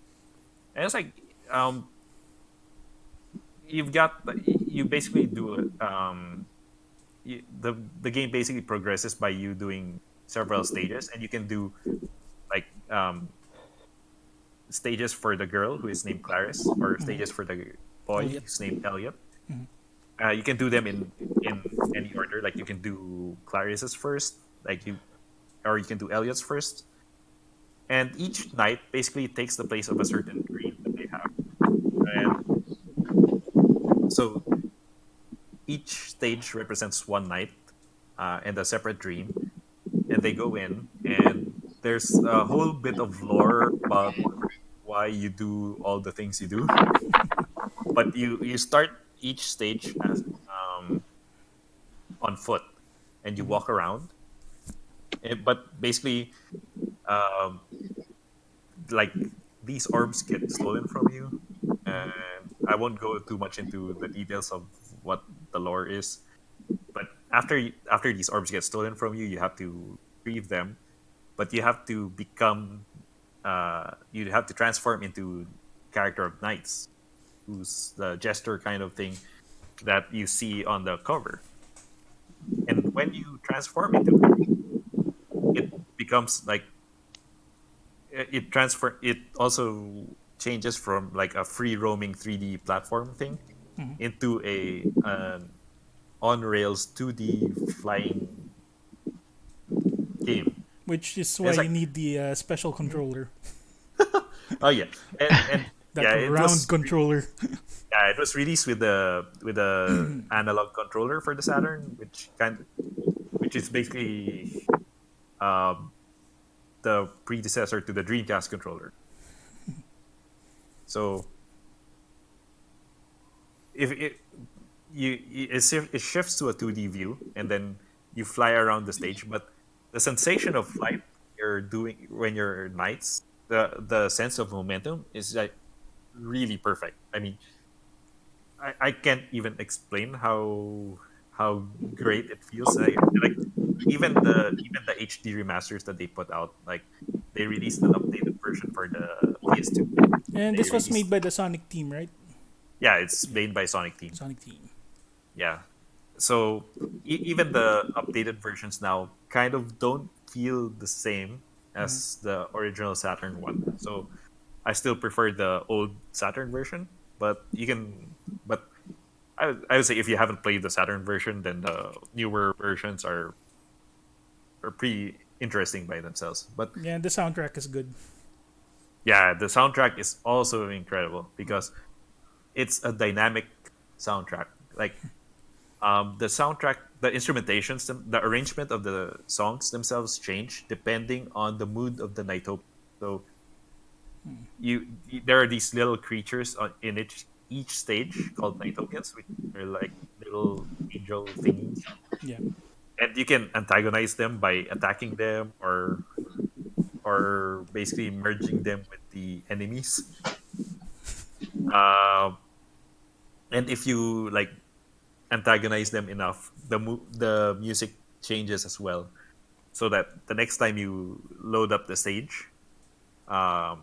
and it's like you've got you basically do the game basically progresses by you doing several stages, and you can do like stages for the girl who is named Clarice, or stages for the boy Elliot. who's named Elliot. You can do them in any order. Like you can do Clarice's first, or you can do Elliot's first. And each night basically takes the place of a certain dream that they have. And so each stage represents one night and a separate dream. And they go in, and there's a whole bit of lore about why you do all the things you do. But you start each stage as on foot, and you walk around. But basically, um, like these orbs get stolen from you, and I won't go too much into the details of what the lore is. But after these orbs get stolen from you, you have to retrieve them, but you have to become you have to transform into character of Knights, who's the jester kind of thing that you see on the cover. And when you transform into it becomes like it also changes from like a free roaming 3D platform thing into a on rails 2D flying game. Which is why It's you like need the special controller. oh yeah, and That yeah, it round was controller. yeah, it was released with the analog controller for the Saturn, which is basically um, the predecessor to the Dreamcast controller. So if it shifts to a 2D view, and then you fly around the stage, but the sensation of flight you're doing when you're Knights, the sense of momentum is like really perfect. I mean, I can't even explain how great it feels. Like even the HD remasters that they put out, like they released an updated version for the PS2. And They this was released made by the Sonic team, right? yeah, it's made by Sonic Team. Sonic team. Yeah, so even the updated versions now kind of don't feel the same as the original Saturn one. So I still prefer the old Saturn version, but I would say if you haven't played the Saturn version, then the newer versions are pretty interesting by themselves. But Yeah, the soundtrack is good. yeah, the soundtrack is also incredible because it's a dynamic soundtrack. Like the soundtrack, the instrumentations, the arrangement of the songs themselves change depending on the mood of the Nighthope. So there are these little creatures in each stage called Nighthopians, which are like little angel thingies, Yeah. and you can antagonize them by attacking them or basically merging them with the enemies. Um, and if you antagonize them enough, the music changes as well. so that the next time you load up the stage, um,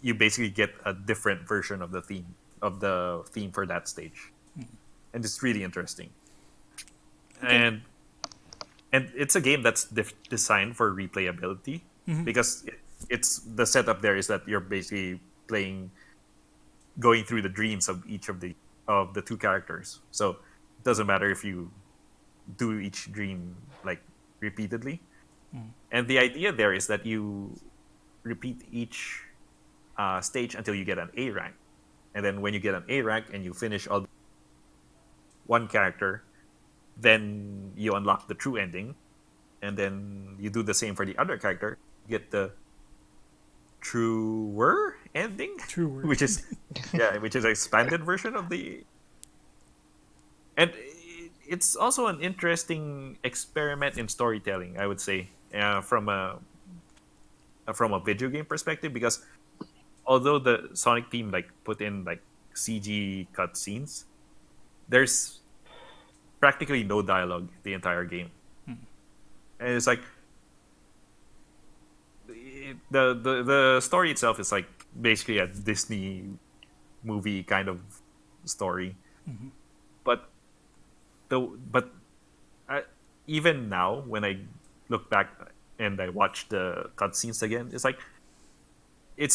you basically get a different version of the theme for that stage, and it's really interesting. Okay. And it's a game that's designed for replayability because it's the setup there is that you're basically playing going through the dreams of each of the two characters. So it doesn't matter if you do each dream like repeatedly. And the idea there is that you repeat each stage until you get an A rank, and then when you get an A rank and you finish all one character, then you unlock the true ending, and then you do the same for the other character, get the truer ending, Truer. which is which is an expanded version of the. And it's also an interesting experiment in storytelling, I would say, from a video game perspective, because although the Sonic team like put in like CG cutscenes, there's practically no dialogue the entire game, and it's like the story itself is like basically a Disney movie kind of story, but but I, even now when I look back and I watch the cutscenes again, it's like it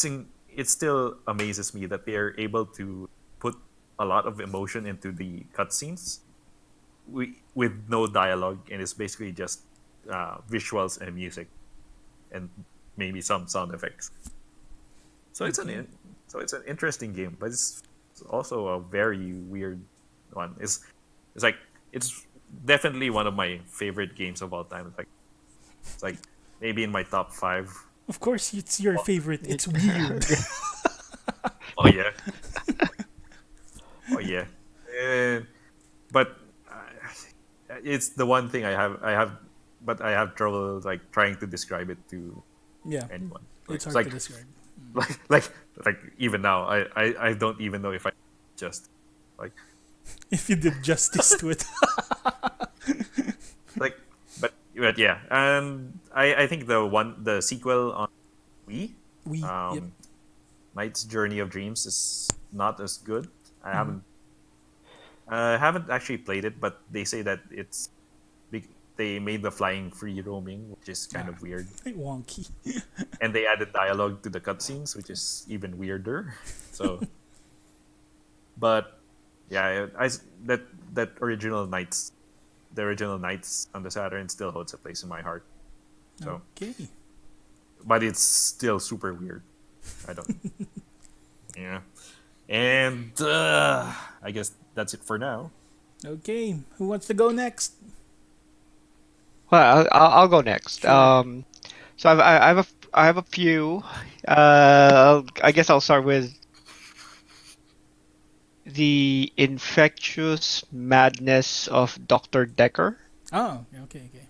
still amazes me that they are able to put a lot of emotion into the cutscenes with no dialogue, and it's basically just visuals and music and maybe some sound effects. So it's an interesting game, but it's also a very weird one. It's like it's definitely one of my favorite games of all time. It's like maybe in my top 5. Of course, it's your favorite. It's weird. Oh yeah, oh yeah. But it's the one thing but I have trouble like trying to describe it to Yeah, anyone. it's It's hard like to describe. like even now I don't even know if I just like If you did justice to it. like but yeah, and I think the sequel on Wii, We. Yep. Knight's Journey of Dreams, is not as good. I haven't actually played it, but they say that they made the flying free roaming, which is kind of weird, Wonky. and they added dialogue to the cutscenes, which is even weirder. So, but yeah, that that original Knights, the original Knights on the Saturn still holds a place in my heart. So, Okay. but it's still super weird. I don't. Yeah, and I guess that's it for now. Okay. Who wants to go next? Well, I'll go next. Sure. So I have a few. I guess I'll start with the infectious madness of Dr. Decker. Oh, okay, okay.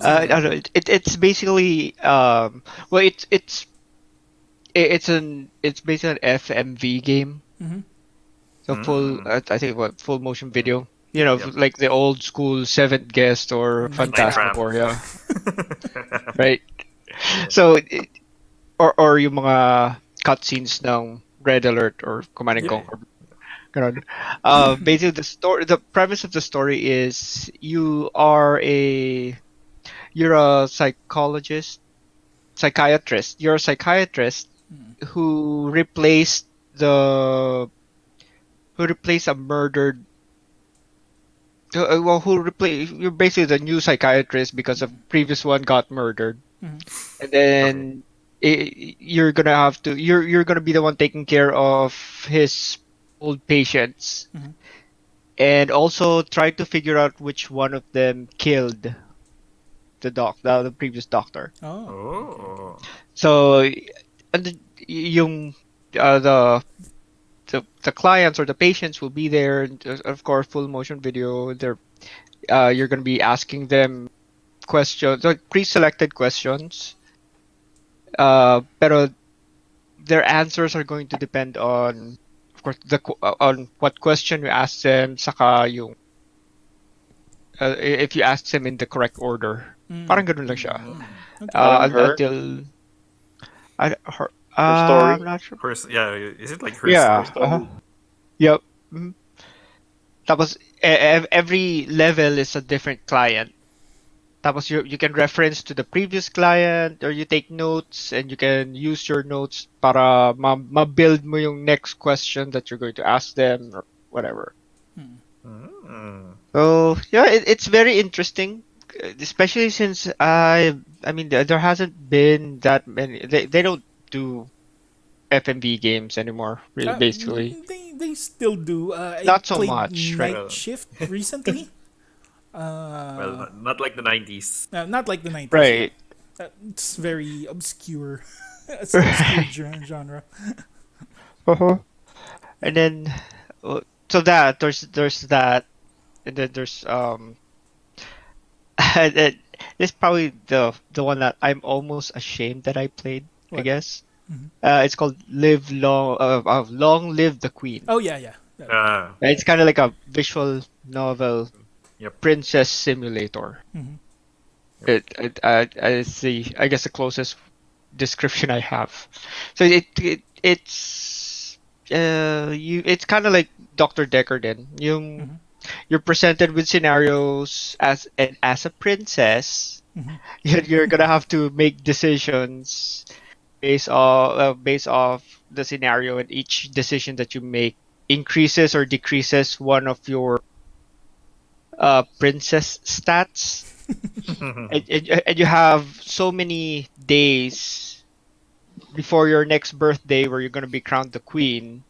I don't know. It's basically well, it's basically an FMV game. Mm-hmm. So full, I think what full motion video. You Yep. know, Yep. like the old school Seventh Guest or Night Night Trap. Trap. Phantasmagoria, right? So, or yung mga cutscenes ng Red Alert or Command and Yep. Conquer. Ganon. Basically, the premise of the story is you're a psychiatrist. You're a psychiatrist who replaced the who replaced a murdered. Well, who replace? You're basically the new psychiatrist because the previous one got murdered, Mhm. and Okay. then you're gonna have to you're gonna be the one taking care of his old patients, Mhm. and also try to figure out which one of them killed the previous doctor. Oh. Okay, okay. Oh. So, and yung the clients or the patients will be there, and of course, full motion video. You're gonna be asking them questions, like pre-selected questions. Pero their answers are going to depend on, of course, on what question you ask them, saka yung if you ask them in the correct order. Parang ganun lang siya. Okay. Parang her, Until her, her I'm story, not sure. Yeah, is it like her Yeah. her story? story. Yep. Mhm. Tapos every level is a different client. Tapos you can reference to the previous client or you take notes and you can use your notes para ma-build mo yung next question that you're going to ask them or whatever. Mm. So yeah, it's very interesting, especially since I mean there hasn't been that many. They don't do FMV games anymore, really, basically. They still do. I Not so played much, right? Night Well, Shift recently. not like the 90s. Not like the 90s, yeah. Right. It's very obscure. It's obscure genre. Uh-huh. And then so that there's that, and then there's that- this is probably the one that I'm almost ashamed that I played, I What? guess. It's called Long Live the Queen. Oh yeah, yeah. Ah, It's kind of like a visual novel yep. princess simulator. Mhm. I see. I guess the closest description I have. So it's kind of like Dr. Decker then. You're presented with scenarios as a princess. You're gonna have to make decisions based off the scenario, and each decision that you make increases or decreases one of your princess stats, and you have so many days before your next birthday where you're gonna be crowned the queen.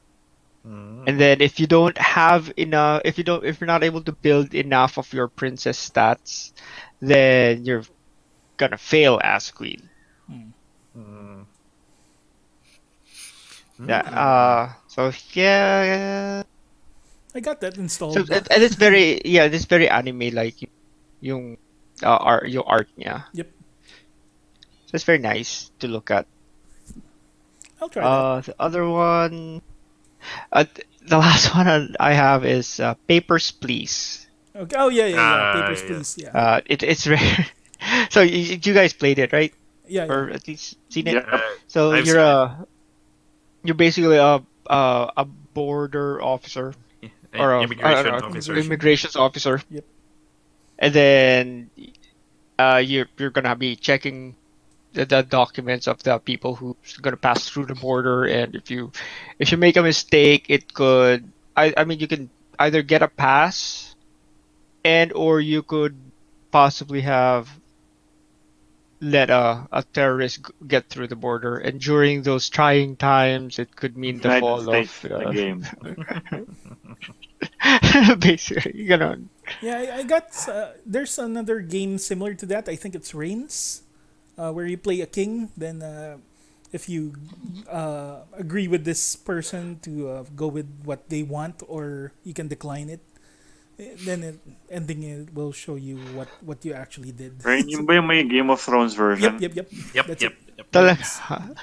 And then if you don't have enough, if you're not able to build enough of your princess stats, then you're gonna fail as queen. Yeah. So yeah. I got that So installed. and it's very it's very anime like yung art yung art niya. Yep. So it's very nice to look at. I'll try that. The other one, the last one I have is Papers, Please. Okay. Oh yeah, yeah, yeah. Papers, Yeah. please. Yeah. It's very. So you guys played it, right? Yeah, yeah. Or at least seen it. Yep. So I've seen it. you're basically a border officer An or I don't immigration know, officer. immigrations officer, Yep. and then you're gonna be checking the documents of the people who's gonna pass through the border, and if you make a mistake, it could I mean you can either get a pass and or you could possibly have let a terrorist get through the border, and during those trying times it could mean the United fall of States, the game. basically Yeah, I got. There's another game similar to that. I think it's Reigns, where you play a king. Then, if you agree with this person to go with what they want, or you can decline it, then ending it will show you what you actually did. Right? Yung ba yung may Game of Thrones version? Yep. Yep, That's yep, it. yep. Talaga.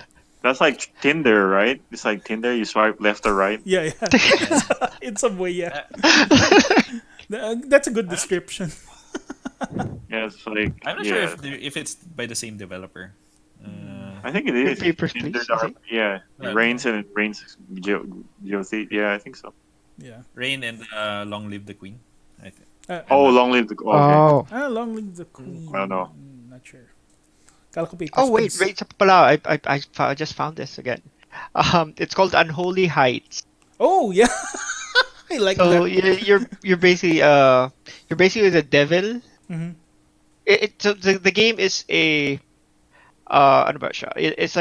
That's like Tinder, right? It's like Tinder. You swipe left or right. Yeah, yeah. In some way, yeah. That's a good description. Yeah, it's like I'm not sure if it's by the same developer. I think it is. Papers, Tinder, Please, is it? yeah, Okay. Reigns and Reigns Yeah, I think so. Yeah. Reign and Long Live the Queen. I think. Oh, not- Long Live the. Okay. Long Live the Queen. I don't know. Not sure. Kala ko Papers, Oh wait, Please. wait, isa pa pala. I just found this again. It's called Unholy Heights. Oh yeah, I like So that. you're basically the devil. Mhm. So the game is a ano ba siya? It's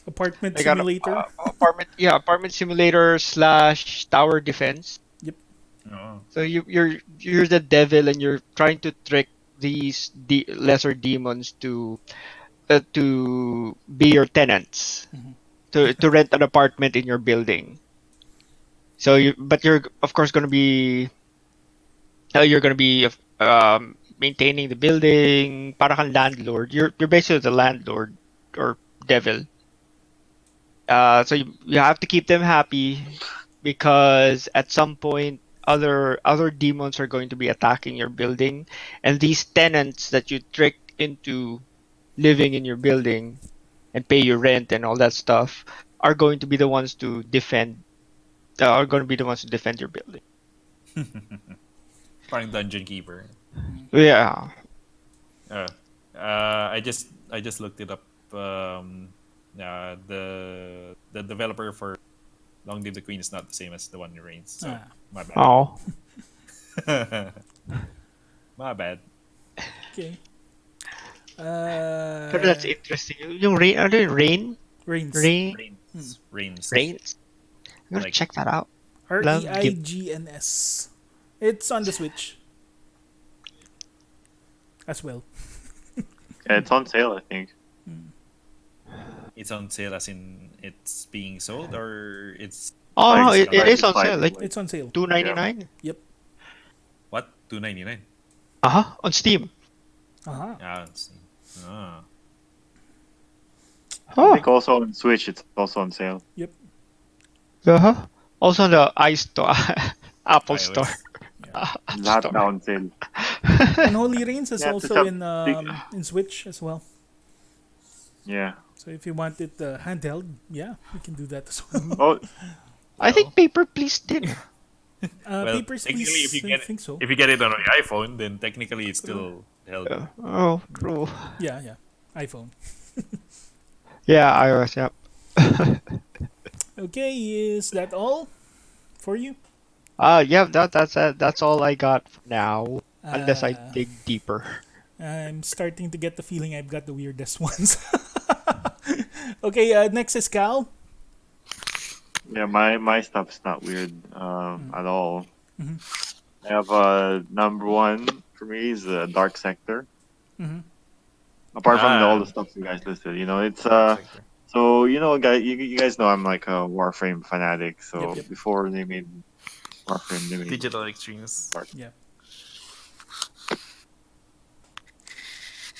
Apartment like an simulator. apartment simulator slash tower defense. Yep. Oh. So you're the devil and you're trying to trick these lesser demons to be your tenants, to rent an apartment in your building. So but you're of course going to be you're going to be maintaining the building, para kang landlord. You're basically the landlord or devil. So you have to keep them happy because at some point other demons are going to be attacking your building, and these tenants that you tricked into living in your building and pay your rent and all that stuff are going to be the ones to defend are going to be the ones to defend your building. Parang dungeon keeper. Yeah. Uh, I just looked it up. The developer for Long Live the Queen is not the same as the one who reigns. So Ah, my bad. Oh. My bad. okay. Pero that's interesting. Yung rain, ano yun? Reigns. Reigns. Rains. I'm gonna Like check that out. REIGNS. It's on the Switch as well. Yeah, it's on sale, I think. it's on sale as in it's being sold or it's Oh no, Like, it is on like- sale. Like It's on sale. $2.99. Yep. what? $2.99. On Steam. Uh-huh. Yeah, let's see. Ah. I Oh. think also on Switch, it's also on sale. Yep. Also on the iStore, Apple iOS. Store. App Lahat Store. na on sale. Unholy Reigns is Yeah, to also some- in Switch as well. Yeah. So if you want it handheld, yeah, you can do that as well. Oh, I think Paper Please did. Well, Papers, technically, Please, if you I get think so. if you get it on your iPhone, then technically it's still held. Oh, true. Yeah, iPhone. Yeah, iOS. Yep. Okay, is that all for you? Yeah. That's all I got for now. Unless I Uh, dig deeper. I'm starting to get the feeling I've got the weirdest ones. Okay, next is Cal. yeah, my stuff's not weird at all. Mhm. I have number one for me is Dark Sector. Mhm. Apart from Ah. all the stuff you guys listed, it's Sector. so guys, you guys know I'm like a Warframe fanatic. So Yep. before they made Warframe, they made Digital Extremes. Yeah.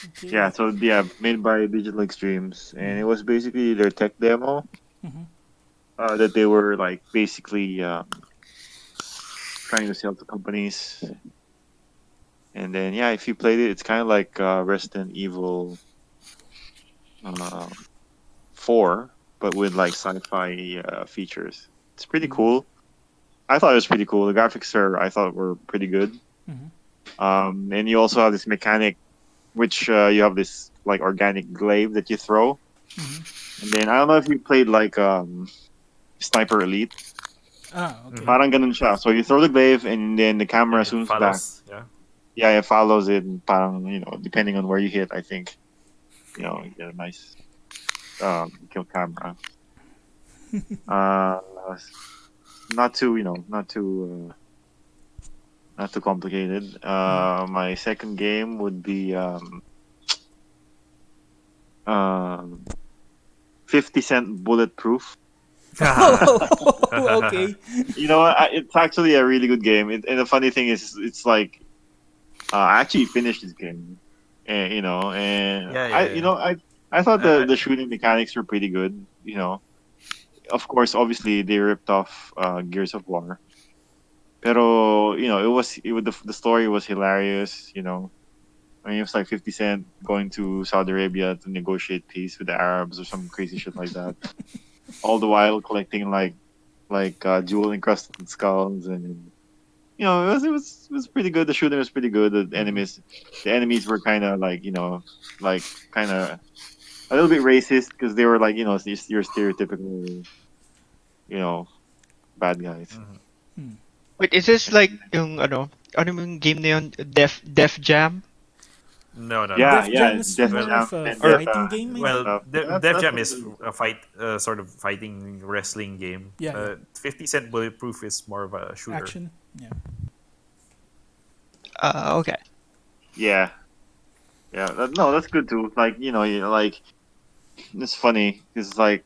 Okay. Yeah, so yeah, made by Digital Extremes, and it was basically their tech demo Mhm. that they were like basically trying to sell to companies. And then yeah, if you played it, it's kind of like Resident Evil 4, but with like sci-fi features. It's pretty cool. I thought it was pretty cool. The graphics I thought were pretty good. Mhm. And you also have this mechanic, which you have this like organic glaive that you throw. Mhm. And then I don't know if you played like Sniper Elite. Okay. Parang ganun siya. So you throw the glaive and then the camera It zooms back. follows. Yeah. Yeah, it follows it. And parang, depending on where you hit, I think, you get a nice kill camera. Not too, not too complicated. My second game would be 50 Cent Bulletproof. Okay. It's actually a really good game. And the funny thing is, it's like I actually finished this game, and I thought the shooting mechanics were pretty good. Of course, obviously they ripped off Gears of War, pero the story was hilarious. I mean, it was like 50 Cent going to Saudi Arabia to negotiate peace with the Arabs or some crazy shit like that. All the while collecting like jewel encrusted skulls, and it was pretty good. The shooting was pretty good. The enemies were kind of like kind of a little bit racist because they were like your stereotypical bad guys. Wait, is this like yung yung game na yun? Def Jam? No. Yeah, Def yeah, Jam is Def more Jam of a and fighting game, I Well, think. Def Jam is a sort of fighting wrestling game. Yeah. 50 Cent Bulletproof is more of a shooter. Action. Yeah. Okay. Yeah, no, that's good too. Like like it's funny because like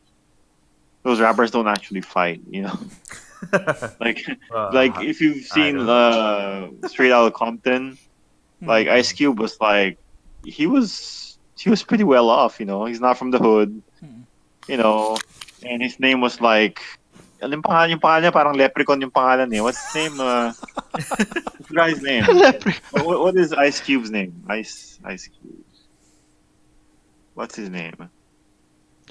those rappers don't actually fight. Like if you've seen Straight Outta Compton, like Ice Cube was like he was pretty well off. He's not from the hood. And his name was like Yung pangalan niya, parang leprechaun yung pangalan eh. What's his name? What's the guy's name? What is Ice Cube's name? Ice Cube. What's his name?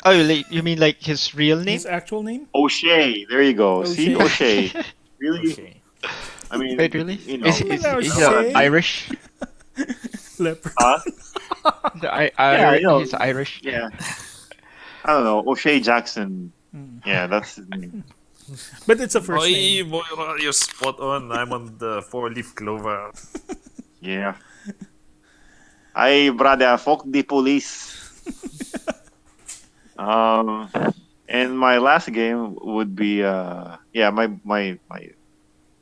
Oh, you mean like his real name? His actual name? O'Shea. There you go. See, O'Shea. O'Shea. Really? Okay. I mean, Wait, really? you know. Is O'Shea. Irish? Leprechaun. Huh? Yeah, you know. He's Irish. Yeah. I don't know. O'Shea Jackson. Mm. Yeah, that's his name. But it's a first name. Moira, you're spot on. I'm on the four-leaf clover. Yeah. Ay, brother, fuck the police. And my last game would be my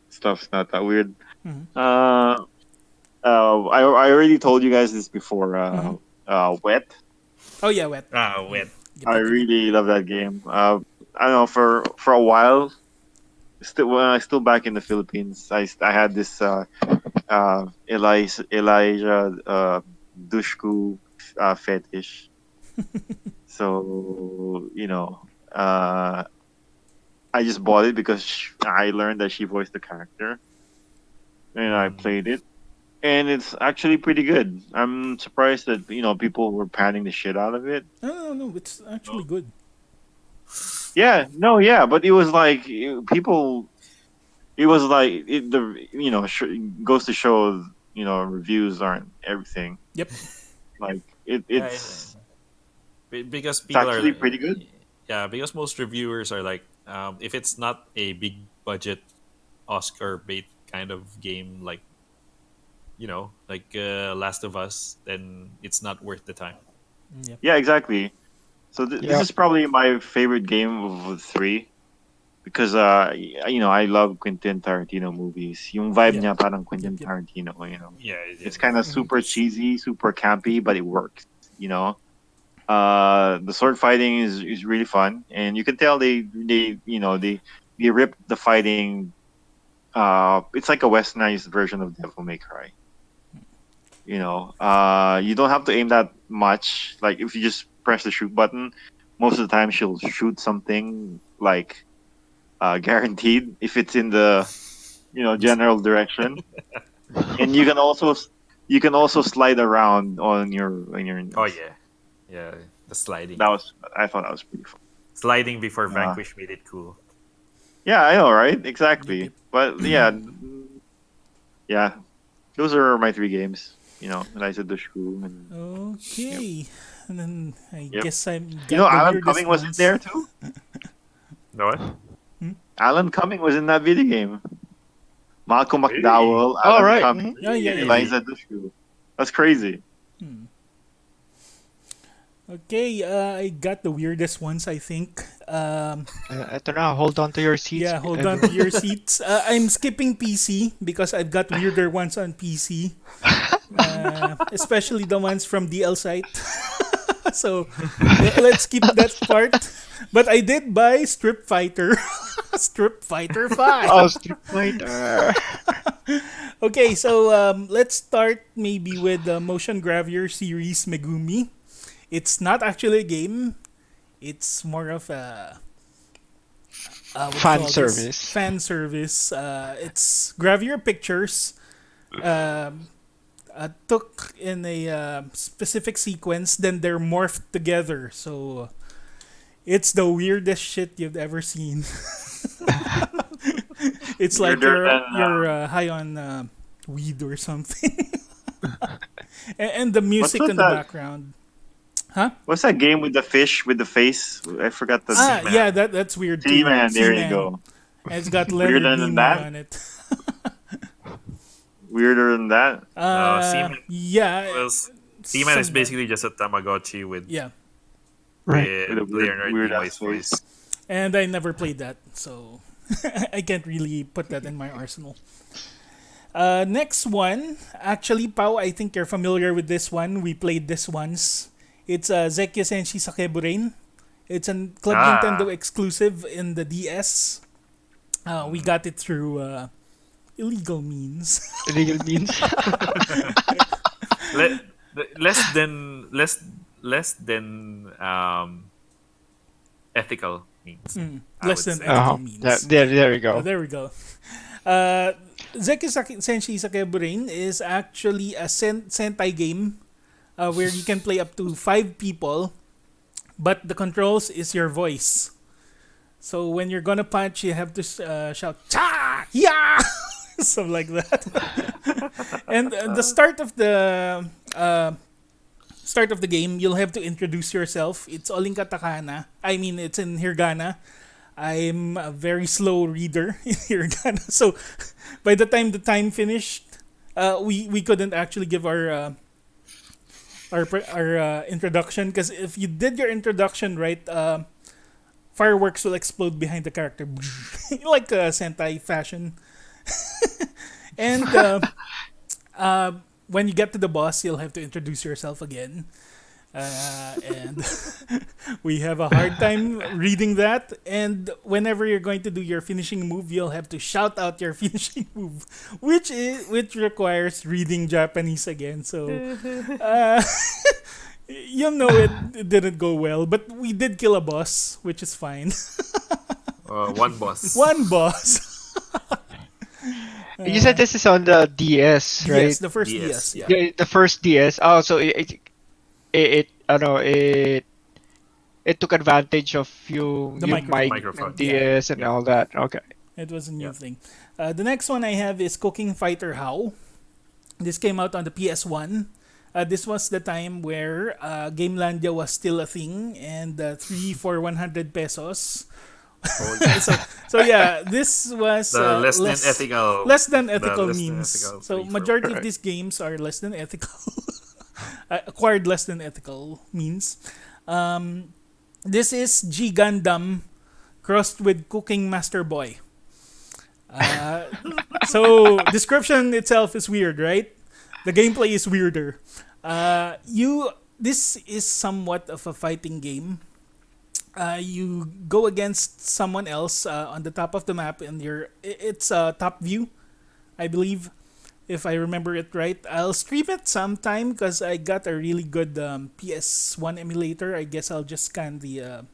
stuff's not that weird. Mhm. I already told you guys this before. Wet. Oh yeah, wet. Wet. I really love that game. I don't know, for a while, still when I still back in the Philippines, I had this Elijah Dushku fetish. So I just bought it because I learned that she voiced the character, and I played it, and it's actually pretty good. I'm surprised that people were panning the shit out of it. No, it's actually good. Yeah, no, yeah, but it was like people. It was like goes to show reviews aren't everything. Yep. Like it's Because people actually are pretty good. Yeah, because most reviewers are like, if it's not a big budget Oscar bait kind of game, like Last of Us, then it's not worth the time. Yep. Yeah, exactly. So this is probably my favorite game of the three because I love Quentin Tarantino movies. Yung vibe niya parang Quentin Tarantino. Yeah, It's kind of super cheesy, super campy, but it works. The sword fighting is really fun, and you can tell they rip the fighting. It's like a westernized version of Devil May Cry. You don't have to aim that much. Like if you just press the shoot button, most of the time she'll shoot something like guaranteed if it's in the general direction, and you can also slide around on your. Oh yeah, the sliding. I thought that was pretty fun. Sliding before Vanquish made it cool. Yeah, I know, right? Exactly. But yeah, those are my three games. Eliza Dushku and Okay. And then I Yep. guess I'm. Alan Cumming was in there too. No what? Alan Cumming was in that video game. Malcolm Really? McDowell, Oh, Alan right. Cumming, Yeah. Eliza Dushku. That's crazy. Okay, I got the weirdest ones, I think. Ito na, hold on to your seats. Yeah, hold on to your seats. I'm skipping PC because I've got weirder ones on PC. Especially the ones from DL site. So let's skip that part. But I did buy Strip Fighter. Strip Fighter 5. Oh, Street Fighter. Okay, so let's start maybe with the Motion Gravure series Megumi. It's not actually a game. It's more of a what do you Fan call this? service. Fan service. It's Gravure Pictures. Took in a specific sequence, then they're morphed together. So it's the weirdest shit you've ever seen. It's like Weirder you're high on weed or something. And the music with in the that? background. Huh? What's that game with the fish with the face? I forgot the Seaman. Yeah, that's weird too. Seaman. There you Seaman. go. And it's got Leonard Weirder than Nimoy that? on it. Weirder than that. Seaman. Yeah. Well, Seaman is somewhat. basically just a Tamagotchi with Yeah. Right. With a Leonard weird Nimoy's ass face. voice. And I never played that, so I can't really put that in my arsenal. Next one, actually, Pau, I think you're familiar with this one. We played this once. It's Zekyo Senshi Sakeburain. It's a Club Nintendo exclusive in the DS. We got it through illegal means. Illegal means. Less than ethical means. I Less would than say. ethical That, means. there we Oh, go. there we go. Uh, Zeki Senshi Sakeburain is actually a Sentai game where you can play up to 5 people, but the controls is your voice. So when you're gonna punch, you have to shout "cha yeah," something like that. And the start of the game, you'll have to introduce yourself. It's all in katakana. I mean, it's in hiragana. I'm a very slow reader in hiragana, so by the time the time finished, we couldn't actually give our introduction, because if you did your introduction right, fireworks will explode behind the character, like Sentai fashion. And when you get to the boss, you'll have to introduce yourself again. And we have a hard time reading that. And whenever you're going to do your finishing move, you'll have to shout out your finishing move, which requires reading Japanese again. So you know it didn't go well, but we did kill a boss, which is fine. One boss. One boss. You said this is on the DS, right? Yes, the first DS, DS. Yeah. The first DS. Oh, so I don't know, it took advantage of The your mic microphone. and DS and Yeah. all that. Okay. It was a new Yeah. thing. The next one I have is Cooking Fighter How. This came out on the PS1. This was the time where Gamelandia was still a thing, and 3 for 100 pesos. Oh, yeah. So yeah, this was The less than ethical. less than the ethical less than means. ethical So free for- majority of Correct. these games are less than ethical. Acquired less than ethical means. This is G Gundam crossed with Cooking Master Boy. So description itself is weird, right? The gameplay is weirder. This is somewhat of a fighting game. You go against someone else on the top of the map, and it's a top view, I believe, if I remember it right. I'll stream it sometime because I got a really good PS1 emulator. I guess I'll just scan the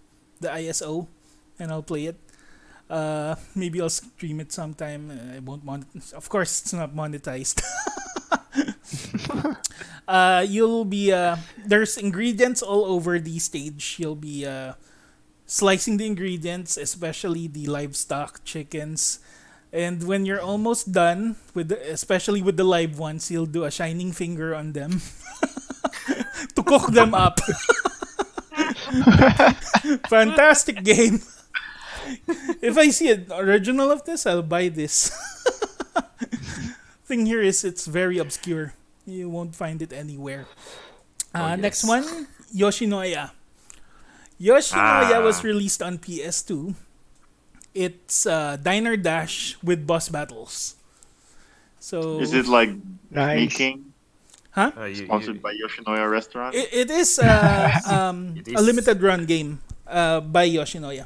ISO and I'll play it. Maybe I'll stream it sometime. I won't of course, it's not monetized. You'll be there's ingredients all over the stage. You'll be slicing the ingredients, especially the livestock chickens. And when you're almost done especially with the live ones, you'll do a shining finger on them to cook them up. Fantastic game. If I see an original of this, I'll buy this. Thing here is it's very obscure. You won't find it anywhere. Yes. Next one, Yoshinoya. Yoshinoya Ah. was released on PS2. It's Diner Dash with boss battles. So Is it like Nice. making huh? sponsored by Yoshinoya Restaurant? It is It is. a limited run game by Yoshinoya.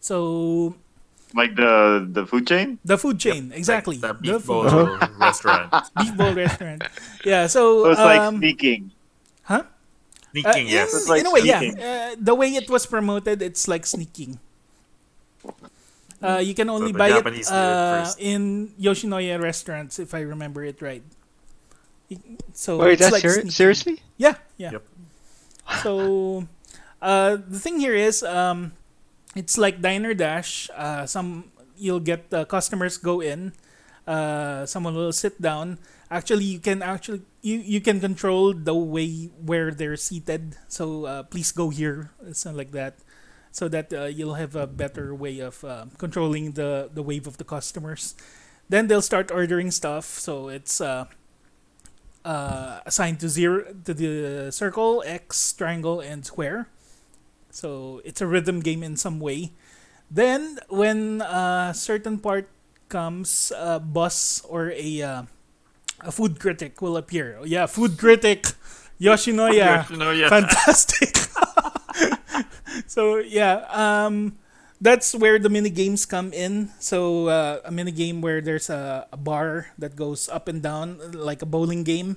So Like the food chain? the food chain, exactly. The The beef food bowl restaurant. beef bowl restaurant. Yeah. So So it's like sneaking. huh? Sneaking, yes. It's like in a way, sneaking. yeah. The way it was promoted, it's like sneaking. You can only the buy Japanese it did it first. in Yoshinoya restaurants, if I remember it right. So Wait, it's that's like sneaking. seriously? Yeah, yeah. Yep. So the thing here is, it's like Diner Dash. You'll get customers go in. Someone will sit down. Actually, you can control the way where they're seated. So please go here, something like that, so that you'll have a better way of controlling the wave of the customers. Then they'll start ordering stuff. So it's assigned to the circle, X, triangle, and square. So it's a rhythm game in some way. Then when a certain part comes, a boss or a food critic will appear. Yeah, food critic, Yoshinoya, Yoshinoya. fantastic. So yeah, that's where the mini games come in. So a mini game where there's a bar that goes up and down like a bowling game.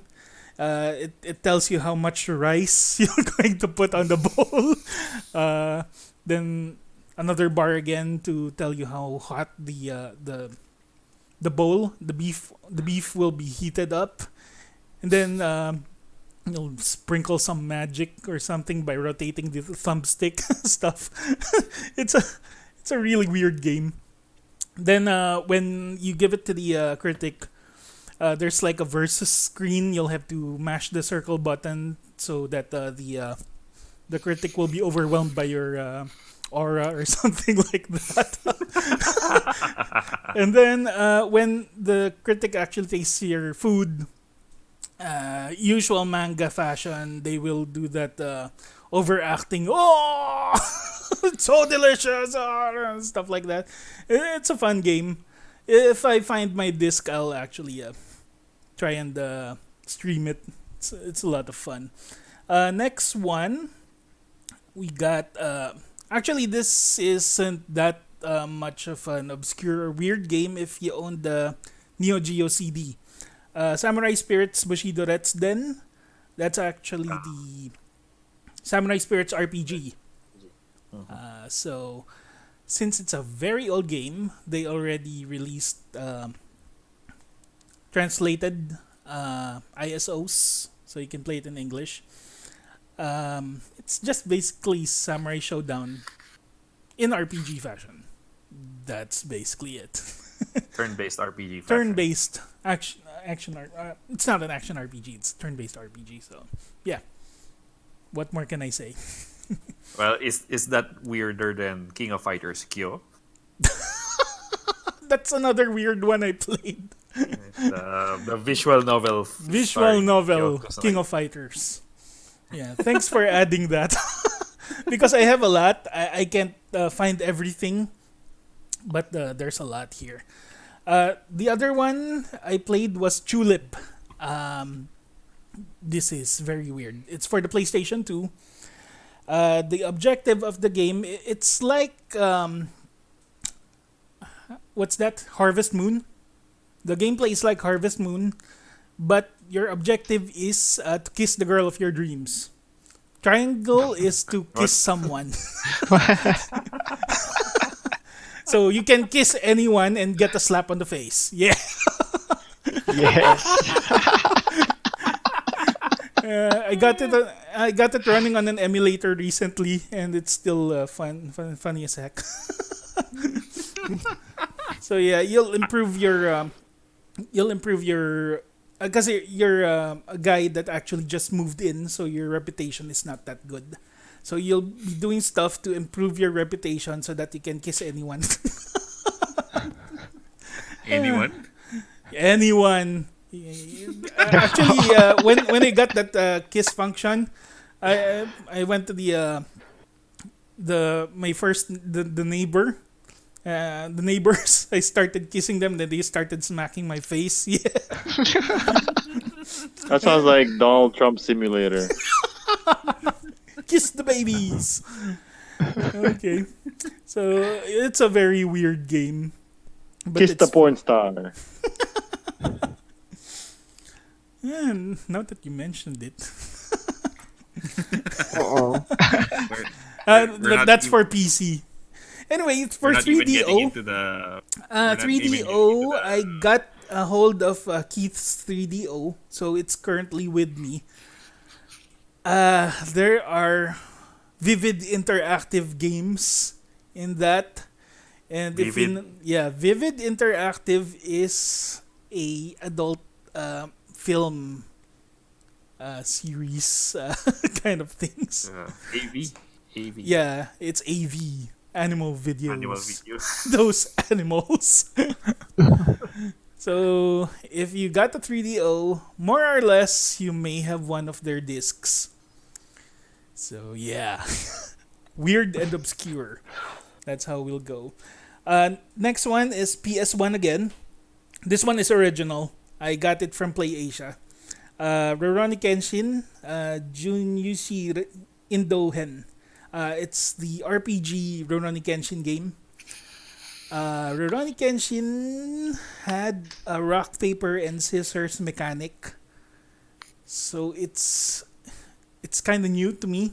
It tells you how much rice you're going to put on the bowl. Then another bar again to tell you how hot the bowl, the beef will be heated up, and then you'll sprinkle some magic or something by rotating the thumbstick stuff. it's a it's a really weird game. Then when you give it to the critic, there's like a versus screen. You'll have to mash the circle button so that the critic will be overwhelmed by your aura or something like that. And then when the critic actually tastes your food, usual manga fashion, they will do that overacting. Oh, it's so delicious, stuff like that. It's a fun game. If I find my disc, I'll actually try and stream it. It's a lot of fun. Next one, we got. Actually, this isn't that much of an obscure or weird game if you own the Neo Geo CD. Samurai Spirits Bushido Retsuden. That's actually the Samurai Spirits RPG. So, since it's a very old game, they already released translated ISOs, so you can play it in English. It's just basically Samurai Showdown in RPG fashion. That's basically it. Turn-based RPG. Turn-based action. It's not an action RPG. It's turn-based RPG. So yeah, what more can I say? Well, is that weirder than King of Fighters Kyo? That's another weird one I played. The visual novel. Visual novel Kyo King of Fighters. Yeah, thanks for adding that. Because I have a lot. I can't find everything, but there's a lot here. The other one I played was Tulip. This is very weird. It's for the PlayStation 2. The objective of the game, it's like what's that? Harvest Moon. The gameplay is like Harvest Moon, but your objective is to kiss the girl of your dreams. Triangle is to kiss someone. So you can kiss anyone and get a slap on the face. Yeah. Yes. I got it running on an emulator recently, and it's still funny as heck. So yeah, you'll improve your because you're a guy that actually just moved in, so your reputation is not that good. So you'll be doing stuff to improve your reputation so that you can kiss anyone. Anyone? Anyone. Actually, when I got that kiss function, I went to the neighbor. The neighbors, I started kissing them, then they started smacking my face. Yeah. That sounds like Donald Trump simulator. Kiss the babies. Okay. So it's a very weird game. But Kiss the porn star. Yeah, now that you mentioned it. Uh-oh. But that's for PC. Anyway, it's for 3DO. 3DO, I got a hold of Keith's 3DO, so it's currently with me. There are vivid interactive games in that, and Vivid Interactive is a adult film series kind of things. AV. Yeah, it's AV. Animal videos. Animal videos. Those animals. So, if you got the 3DO, more or less, you may have one of their discs. So, yeah. Weird and obscure. That's how we'll go. Next one is PS1 again. This one is original. I got it from PlayAsia. Rurouni Kenshin, Junyushi Indohen. It's the RPG Rurouni Kenshin game. Rurouni Kenshin had a rock, paper, and scissors mechanic. So it's kind of new to me.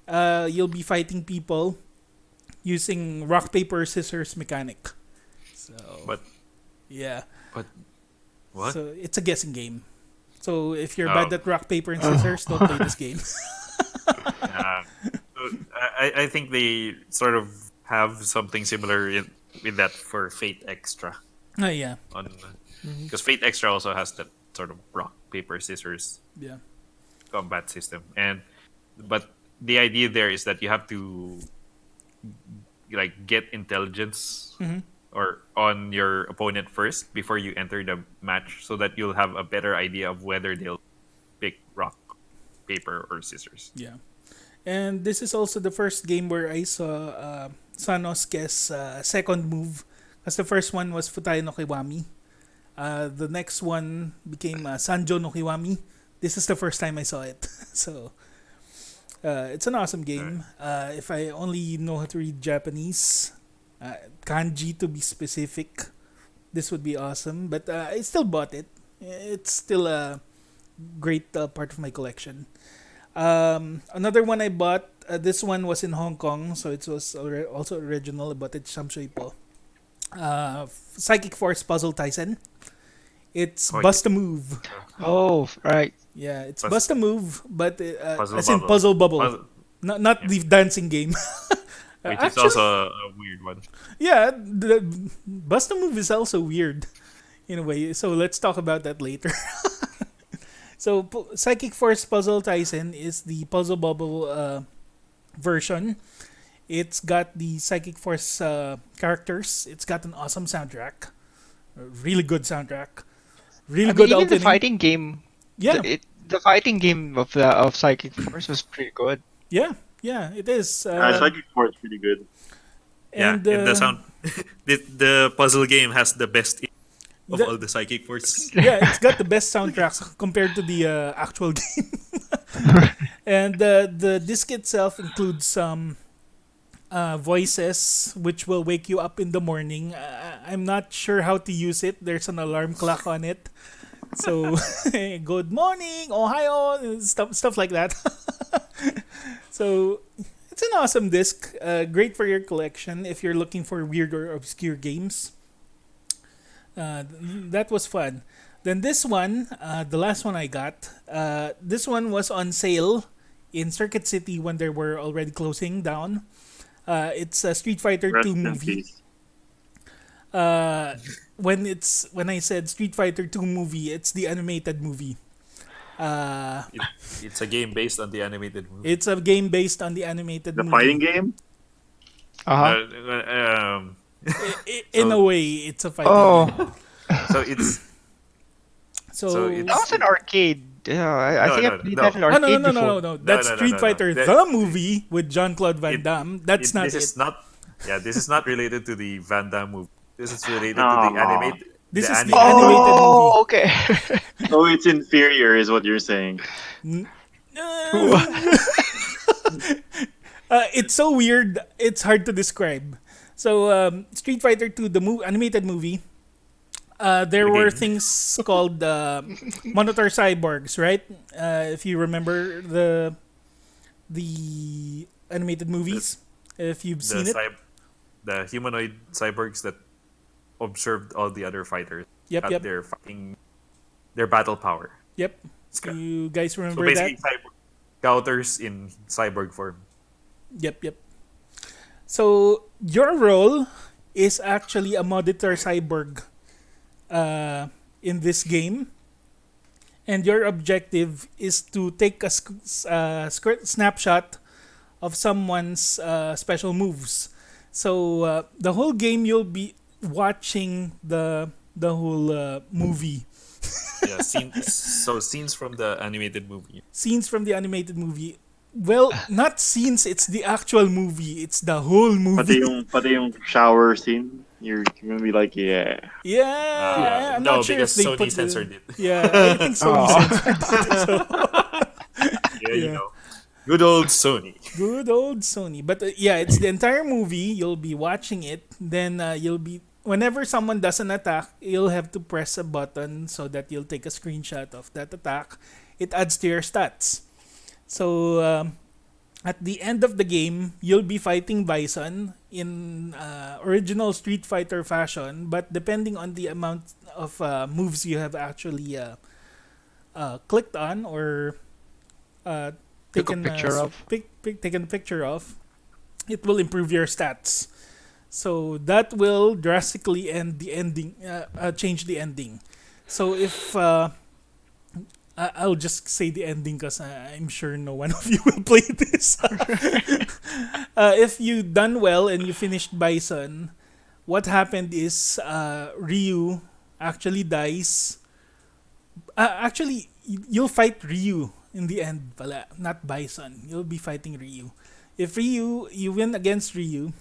You'll be fighting people using rock paper scissors mechanic. So But yeah, but what? so it's a guessing game. So if you're Oh. bad at rock paper and scissors, don't play this game. Uh, so I think they sort of have something similar with that for Fate Extra Oh yeah, on because Fate Extra also has that sort of rock paper scissors yeah. combat system, and but the idea there is that you have to like get intelligence Mhm. or on your opponent first before you enter the match, so that you'll have a better idea of whether they'll pick rock, paper, or scissors. Yeah. And this is also the first game where I saw Sanosuke's second move. Because the first one was Futai no Kiwami. The next one became Sanjo no Kiwami. This is the first time I saw it. So it's an awesome game. If I only know how to read Japanese, kanji to be specific, this would be awesome. But I still bought it. It's still a great part of my collection. Another one I bought. This one was in Hong Kong, so it was also original. I bought it Shamshui po. Psychic Force Puzzle Tyson. It's Oh, Bust a Move. Oh, right. Yeah, it's Bust- Bust a Move, but Puzzle as in Bubble. Puzzle Bubble, Puzzle- not the dancing game. which is Actually, also a weird one. yeah, the Bust a Move is also weird in a way. So let's talk about that later. So Psychic Force Puzzle Tyson is the Puzzle Bubble version. It's got the Psychic Force characters. It's got an awesome soundtrack, a really good soundtrack, really I mean, good even the opening. fighting game, Yeah, the fighting game of Psychic Force was pretty good. yeah, it is. Psychic Force is pretty good. And yeah, the sound, the puzzle game has the best of The- all the psychic force. yeah, it's got the best soundtrack compared to the actual game. And the disc itself includes some voices which will wake you up in the morning. I'm not sure how to use it. There's an alarm clock on it. So, good morning, Ohio, and stuff like that. So, it's an awesome disc. Great for your collection if you're looking for weird or obscure games. That was fun. Then this one, the last one I got, this one was on sale in Circuit City when they were already closing down. It's a Street Fighter Rest 2 in movie. peace. When I said Street Fighter 2 movie, it's the animated movie. It's a game based on the animated movie. It's a game based on the animated The movie. fighting game? Uh-huh. In So- a way, it's a fighting game. Oh, So it's So, so it's- that was an arcade. Yeah, I No, think no, I played no. that in oh, arcade no. before. That's no, Street no. Fighter That- the movie with Jean-Claude Van It- Damme. That's not this it. is not. Yeah, this is not related to the Van Damme movie. This is related to Aw. the animated. This the is the animated- animated movie. Oh, okay. Oh, it's inferior, is what you're saying. It's so weird. It's hard to describe. So, Street Fighter 2, the animated movie, there The were game. things called monitor cyborgs, right? If you remember the animated movies, if you've seen it. The humanoid cyborgs that observed all the other fighters Yep, at yep, their battle power. yep. It's ca- You guys So remember basically, that? counters in cyborg form. Yep. So your role is actually a monitor cyborg in this game, and your objective is to take a snapshot of someone's special moves. So the whole game you'll be watching the whole movie. Yeah, scenes from the animated movie. Scenes from the animated movie. Well, not scenes, it's the actual movie. It's the whole movie. Pati yung shower scene, you're gonna be like, yeah. Yeah, I'm no, not sure because if they Sony put censored it. Yeah, I think Sony Aw. censored it. So. Yeah, Yeah. you know, good old Sony. Good old Sony. But yeah, it's the entire movie. You'll be watching it. Then whenever someone does an attack, you'll have to press a button so that you'll take a screenshot of that attack. It adds to your stats. So At the end of the game, you'll be fighting Bison in original Street Fighter fashion, but depending on the amount of moves you have actually clicked on or uh, Took a taken picture of. taken a picture of, it will improve your stats. So that will drastically end the ending, change the ending. So if I'll just say the ending because I'm sure no one of you will play this. If you done well and you finished Bison, what happened is Ryu actually dies. Actually, you'll fight Ryu in the end, pala, not Bison. You'll be fighting Ryu. If you win against Ryu,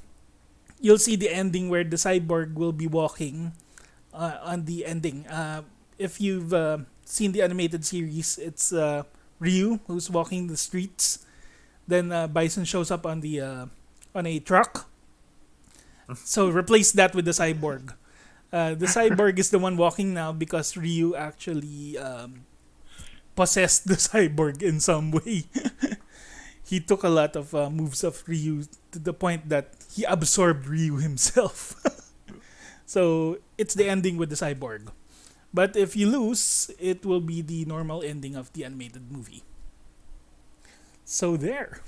you'll see the ending where the cyborg will be walking on the ending. If you've seen the animated series, it's Ryu who's walking the streets. Then Bison shows up on a truck. So replace that with the cyborg. The cyborg is the one walking now because Ryu actually possessed the cyborg in some way. He took a lot of moves of Ryu to the point that he absorbed Ryu himself. So it's the ending with the cyborg. But if you lose, it will be the normal ending of the animated movie. So there.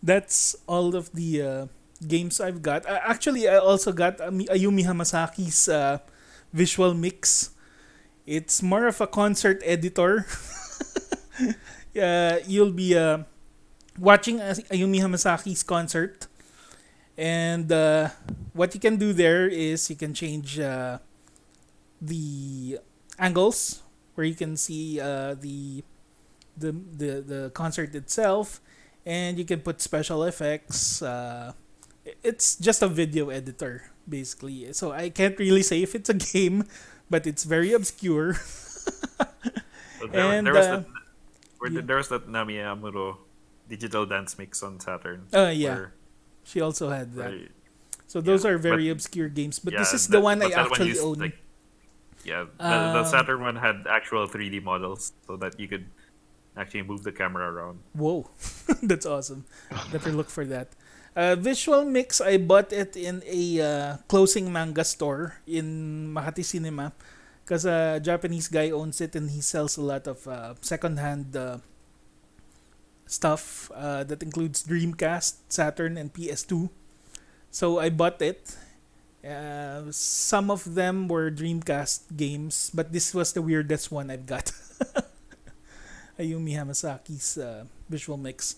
That's all of the games I've got. Actually, I also got Ayumi Hamasaki's visual mix. It's more of a concert editor. You'll be watching Ayumi Hamasaki's concert, and what you can do there is you can change the angles where you can see the concert itself, and you can put special effects. It's just a video editor basically, so I can't really say if it's a game, but it's very obscure. So And there was that yeah. there was that Nami Amuro digital dance mix on Saturn. Yeah, Where, she also had that. where So those yeah, are very but obscure games, but yeah, this is the one I but that one actually used own. like the Um, Saturn one had actual 3D models so that you could actually move the camera around. Whoa, that's awesome. Better look for that. Visual Mix, I bought it in a closing manga store in Makati Cinema because a Japanese guy owns it and he sells a lot of secondhand stuff that includes Dreamcast, Saturn, and PS2. So I bought it. Some of them were Dreamcast games, but this was the weirdest one I've got. Ayumi Hamasaki's visual mix.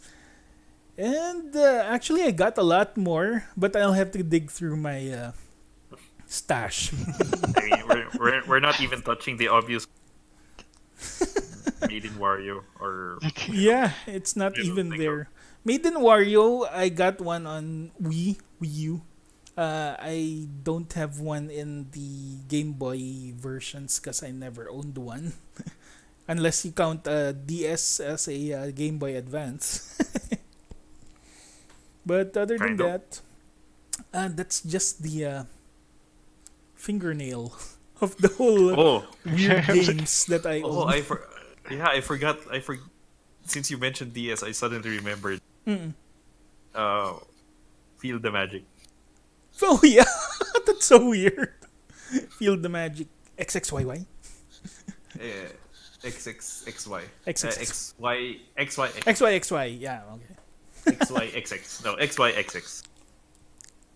And actually, I got a lot more, but I'll have to dig through my stash. I mean, we're not even touching the obvious Made in Wario or Yeah, it's not you know, even like there. Made in Wario, I got one on Wii U. I don't have one in the Game Boy versions because I never owned one. Unless you count DS as a Game Boy Advance. But other than kind of. that, that's just the fingernail of the whole Oh, weird games that I oh, own. I forgot. Since you mentioned DS, I suddenly remembered. Mm. Feel the Magic. Oh yeah, that's so weird. Feel the magic. XXYY. Uh, XXXY. XX. XYXY. Yeah, okay. XYXX. No, XYXX.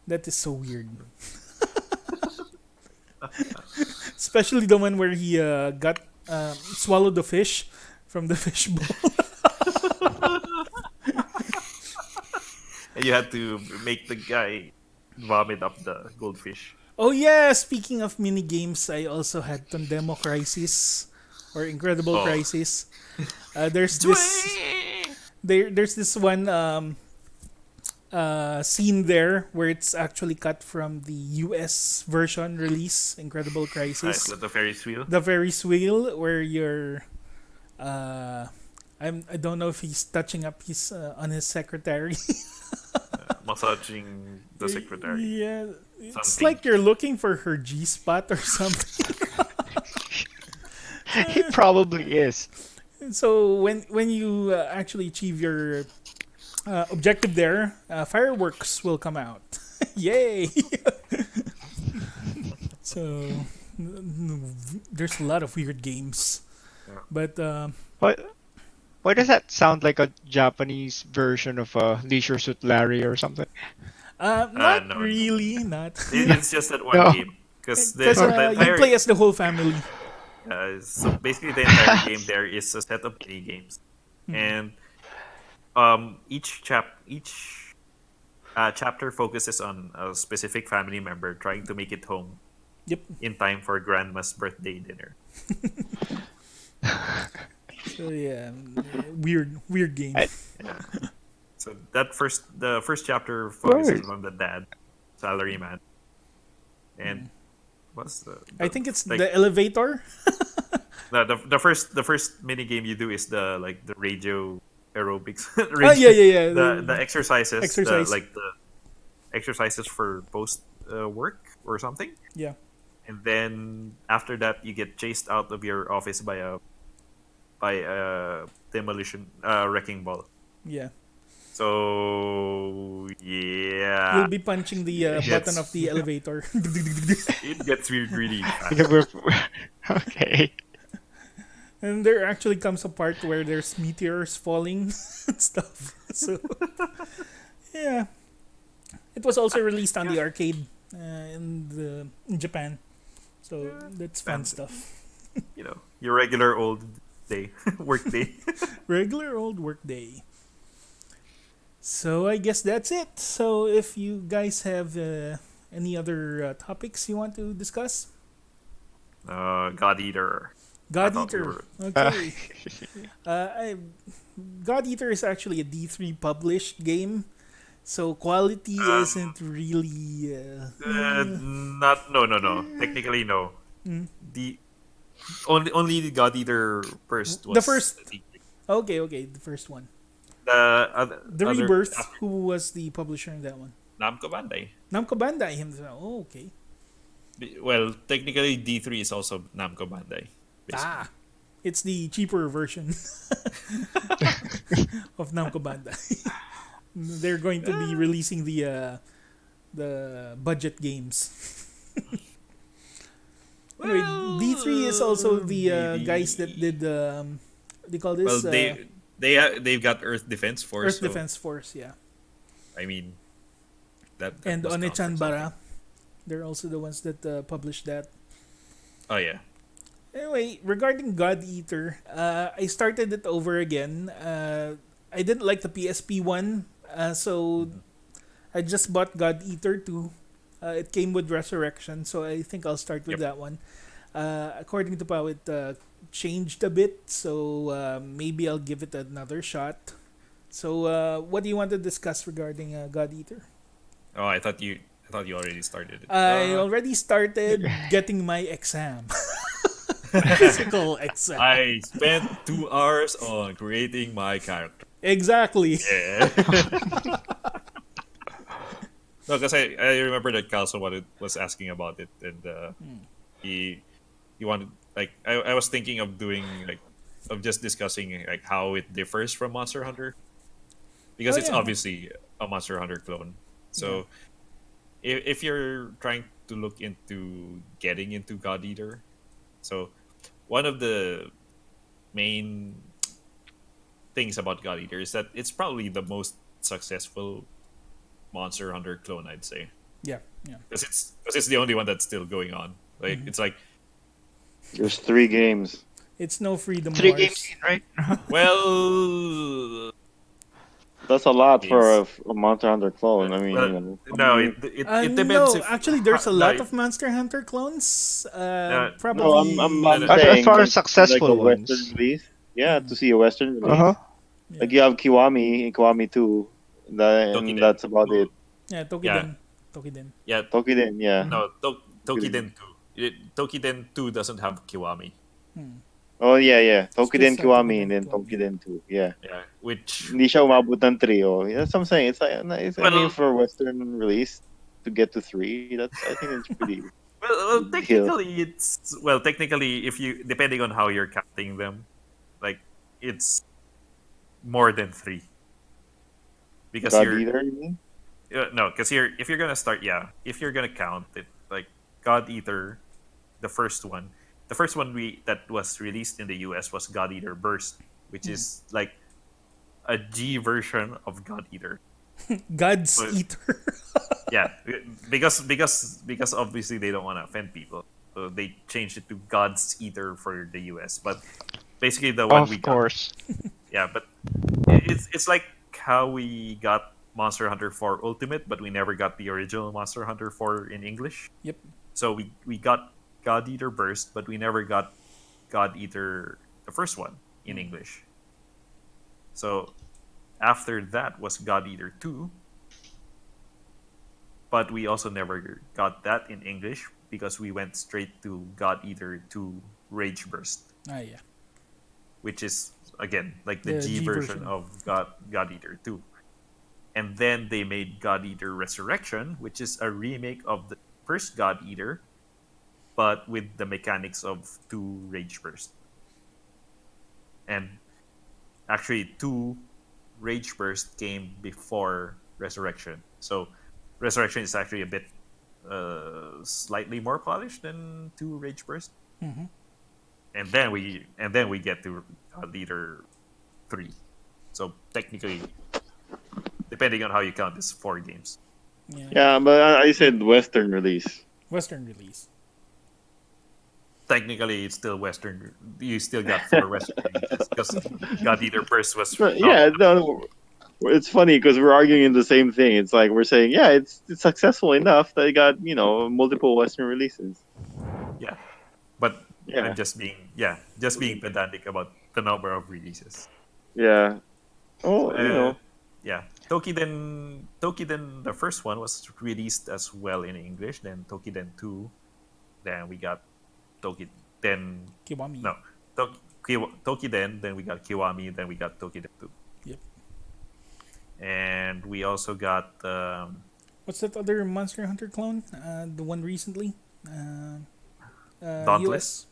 That is so weird. Especially the one where he got swallowed the fish from the fish bowl. And you had to make the guy vomit up the goldfish. Oh yeah, speaking of mini games, I also had Tondemo Crisis or Incredible Oh. Crisis. There's this there's this one scene there where it's actually cut from the US version release, Incredible Crisis. The Ferris wheel. The Ferris wheel where you're I don't know if he's touching up his on his secretary. Massaging the secretary. Yeah, it's Something. like you're looking for her G spot or something. He probably is. So when you actually achieve your Objective there, fireworks will come out. Yay! So there's a lot of weird games, Yeah. but Why, why does that sound like a Japanese version of Leisure Suit Larry or something? not No, no. really, not It's just that one No. game because because the you entire play as the whole family. so basically the entire game there is a set of mini games, and each chapter focuses on a specific family member trying to make it home Yep. in time for grandma's birthday dinner. So yeah, weird game. I- Yeah. So the first chapter focuses Word. on the dad, salaryman, and what's I think it's like the elevator. the first mini game you do is the radio aerobics. Oh yeah. The exercises, Exercise. the exercises for post work or something. Yeah. And then after that, you get chased out of your office by a demolition wrecking ball. Yeah. So yeah, You'll be punching the button Yes. of the elevator. it gets weird really fast. Okay. And there actually comes a part where there's meteors falling and stuff. So yeah, it was also released on the arcade in Japan. So that's fun And- stuff. You know, your regular old day work day. Regular old work day. So I guess that's it. So if you guys have any other topics you want to discuss, God Eater. God thought we Eater. were- Okay. God Eater is actually a D3 published game, so quality isn't really. Not no. Technically no. The only the God Eater first was The first- Okay, the first one. The other Rebirth. Who was the publisher in that one? Namco Bandai. Namco Bandai himself. Oh, okay. Well, technically D3 is also Namco Bandai. basically. Ah, it's the cheaper version of Namco Bandai. They're going to be releasing the budget games. Anyway, D3 is also the maybe. guys that did they call this Well, they've got Earth Defense Force. Earth so, Defense Force, yeah, I mean, that and must count for Onechan something. Bara. They're also the ones that published that. Oh yeah. Anyway, regarding God Eater, I started it over again. I didn't like the PSP one, so I just bought God Eater 2. It came with Resurrection, so I think I'll start with Yep. that one. According to Pao, it changed a bit, so maybe I'll give it another shot. So, what do you want to discuss regarding God Eater? Oh, I thought you already started it. I already started getting my exam. Physical exam. I spent 2 hours on creating my character. Exactly. Yeah. No, because I remember that Carlson was asking about it, and he wanted I was thinking of doing of just discussing like how it differs from Monster Hunter, because Oh, it's yeah. obviously a Monster Hunter clone. So if you're trying to look into getting into God Eater, so one of the main things about God Eater is that it's probably the most successful Monster Hunter clone, I'd say, Yeah. because it's the only one that's still going on. Like it's like, There's 3 games. It's no Freedom 3 Wars. games in, right? well, That's a lot for Games. a Monster Hunter clone. I mean, well, you know. no, it depends. No, if, actually, there's a no, lot it- of Monster Hunter clons. No, Probably. No, I'm As saying far like, as successful like a Western ones. release. Yeah, to see a Western release. Uh-huh. Like you have Kiwami in Kiwami 2, and Tokiden. that's about it. Yeah, Tokiden. Tokiden. yeah, Tokiden, yeah. no, Tokiden 2. Tokiden 2 doesn't have Kiwami. Oh yeah. Tokiden just Kiwami Tokiden and then Kiwami. Tokiden 2. Yeah. Yeah, which Hindi siya umabot ng 3. Oh. That's what I'm saying. It's like I Well- mean for a Western release to get to 3, I think it's pretty. well, Big deal. technically, if you depending on how you're counting them, like it's more than 3. because God you're Eater, you mean? no, because if you're gonna start, yeah, if you're gonna count it, like God Eater, the first one we that was released in the US was God Eater Burst, which is like a G version of God Eater. God's But eater. yeah, because obviously they don't want to offend people, so they changed it to God's Eater for the US. But basically, the one we Of got, course. yeah. But it's like how we got Monster Hunter 4 Ultimate, but we never got the original Monster Hunter 4 in English. Yep. So we got God Eater Burst, but we never got God Eater the first one in English. So after that was God Eater 2, but we also never got that in English because we went straight to God Eater 2 Rage Burst, Yeah. which is again like the The G G version version. of God Eater 2. And then they made God Eater Resurrection, which is a remake of the first God Eater, but with the mechanics of 2 Rage Burst. And actually, 2 Rage Burst came before Resurrection. So Resurrection is actually a bit slightly more polished than 2 Rage Burst. Mm-hmm. And then we get to Leader 3. So technically, depending on how you count, it's 4 games. Yeah. Yeah, but I said Western release. Western release. Technically, it's still Western. You still got 4 Western releases because God Eater Burst was But not. yeah, no, it's funny because we're arguing the same thing. It's like we're saying, yeah, it's successful enough that it got multiple Western releases. Yeah, but Yeah, I'm just being pedantic about the number of releases. yeah. Oh, Uh, yeah, Tokiden, the first one was released as well in English. Then Tokiden 2, then we got Tokiden. Kiwami. No, Tokiden. Then we got Kiwami. Then we got Tokiden 2, Yep. and we also got What's that other Monster Hunter clone? The one recently? Dauntless.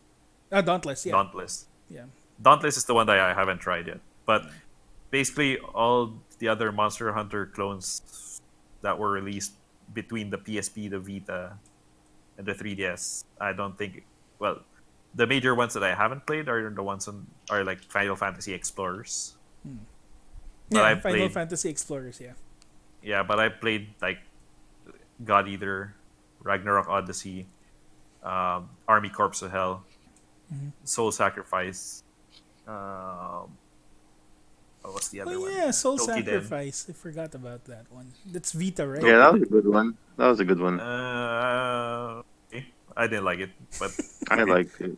US? Dauntless, yeah. Dauntless. Yeah. Dauntless is the one that I haven't tried yet, but basically all the other Monster Hunter clones that were released between the PSP, the Vita, and the 3DS, I don't think. Well, the major ones that I haven't played are the ones are like Final Fantasy Explorers. But Yeah, I Final played, Fantasy Explorers, yeah. yeah, but I played like God Eater, Ragnarok Odyssey, Army Corps of Hell, Soul Sacrifice. What was the other Oh one? yeah, Soul Tokiden. Sacrifice. I forgot about that one. That's Vita, right? yeah, that was a good one. That was a good one. Okay. I didn't like it, but I okay. liked it.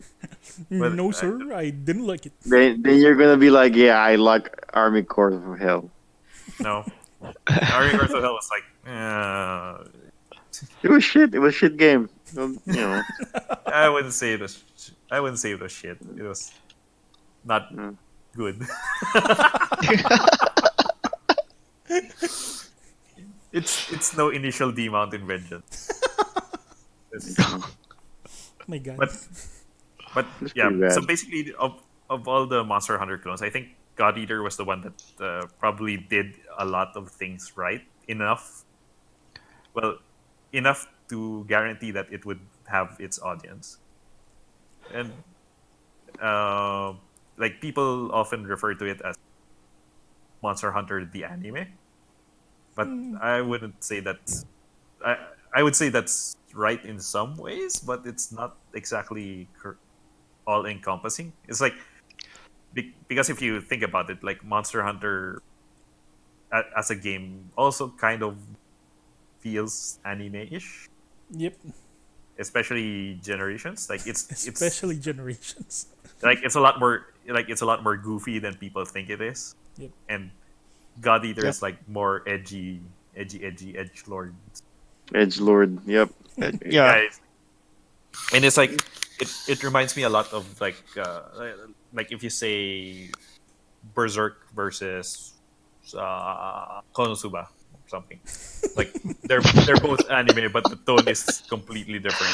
But No, sir, I didn't like it. Then you're gonna be like, yeah, I like Army Corps of Hell. No, Army Corps of Hell was like, It was shit. It was shit game. I wouldn't say it was. I wouldn't say it was shit. It was not Mm. good. It's no initial D Mountain Vengeance. Oh my god. But It's yeah, pretty bad. so basically of all the Monster Hunter clones, I think God Eater was the one that probably did a lot of things right enough. Well, enough to guarantee that it would have its audience. And like people often refer to it as Monster Hunter the anime, but I wouldn't say that's. I would say that's right in some ways, but it's not exactly all encompassing. It's like because if you think about it, like Monster Hunter as a game also kind of feels anime-ish, Yep. especially Generations. Like Especially Generations. it's a lot more goofy than people think it is. Yep. And God Eater Yep. is like more edgy edge lord. Edge Lord. Yep. Yeah. Guys. And it's like it reminds me a lot of like if you say Berserk versus Konosuba or something. Like they're both anime, but the tone is completely different.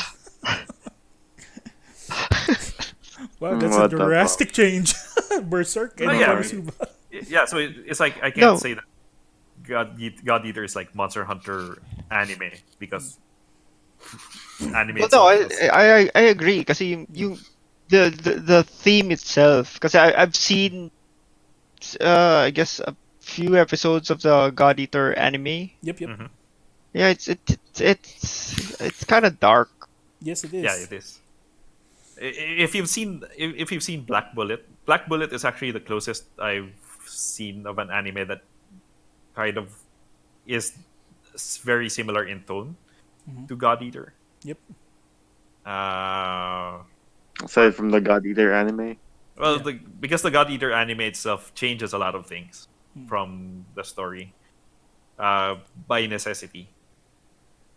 Wow, that's a What the drastic change. Berserk and Oh, yeah. Konosuba. Yeah, so it's like I can't No. say that God Eater is like Monster Hunter anime because anime Well, no, itself was I agree because the theme itself because I've seen I guess a few episodes of the God Eater anime. Yep, yep. Mhm. Yeah, it's kind of dark. Yes, it Yeah, is. it is. If you've seen Black Bullet is actually the closest I've seen of an anime that kind of is very similar in tone Hmm. to God Eater. Yep. Uh, Aside from the God Eater anime. well, Yeah. because the God Eater anime itself changes a lot of things Mm. from the story by necessity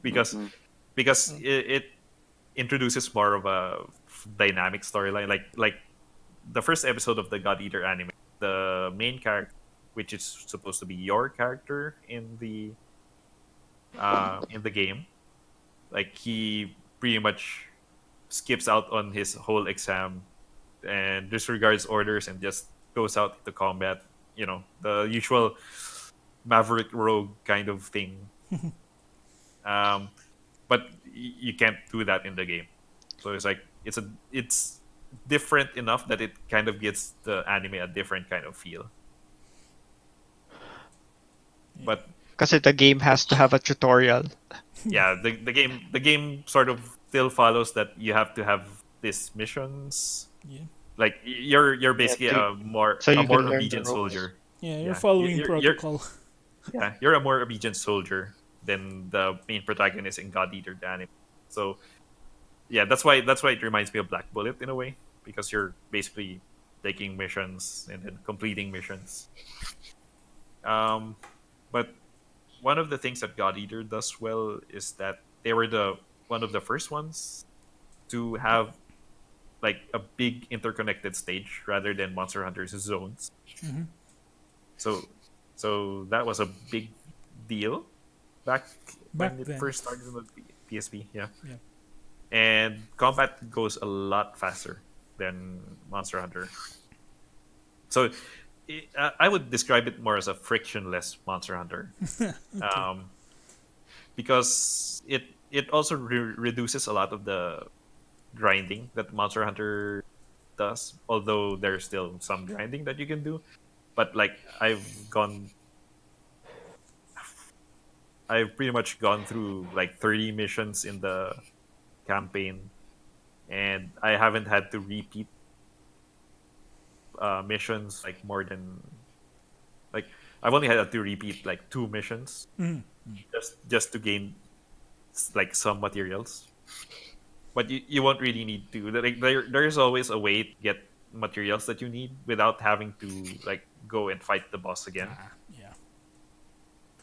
because Hmm. it introduces more of a dynamic storyline. Like the first episode of the God Eater anime, the main character, which is supposed to be your character in the game, like he pretty much skips out on his whole exam and disregards orders and just goes out into combat. You know, the usual maverick rogue kind of thing. Um, but you can't do that in the game. So it's like it's different enough that it kind of gives the anime a different kind of feel. Yeah. But Because the game has to have a tutorial. yeah, the game sort of still follows that you have to have these missions. Yeah. Like you're Yeah, basically a so a you more can learn the obedient ropes. soldier. Yeah, you're Yeah, following you're protocol. yeah, you're a more obedient soldier than the main protagonist in God Eater the anime. So yeah, that's why it reminds me of Black Bullet in a way because you're basically taking missions and then completing missions. Um, but one of the things that God Eater does well is that they were the one of the first ones to have like a big interconnected stage rather than Monster Hunter's zones. Hmm. So that was a big deal back Back when it then. first started on the PSP. Yeah, Yeah. and combat goes a lot faster than Monster Hunter. So I would describe it more as a frictionless Monster Hunter, Okay. um, because it also reduces a lot of the grinding that Monster Hunter does. Although there's still some grinding that you can do, but like I've pretty much gone through like 30 missions in the campaign, and I haven't had to repeat missions like more than like I've only had to repeat like two missions Mm. just to gain like some materials. But you won't really need to like there's always a way to get materials that you need without having to like go and fight the boss again. Ah, yeah.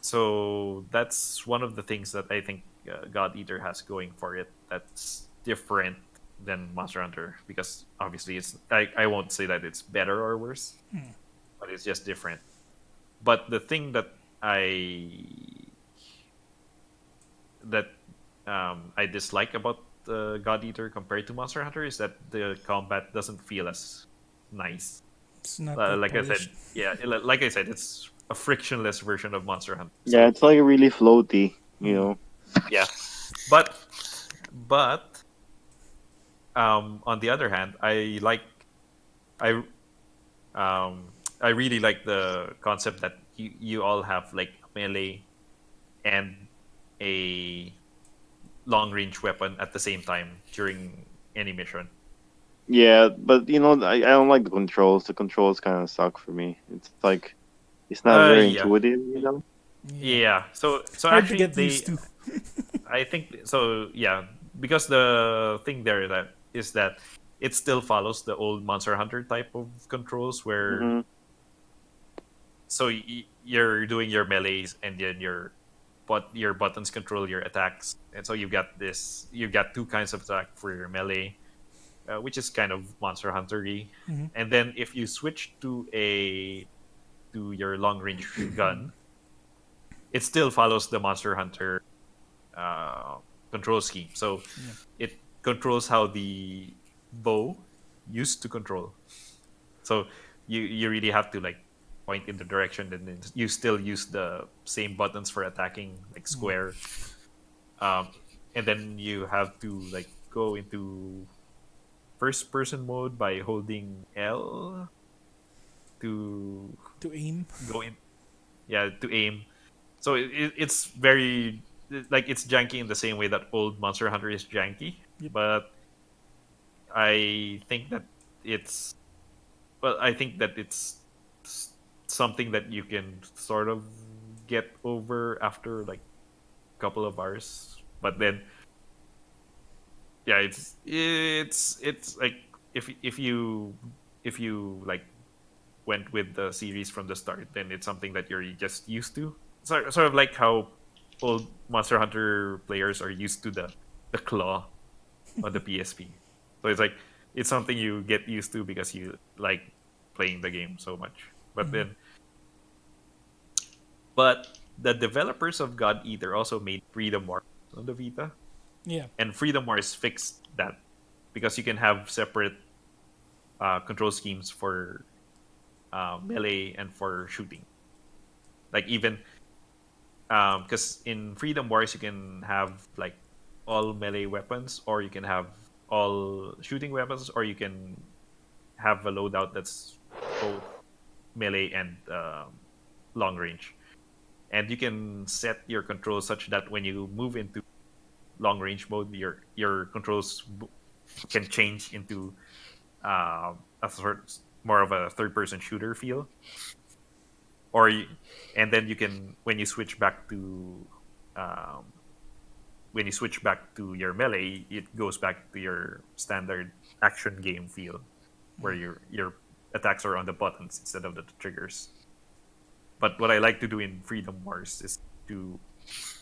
So that's one of the things that I think God Eater has going for it. That's different than Monster Hunter because obviously I won't say that it's better or worse, Mm. but it's just different. But the thing that I dislike about God Eater compared to Monster Hunter is that the combat doesn't feel as nice. It's not that Like I said, polished. yeah, like I said, it's a frictionless version of Monster Hunter. Yeah, So it's like really floaty, you Mm. know. yeah, but but on the other hand, I I really like the concept that you all have like melee and a long range weapon at the same time during any mission. Yeah, but I don't like the controls. The controls kind of suck for me. It's like it's not very Yeah, intuitive, you know. Yeah. yeah. So Hard to actually, get used to. I think so. Yeah, because the thing there that is that it still follows the old Monster Hunter type of controls where Hmm. so you're doing your melees and then your buttons control your attacks, and so you've got two kinds of attack for your melee, which is kind of Monster Hunter-y. Hmm. And then if you switch to your long range gun, it still follows the Monster Hunter uh, control scheme. So Yeah. it controls how the bow used to control. So you really have to like point in the direction, and then you still use the same buttons for attacking, like square. Um, and then you have to like go into first person mode by holding L to To aim. go in. Yeah, to aim. So it's very like it's janky in the same way that old Monster Hunter is janky, Yep. but I think that it's I think that it's something that you can sort of get over after like a couple of hours. But then, yeah, it's like if you like went with the series from the start, then it's something that you're just used to. Sort of like how old Monster Hunter players are used to the claw on the PSP. So it's like it's something you get used to because you like playing the game so much. But the developers of God Eater also made Freedom Wars on the Vita, Yeah. and Freedom Wars fixed that because you can have separate control schemes for melee and for shooting. Like even because in Freedom Wars you can have like all melee weapons, or you can have all shooting weapons, or you can have a loadout that's both melee and long range. And you can set your controls such that when you move into long range mode, your controls can change into a sort more of a third person shooter feel. And then you can um, when you switch back to your melee, it goes back to your standard action game feel, where your attacks are on the buttons instead of the triggers. But what I like to do in Freedom Wars is to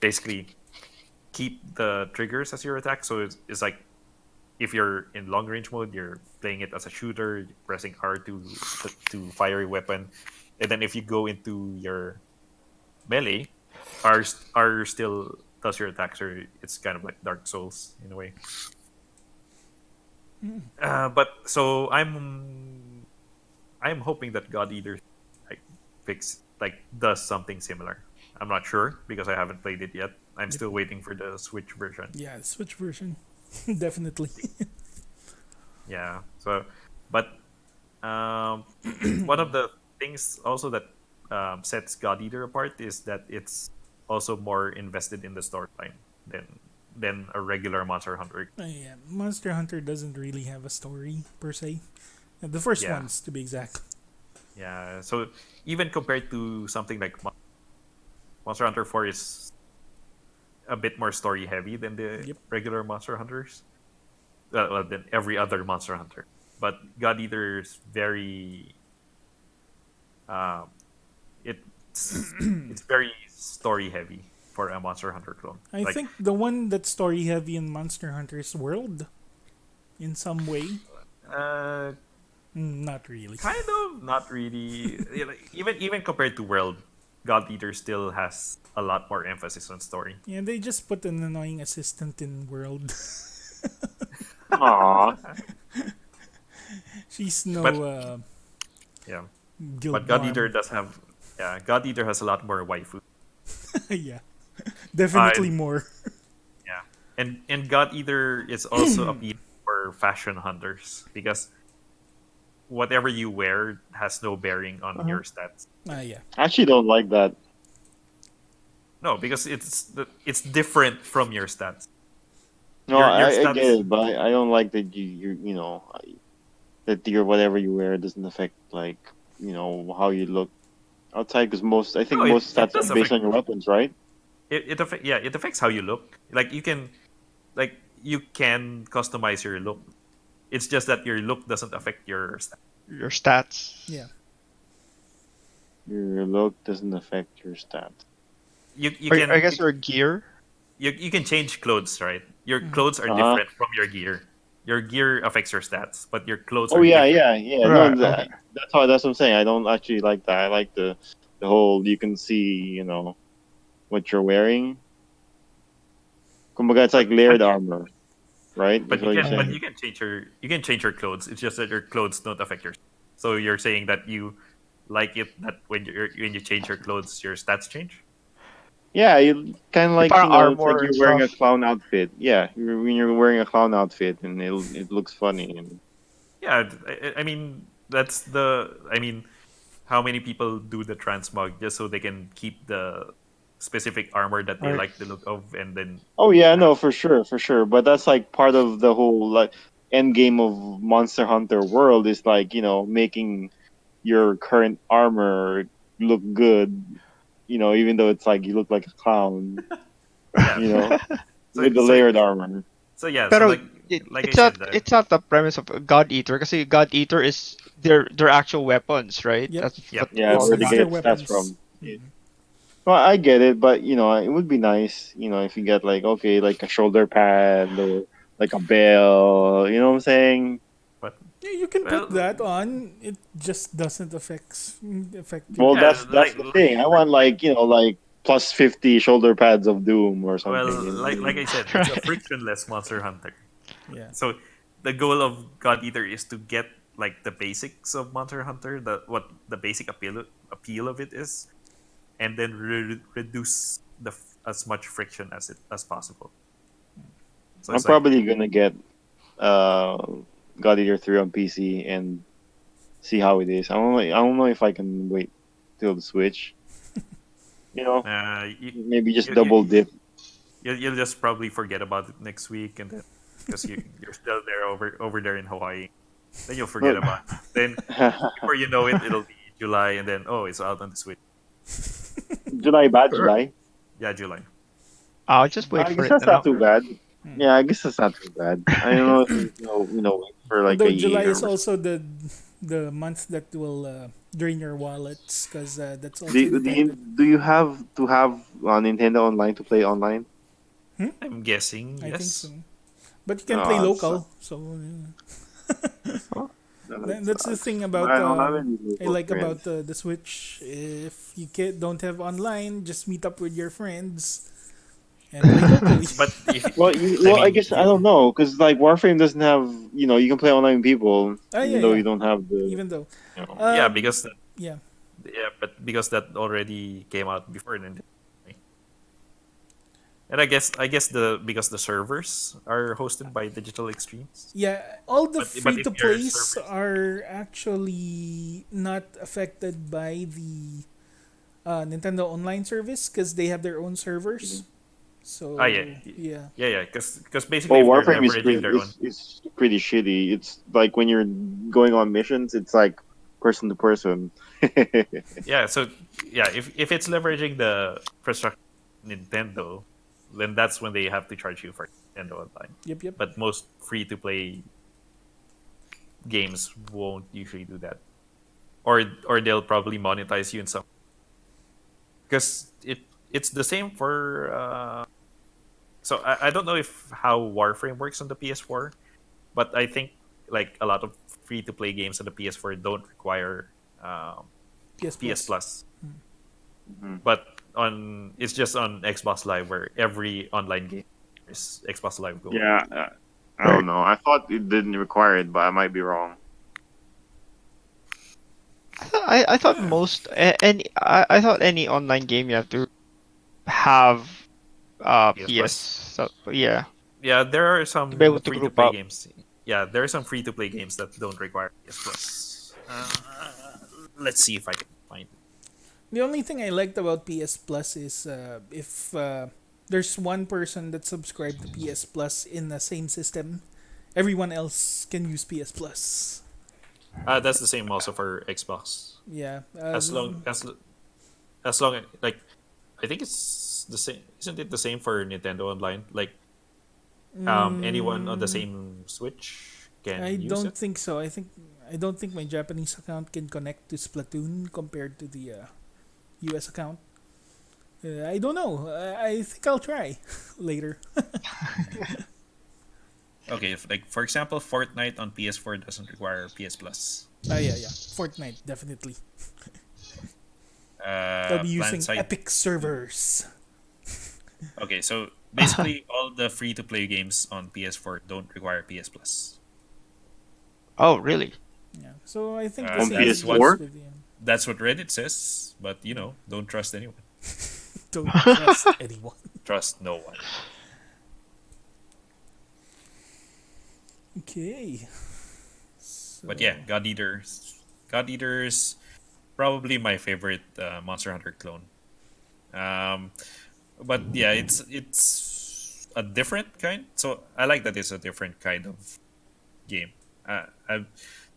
basically keep the triggers as your attack. So it's like if you're in long range mode, you're playing it as a shooter, pressing R to fire a weapon, and then if you go into your melee, R still does your attacks, or it's kind of like Dark Souls in a way. But so I'm hoping that God Eater like does something similar. I'm not sure because I haven't played it yet. I'm still waiting for the Switch version. Yeah, Switch version. Definitely. Yeah. So, but um, one of the things also that sets God Eater apart is that it's also more invested in the storyline than a regular Monster Hunter. Yeah, Monster Hunter doesn't really have a story per se. The first Yeah. ones, to be exact. Yeah. So even compared to something like Monster Hunter 4 is a bit more story heavy than the Yep. regular Monster Hunters. Well, than every other Monster Hunter. But God Eater is very um, it's very story heavy for a Monster Hunter clone. I think the one that's story heavy in Monster Hunter's World, in some way. uh, Not really. kind of not really. Even compared to World, God Eater still has a lot more emphasis on story. Yeah, they just put an annoying assistant in World. Aww. She's no But- Yeah, guild but God norm. Eater does have. Yeah, God Eater has a lot more waifu. Yeah, definitely I'm- more. Yeah, and God Eater is also appealing for fashion hunters because whatever you wear has no bearing on your stats. Yeah. I actually don't like that. No, because it's different from your stats. No, Your I stats- get it, but I don't like that that your whatever you wear doesn't affect like how you look outside. Because I think No, most it stats does are based affect- on your weapons, right? It affects how you look. Like you can customize your look. It's just that your look doesn't affect your stats. Your stats. Yeah. Your look doesn't affect your stats. You Or, can I guess your gear. you can change clothes, right? Your clothes are Uh-huh. different from your gear. Your gear affects your stats, but your clothes Oh are yeah, different. yeah. Right, No, okay. that's what I'm saying. I don't actually like that. I like the whole you can see what you're wearing. Kumbaga, it's like layered armor, right? But That's what you're saying. you can change your clothes. It's just that your clothes don't affect your. So you're saying that like it that when you change your clothes, your stats change. Yeah, you kind of Yung like parang it's like armor and you're wearing a stuff. clown outfit. Yeah, when you're wearing a clown outfit, and it looks funny. And Yeah, I mean that's the. I mean, how many people do the transmog just so they can keep the specific armor that they Right. like the look of, and then oh yeah, have, no, for sure, for sure. But that's like part of the whole like end game of Monster Hunter world is like making your current armor look good. Even though it's like you look like a clown. yeah. You know, So with the so layered armor. so yeah. So Pero like I it's said, not the premise of God Eater kasi God Eater is their actual weapons, right? Yep. That's yep. what Yeah, all It's where they it's that. their get stats weapons. from. Yeah. Well, I get it, but it would be nice, if you get like okay, like a shoulder pad or like a bell. You know what I'm saying? But Yeah, you can put well, that on. It just doesn't affect Well, your. yeah, that's the thing. I want like like plus 50 shoulder pads of doom or well, something. like I said, it's a Right. frictionless Monster Hunter. Yeah. So the goal of God Eater is to get like the basics of Monster Hunter, what the basic appeal of it is, and then reduce as much friction as possible. So I'm it's like, probably gonna get uh God Eater 3 on PC and see how it is. I don't know if I can wait till the Switch. You know, uh, you, maybe just you, double you, dip. you'll just probably forget about it next week, and then because you're still there over there in Hawaii, then you'll forget Look, about it. Then before you know it, it'll be July, and then oh, it's out on the Switch. July bad, July. Yeah, July. I'll just wait I for guess it that's na not lang. too bad. Hmm. Yeah, I guess that's not too bad. I don't know if wait for like a Although July year is or something. also the month that will drain your wallets because that's Do also you, do you Nintendo. do you have to have Nintendo Online to play online? Hmm? I'm guessing I think so. yes. But you can play Oh, that local, so Oh, that's the sucks. thing But about I don't have any I local like about friends. the Switch. If you don't have online, just meet up with your friends and play locally. But if I Well, I mean, guess I don't know because like Warframe doesn't have you can play online with people Ah, yeah, even though yeah. you don't have the Even though, yeah, uh, because yeah, because that already came out before Nintendo. And I guess the because the servers are hosted by Digital Extremes. yeah. All the But free if to your plays servers, are actually not affected by the Nintendo Online service because they have their own servers. yeah, So yeah, yeah, because basically Well, if they're Warframe is leveraging pretty their own, is pretty shitty. It's like when you're going on missions, it's like person to person. yeah, so yeah, if it's leveraging the infrastructure of Nintendo, then that's when they have to charge you for Nintendo Online. yep, yep. But most free to play games won't usually do that, or they'll probably monetize you in some because it's the same for. So I don't know if how Warframe works on the PS4, but I think like a lot of free to play games on the PS4 don't require PS PS Plus. Plus, Mhm. but on it's just on Xbox Live where every online game is Xbox Live Gold. Yeah, I right. don't know. I thought it didn't require it, but I might be wrong. I thought I thought any online game you have to have PS PS. Plus. So yeah, Yeah, there are to be some able to free to group play up. games. Yeah, there are some free to play games that don't require PS Plus. Let's see if I can find it. The only thing I liked about PS Plus is if there's one person that subscribed to PS Plus in the same system, everyone else can use PS Plus. That's the same also for Xbox. Yeah. As long as long like I think it's the same. Isn't it the same for Nintendo Online? Like anyone on the mm, same Switch I can use don't it. think so. I don't think my Japanese account can connect to Splatoon compared to the US account. I don't know. I think I'll try later. Okay, if, like for example, Fortnite on PS4 doesn't require PS Plus. Yeah, yeah. Fortnite definitely. I'll be Planet using Side. Epic servers. Okay, so basically all the free to play games on PS4 don't require PS Plus. Oh really? Yeah. So I think the On same That's goes what PS4? with the That's what Reddit says, but don't trust anyone. Don't trust anyone. Trust no one. Okay. So, But yeah, God Eaters. God Eaters, probably my favorite Monster Hunter clone. Um, but yeah, it's a different kind. So I like that it's a different kind of game.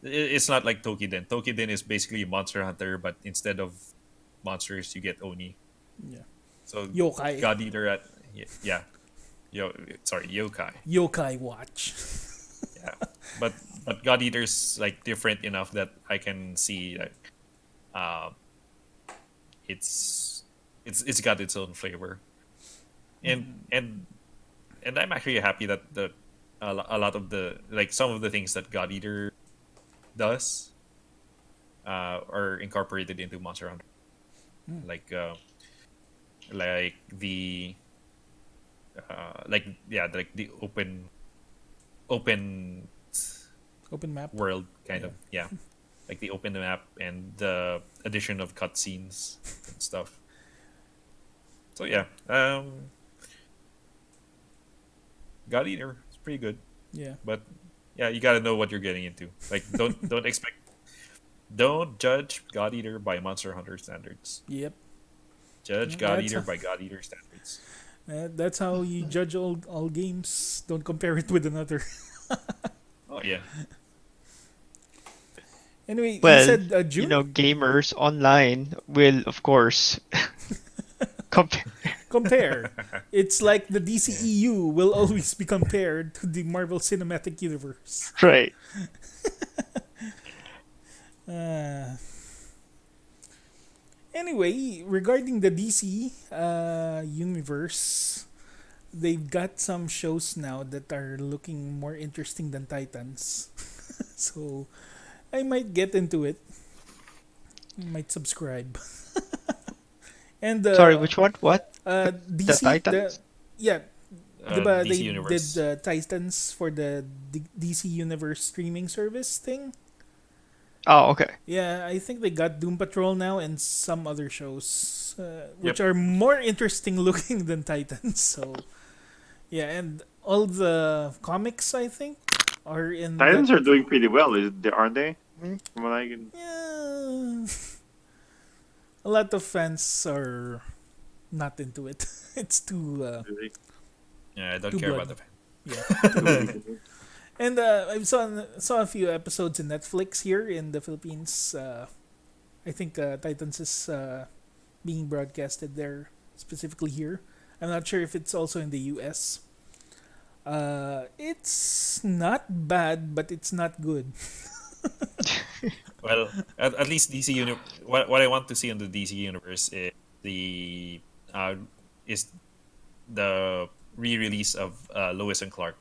It's not like Tokiden. Tokiden is basically Monster Hunter, but instead of monsters, you get Oni. yeah. So Yokai. God Eater yeah, Yokai. Yokai Watch. Yeah, but God Eater's like different enough that I can see like uh, it's got its own flavor, and I'm actually happy that a lot of the like some of the things that God Eater does are incorporated into Monster Hunter, like like the like the open Open map. world kind of, yeah, like the open map and the addition of cutscenes and stuff. So yeah, God Eater is pretty good, Yeah. but yeah, you gotta know what you're getting into. Like don't judge God Eater by Monster Hunter standards. Yep. Judge Yeah, God that's Eater a- by God Eater standards. That's how you judge all games. Don't compare it with another. Oh yeah, Anyway, you Well, said June? gamers online will, of course, compare. Compare. It's like the DCEU will always be compared to the Marvel Cinematic Universe. Right. Uh, anyway, regarding the DC universe, they've got some shows now that are looking more interesting than Titans. So I might get into it. Might subscribe. And Sorry, which one? What? The DC, Titans? yeah, diba DC they did Universe. the Titans for the DC Universe streaming service thing. Oh, okay. Yeah, I think they got Doom Patrol now and some other shows, which Yep. are more interesting looking than Titans. So, yeah, and all the comics I think are in Titans that. are doing pretty well, aren't they? Mm. From what I can. Yeah, a lot of fans are not into it. It's too Yeah, I don't Too care blood. about the fan. yeah. And I saw a few episodes in Netflix here in the Philippines. I think Titans is being broadcasted there, specifically here. I'm not sure if it's also in the US. It's not bad, but it's not good. Well, at least DC what I want to see in the DC universe the uh, is the re-release of Lois and Clark.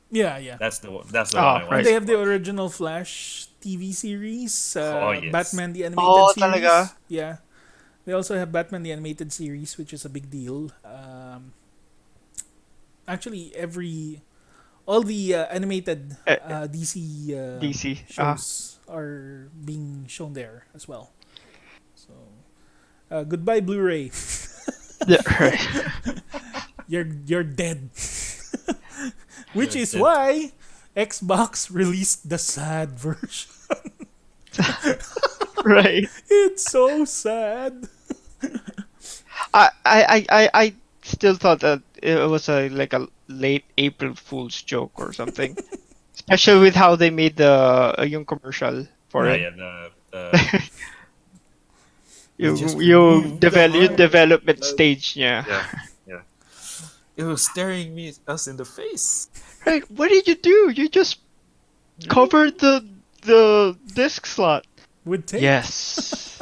Yeah, yeah. That's the one Ah, I want. And right. they to have the watch. original Flash TV series, Oh, yes. Batman the animated Oh, series. talaga? Yeah. They also have Batman the animated series, which is a big deal. Actually, all the animated Eh, DC DC. shows are being shown there as well. So, goodbye Blu-ray. Yeah, right. You're dead. Which You're is dead. why Xbox released the sad version. Right. It's so sad. I still thought that it was a late April Fool's joke or something. Especially with how they made the yung commercial for Yeah, it. yeah. The You just you removed the heart. development stage, yeah. yeah. It was staring us in the face. Right. What did you do? You just covered the disk slot. With tape. Yes.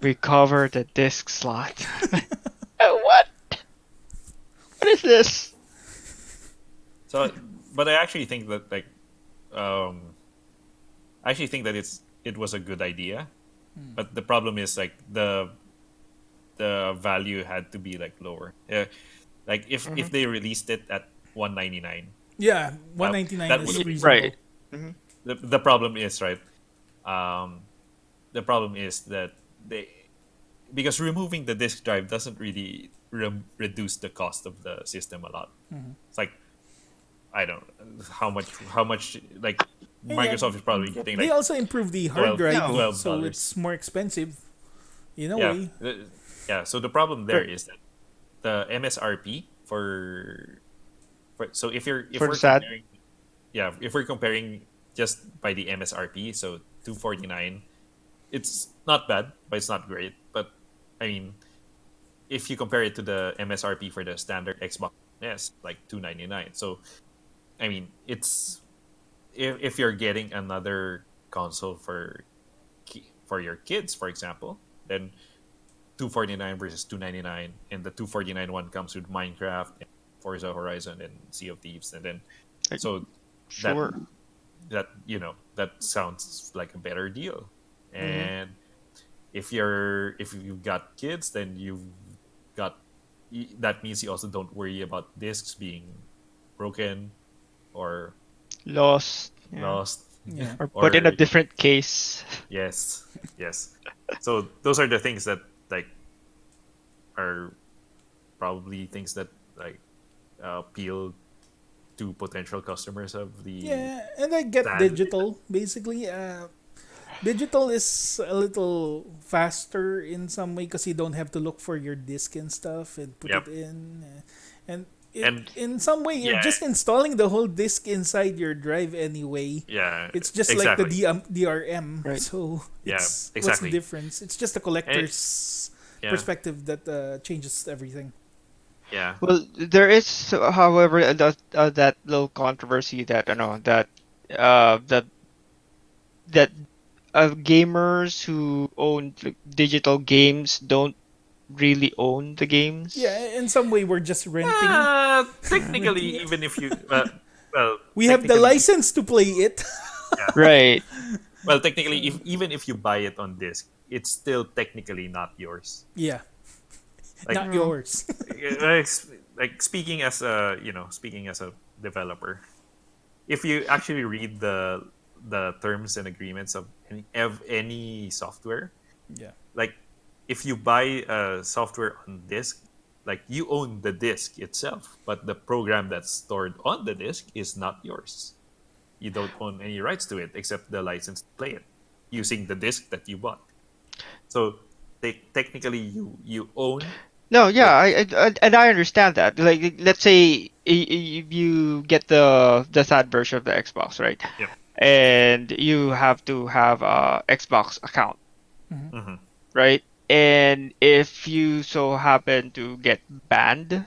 We covered the disk slot. What? What is this? So, but I actually think that I actually think that it was a good idea, but the problem is like the value had to be like lower. Like if they released it at 199, Yeah, 199 that is would be reasonable. Right. the problem is right. Um, the problem is that they because removing the disk drive doesn't really reduce the cost of the system a lot. It's like I don't how much like Yeah, Microsoft is probably getting they like also improved the hard 12 drive, No. so $12. it's more expensive in a Yeah, way. yeah. So the problem there For, is that the MSRP so if for the we're sad. comparing, yeah, if we're comparing just by the MSRP, so 249, it's not bad, but it's not great. But I mean, if you compare it to the MSRP for the standard Xbox S, like 299. So I mean, it's if you're getting another console for your kids, for example, then 249 versus 299, and the 249 one comes with Minecraft, and Forza Horizon, and Sea of Thieves, and then Like, so that sure. that sounds like a better deal. Hmm. And if you've got kids, then got that means you also don't worry about discs being broken or Lost. Yeah. lost. Yeah. Or put in a Or different case. yes, yes. So those are the things that like are probably things that like appeal to potential customers of the Yeah, and I get stand. digital basically. Digital is a little faster in some way because you don't have to look for your disk and stuff and put Yep. it in. And it And in some way you're yeah, just installing the whole disk inside your drive anyway. yeah, It's just like the exactly. DRM. Right. So Yeah, it's what's the exactly. difference? It's just a And it, collector's yeah, perspective that changes everything. yeah. Well, there is, however, that little controversy that I know that that that gamers who own like, digital games don't really own the Yeah, games. in some way we're just renting renting Technically, it. even if you well, We have the technically, license to play it. yeah. Right. Well, technically, if even if you buy it on disc, it's still technically not yours. Yeah, Like, not No. yours. like, speaking as a speaking as a developer, if you actually read the terms and agreements of any software, Yeah. like if you buy a software on disk, like you own the disk itself, but the program that's stored on the disk is not yours. You don't own any rights to it except the license to play it using the disk that you bought. So technically, you own No, yeah, the and I understand that. Like, let's say you get the sad version of the Xbox, right? yeah. And you have to have a Xbox account, Hmm. right? And if you so happen to get banned,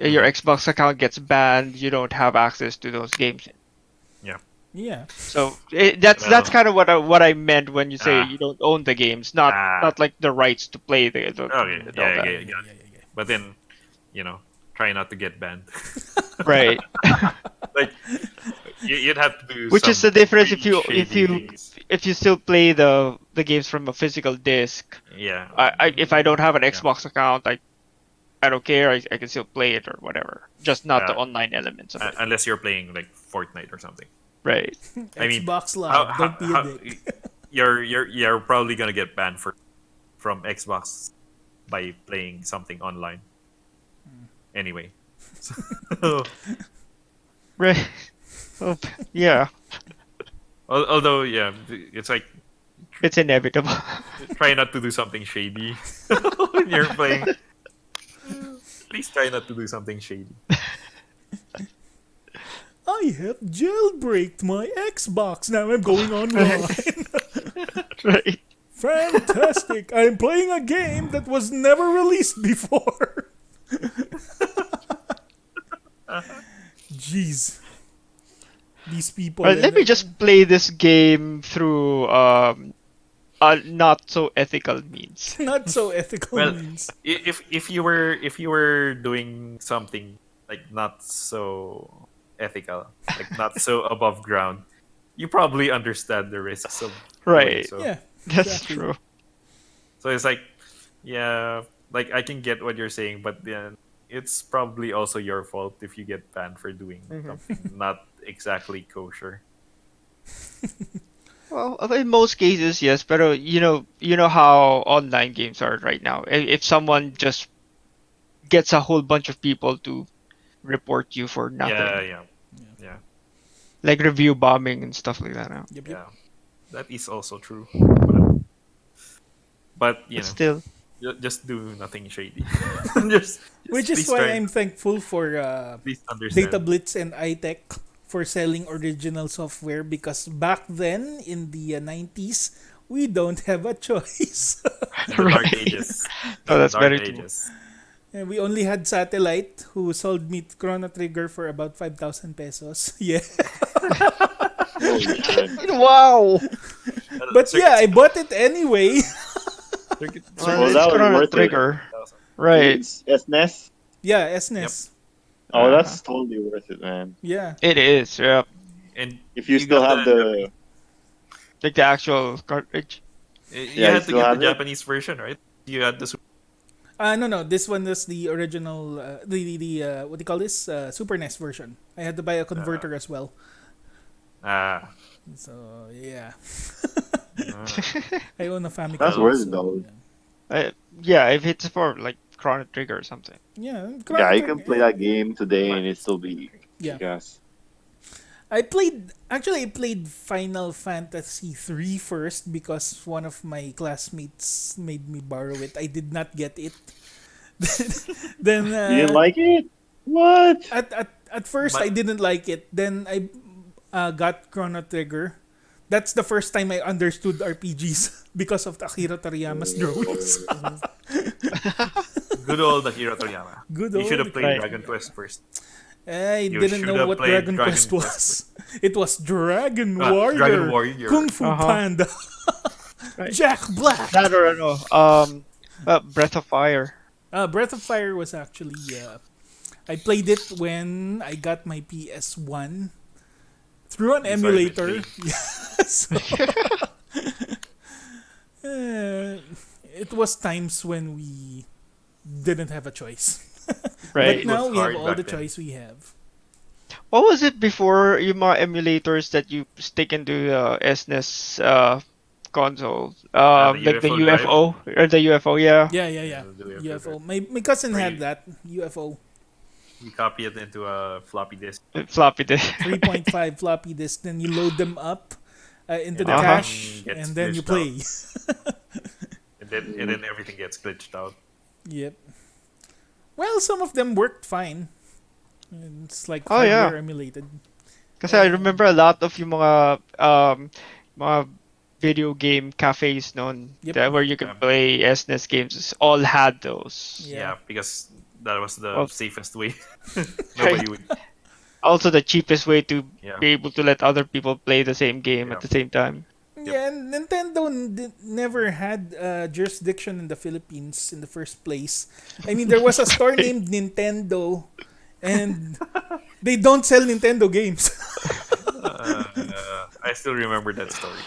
your Hmm. Xbox account gets banned, you don't have access to those games. Yeah. Yeah. So that's Well, kind of what I meant when you say ah, you don't own the games, not ah. not like the rights to play Okay. all Yeah, that. yeah, yeah. But then, try not to get banned. Right. Like you'd have to do Which is some the difference really shady things. if you still play the games from a physical disc. Yeah. If I don't have an Yeah. Xbox account, I don't care. I can still play it or whatever. Just not the Uh, online elements of it. unless you're playing like Fortnite or something. Right. I mean, Xbox how, Live. how, Don't be a how dick. you're probably gonna get banned from Xbox by playing something online anyway. So, Right. Oh, yeah. although yeah, it's like It's inevitable. try not to do something shady when you're playing. Please try not to do something shady. I have jailbreaked my Xbox. Now I'm going online. Right. Fantastic. I'm playing a game that was never released before. Jeez. These people. Right, let me just play this game through not so ethical means. Not so ethical Well, means. if you were doing something like not so ethical, like not so above ground, you probably understand the risks of doing Right. so. Yeah. That's Exactly. true. So it's like, yeah, like I can get what you're saying, but then it's probably also your fault if you get banned for doing something not exactly kosher. Well, in most cases, yes. But you know how online games are right now. If someone just gets a whole bunch of people to report you for Yeah, nothing, yeah, Yeah. yeah, like review bombing and stuff like that now. Yep, yep. yeah. That is also true. But But still, just do nothing shady. just Which is please why try. I'm thankful for Please Data understand. Blitz and iTech for selling original software because back then in the 90s, we don't have a choice. In the dark right? ages. Oh, In the that's dark very true. ages. And we only had Satellite who sold me Chrono Trigger for about 5,000 pesos. Yeah. Holy shit. Wow. But yeah, I Circuit, bought it anyway. Well, Well, circuit it's that speed was Chrono worth it. Trigger, 10,000. right? It's SNES. Yeah, Yep. SNES. Oh, Uh-huh. that's totally worth it, man. Yeah. It is, yeah. And If you you still got have the, Like the actual cartridge. you yeah, you had to still get the have it. Japanese version, right? You had the No. This one was the original, what do you call this? Super NES version. I had to buy a uh, converter as well. ah. So, yeah. ah. I own a That's Famicom. Well, worth it, So, though. yeah. Yeah, if it's for like Chrono Trigger or something. Yeah, Yeah, Chrono you can Trigger. play that game today right. and it still be Yeah. yes. I played Final Fantasy 3 first because one of my classmates made me borrow it. I did not get it. Then You didn't like it? What? at first I But didn't like it. Then I got Chrono Trigger. That's the first time I understood RPGs because of Akira Toriyama's drawings. good old Akira Toriyama. Good You should have old. played Right. Dragon Quest first. I You didn't should know have what played Dragon Dragon Quest Quest first. was. It was Dragon Dragon Warrior, Warrior. Kung Fu Uh-huh. Panda, Right. Jack Black. That or ano, Breath of Fire. Breath of Fire was actually I played it when I got my PS1 through an You saw it emulator. eventually. Yes. It was times when we didn't have a choice. But Right. now was we have hard all back the then. choice we have. What was it before yung mga emulators that you stick into the SNES console? The Like the UFO drive. UFO or the UFO, yeah. Yeah. The UFO UFO. drive. My cousin Where had you, that UFO you copy it into a floppy disk. Floppy disk. 3.5 floppy disk. Then you load them up into And the Uh-huh. cache, everything gets and then you glitched out. play. And then everything gets glitched out. Yep. Well, some of them worked fine. It's like Oh, yeah. hardware emulated. Kasi I remember a lot of yung mga video game cafes noon Yep. where you could Yeah. play SNES games all had those. Yeah. Yeah, because that was the Well, safest way. Nobody would. also the cheapest way to Yeah. be able to let other people play the same game at Yeah. the same time. Yeah, and Nintendo never had jurisdiction in the Philippines in the first place. I mean, there was a store named Nintendo, and they don't sell Nintendo games. I still remember that story.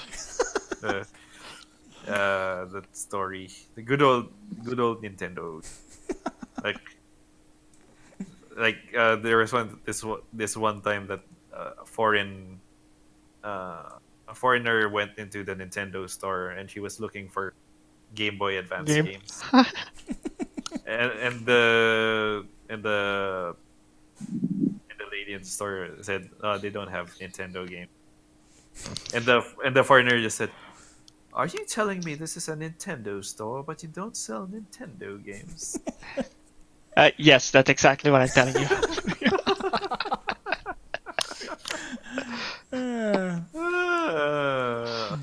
Uh, that story. The good old Nintendo. Like, there was this one time that a foreigner went into the Nintendo store and she was looking for Game Boy Advance Game. games, and the lady in the store said they don't have Nintendo game, and the foreigner just said, "Are you telling me this is a Nintendo store, but you don't sell Nintendo games?" Yes, that's exactly what I'm telling you.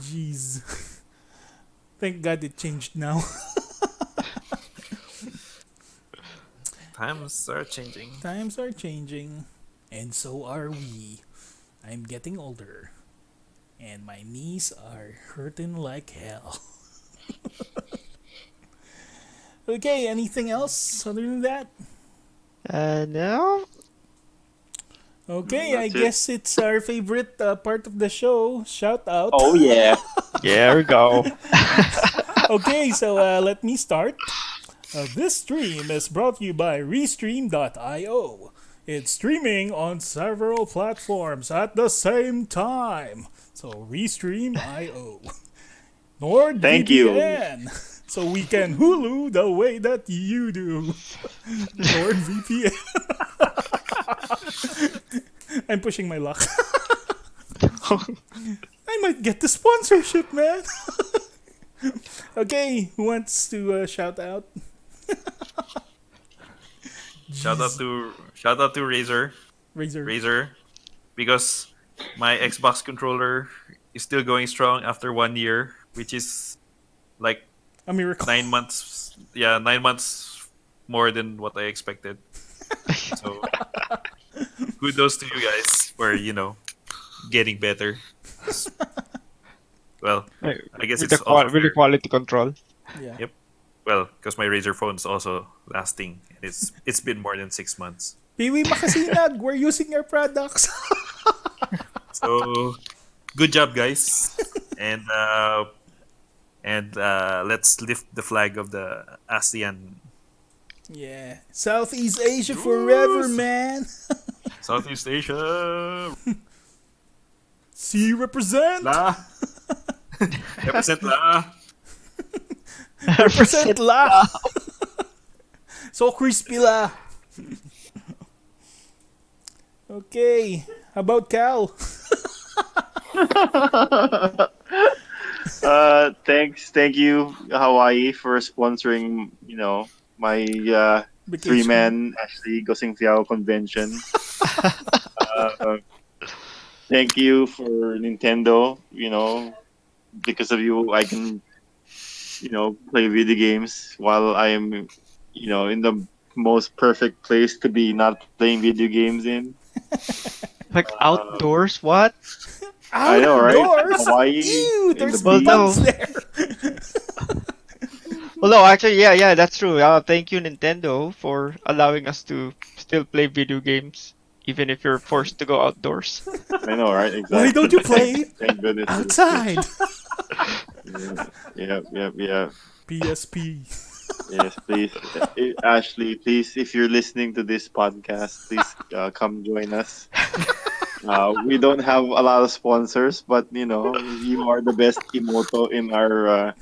Jeez. Thank God it changed now. Times are changing. Times are changing, and so are we. I'm getting older, and my knees are hurting like hell. Okay, anything else other than that? No? Okay, I That's it. guess it's our favorite part of the show. Shout out. Oh yeah. Yeah, we go. Okay, so let me start. This stream is brought to you by Restream.io. It's streaming on several platforms at the same time. So Restream.io. Thank you. NordVPN. So we can Hulu the way that you do. NordVPN. I'm pushing my luck. I might get the sponsorship, man. Okay, who wants to shout out? Shout out to Razer. Razer. Because my Xbox controller is still going strong after 1 year, which is like A miracle. 9 months. Yeah, 9 months more than what I expected. So kudos to you guys for getting better. Well, I guess with it's also with the fair. quality control. Yeah. Yep. Well, because my Razer phone is also lasting. It's been more than 6 months. Piwi Makasinag, we're using your products. So good job, guys, and let's lift the flag of the ASEAN, Yeah. Southeast Asia forever, man. Southeast Asia. See represent. La. Represent la. Represent la. So crispy la. Okay. How about Cal? Thank you, Hawaii, for sponsoring, my Vacation. 3-man Ashley Gosing Fiao convention. Uh, Thank you for Nintendo. Because of you, I can, play video games while I am, in the most perfect place to be not playing video games in. Like outdoors, what? I know, right? Outdoors? Hawaii, Ew, in there's the beach. bugs there. Well, no, actually, yeah, that's true. Thank you, Nintendo, for allowing us to still play video games, even if you're forced to go outdoors. I know, right? Exactly. Why don't you play Thank goodness. outside? Yeah. PSP. Yes, please, Ashley. Please, if you're listening to this podcast, please come join us. We don't have a lot of sponsors, but you are the best Kimoto in our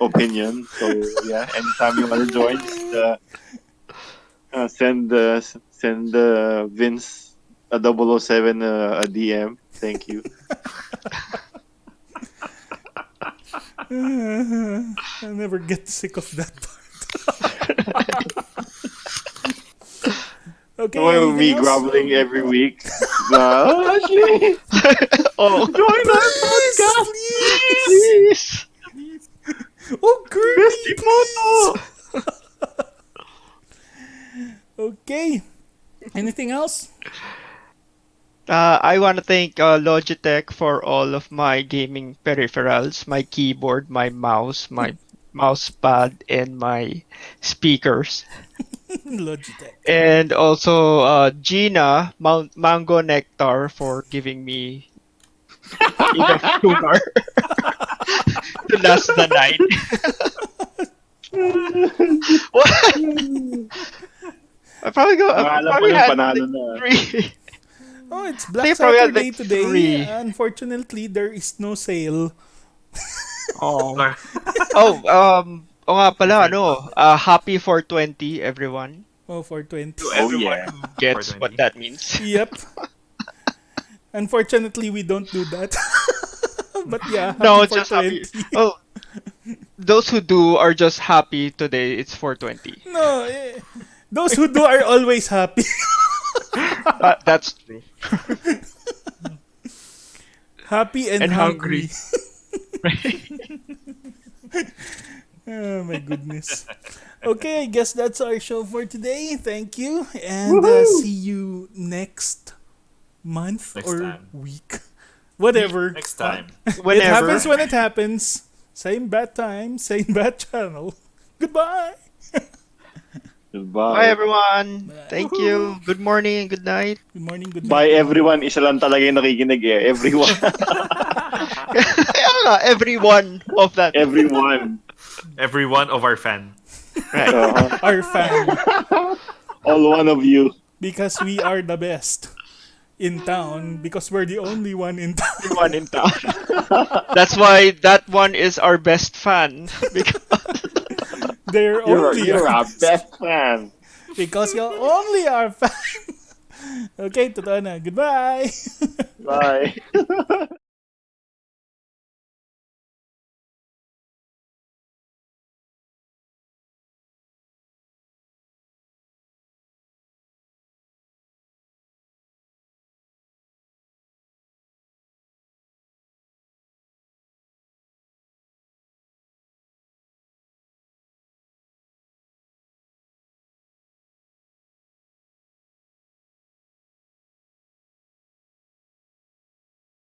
opinion. So yeah, anytime you want to join, just send Vince a 007 a DM. Thank you. I'll never get sick of that part. Okay. Why are anything me else? groveling every week? Ashley, Oh, join our Please, podcast, please. please! Oh, Best Kirby, Kimoto. please. Okay. Anything else? I want to thank Logitech for all of my gaming peripherals, my keyboard, my mouse pad, and my speakers. Logitech. And also Gina, Mango Nectar, for giving me enough sugar to last the night. What? I probably Alam ko yung had panalo like na. 3. Oh, it's I Black think probably had Saturday like today. 3. Unfortunately, there is no sale. Oh. Oh nga pala, happy 420 everyone. Oh, 420. Oh yeah. Gets 420. what that means. Yep. Unfortunately, we don't do that. But yeah, happy No, it's just happy. 420. Oh, those who do are just happy today. It's 420. No, those who do are always happy. That's true. Happy and, And hungry. Oh my goodness. Okay, I guess that's our show for today. Thank you. And see you next month Next or time. week. Whatever. Next time. It Whenever. happens when it happens. Same bad time, same bad channel. Goodbye. Goodbye. Bye everyone. Bye. Thank you. Good morning. Good night. Good morning, good Bye night. everyone. Isa lang talaga yung nakikinig eh. Everyone. Kaya nga, every one of that. Everyone. Every one of our fan. Right. Our fan. All one of you. Because we are the best. in town because we're the only one in town. One in town. That's why that one is our best fan. Because They're You're only you're our our best fan. because you're only our fan. Okay, totoo na. Goodbye. Bye.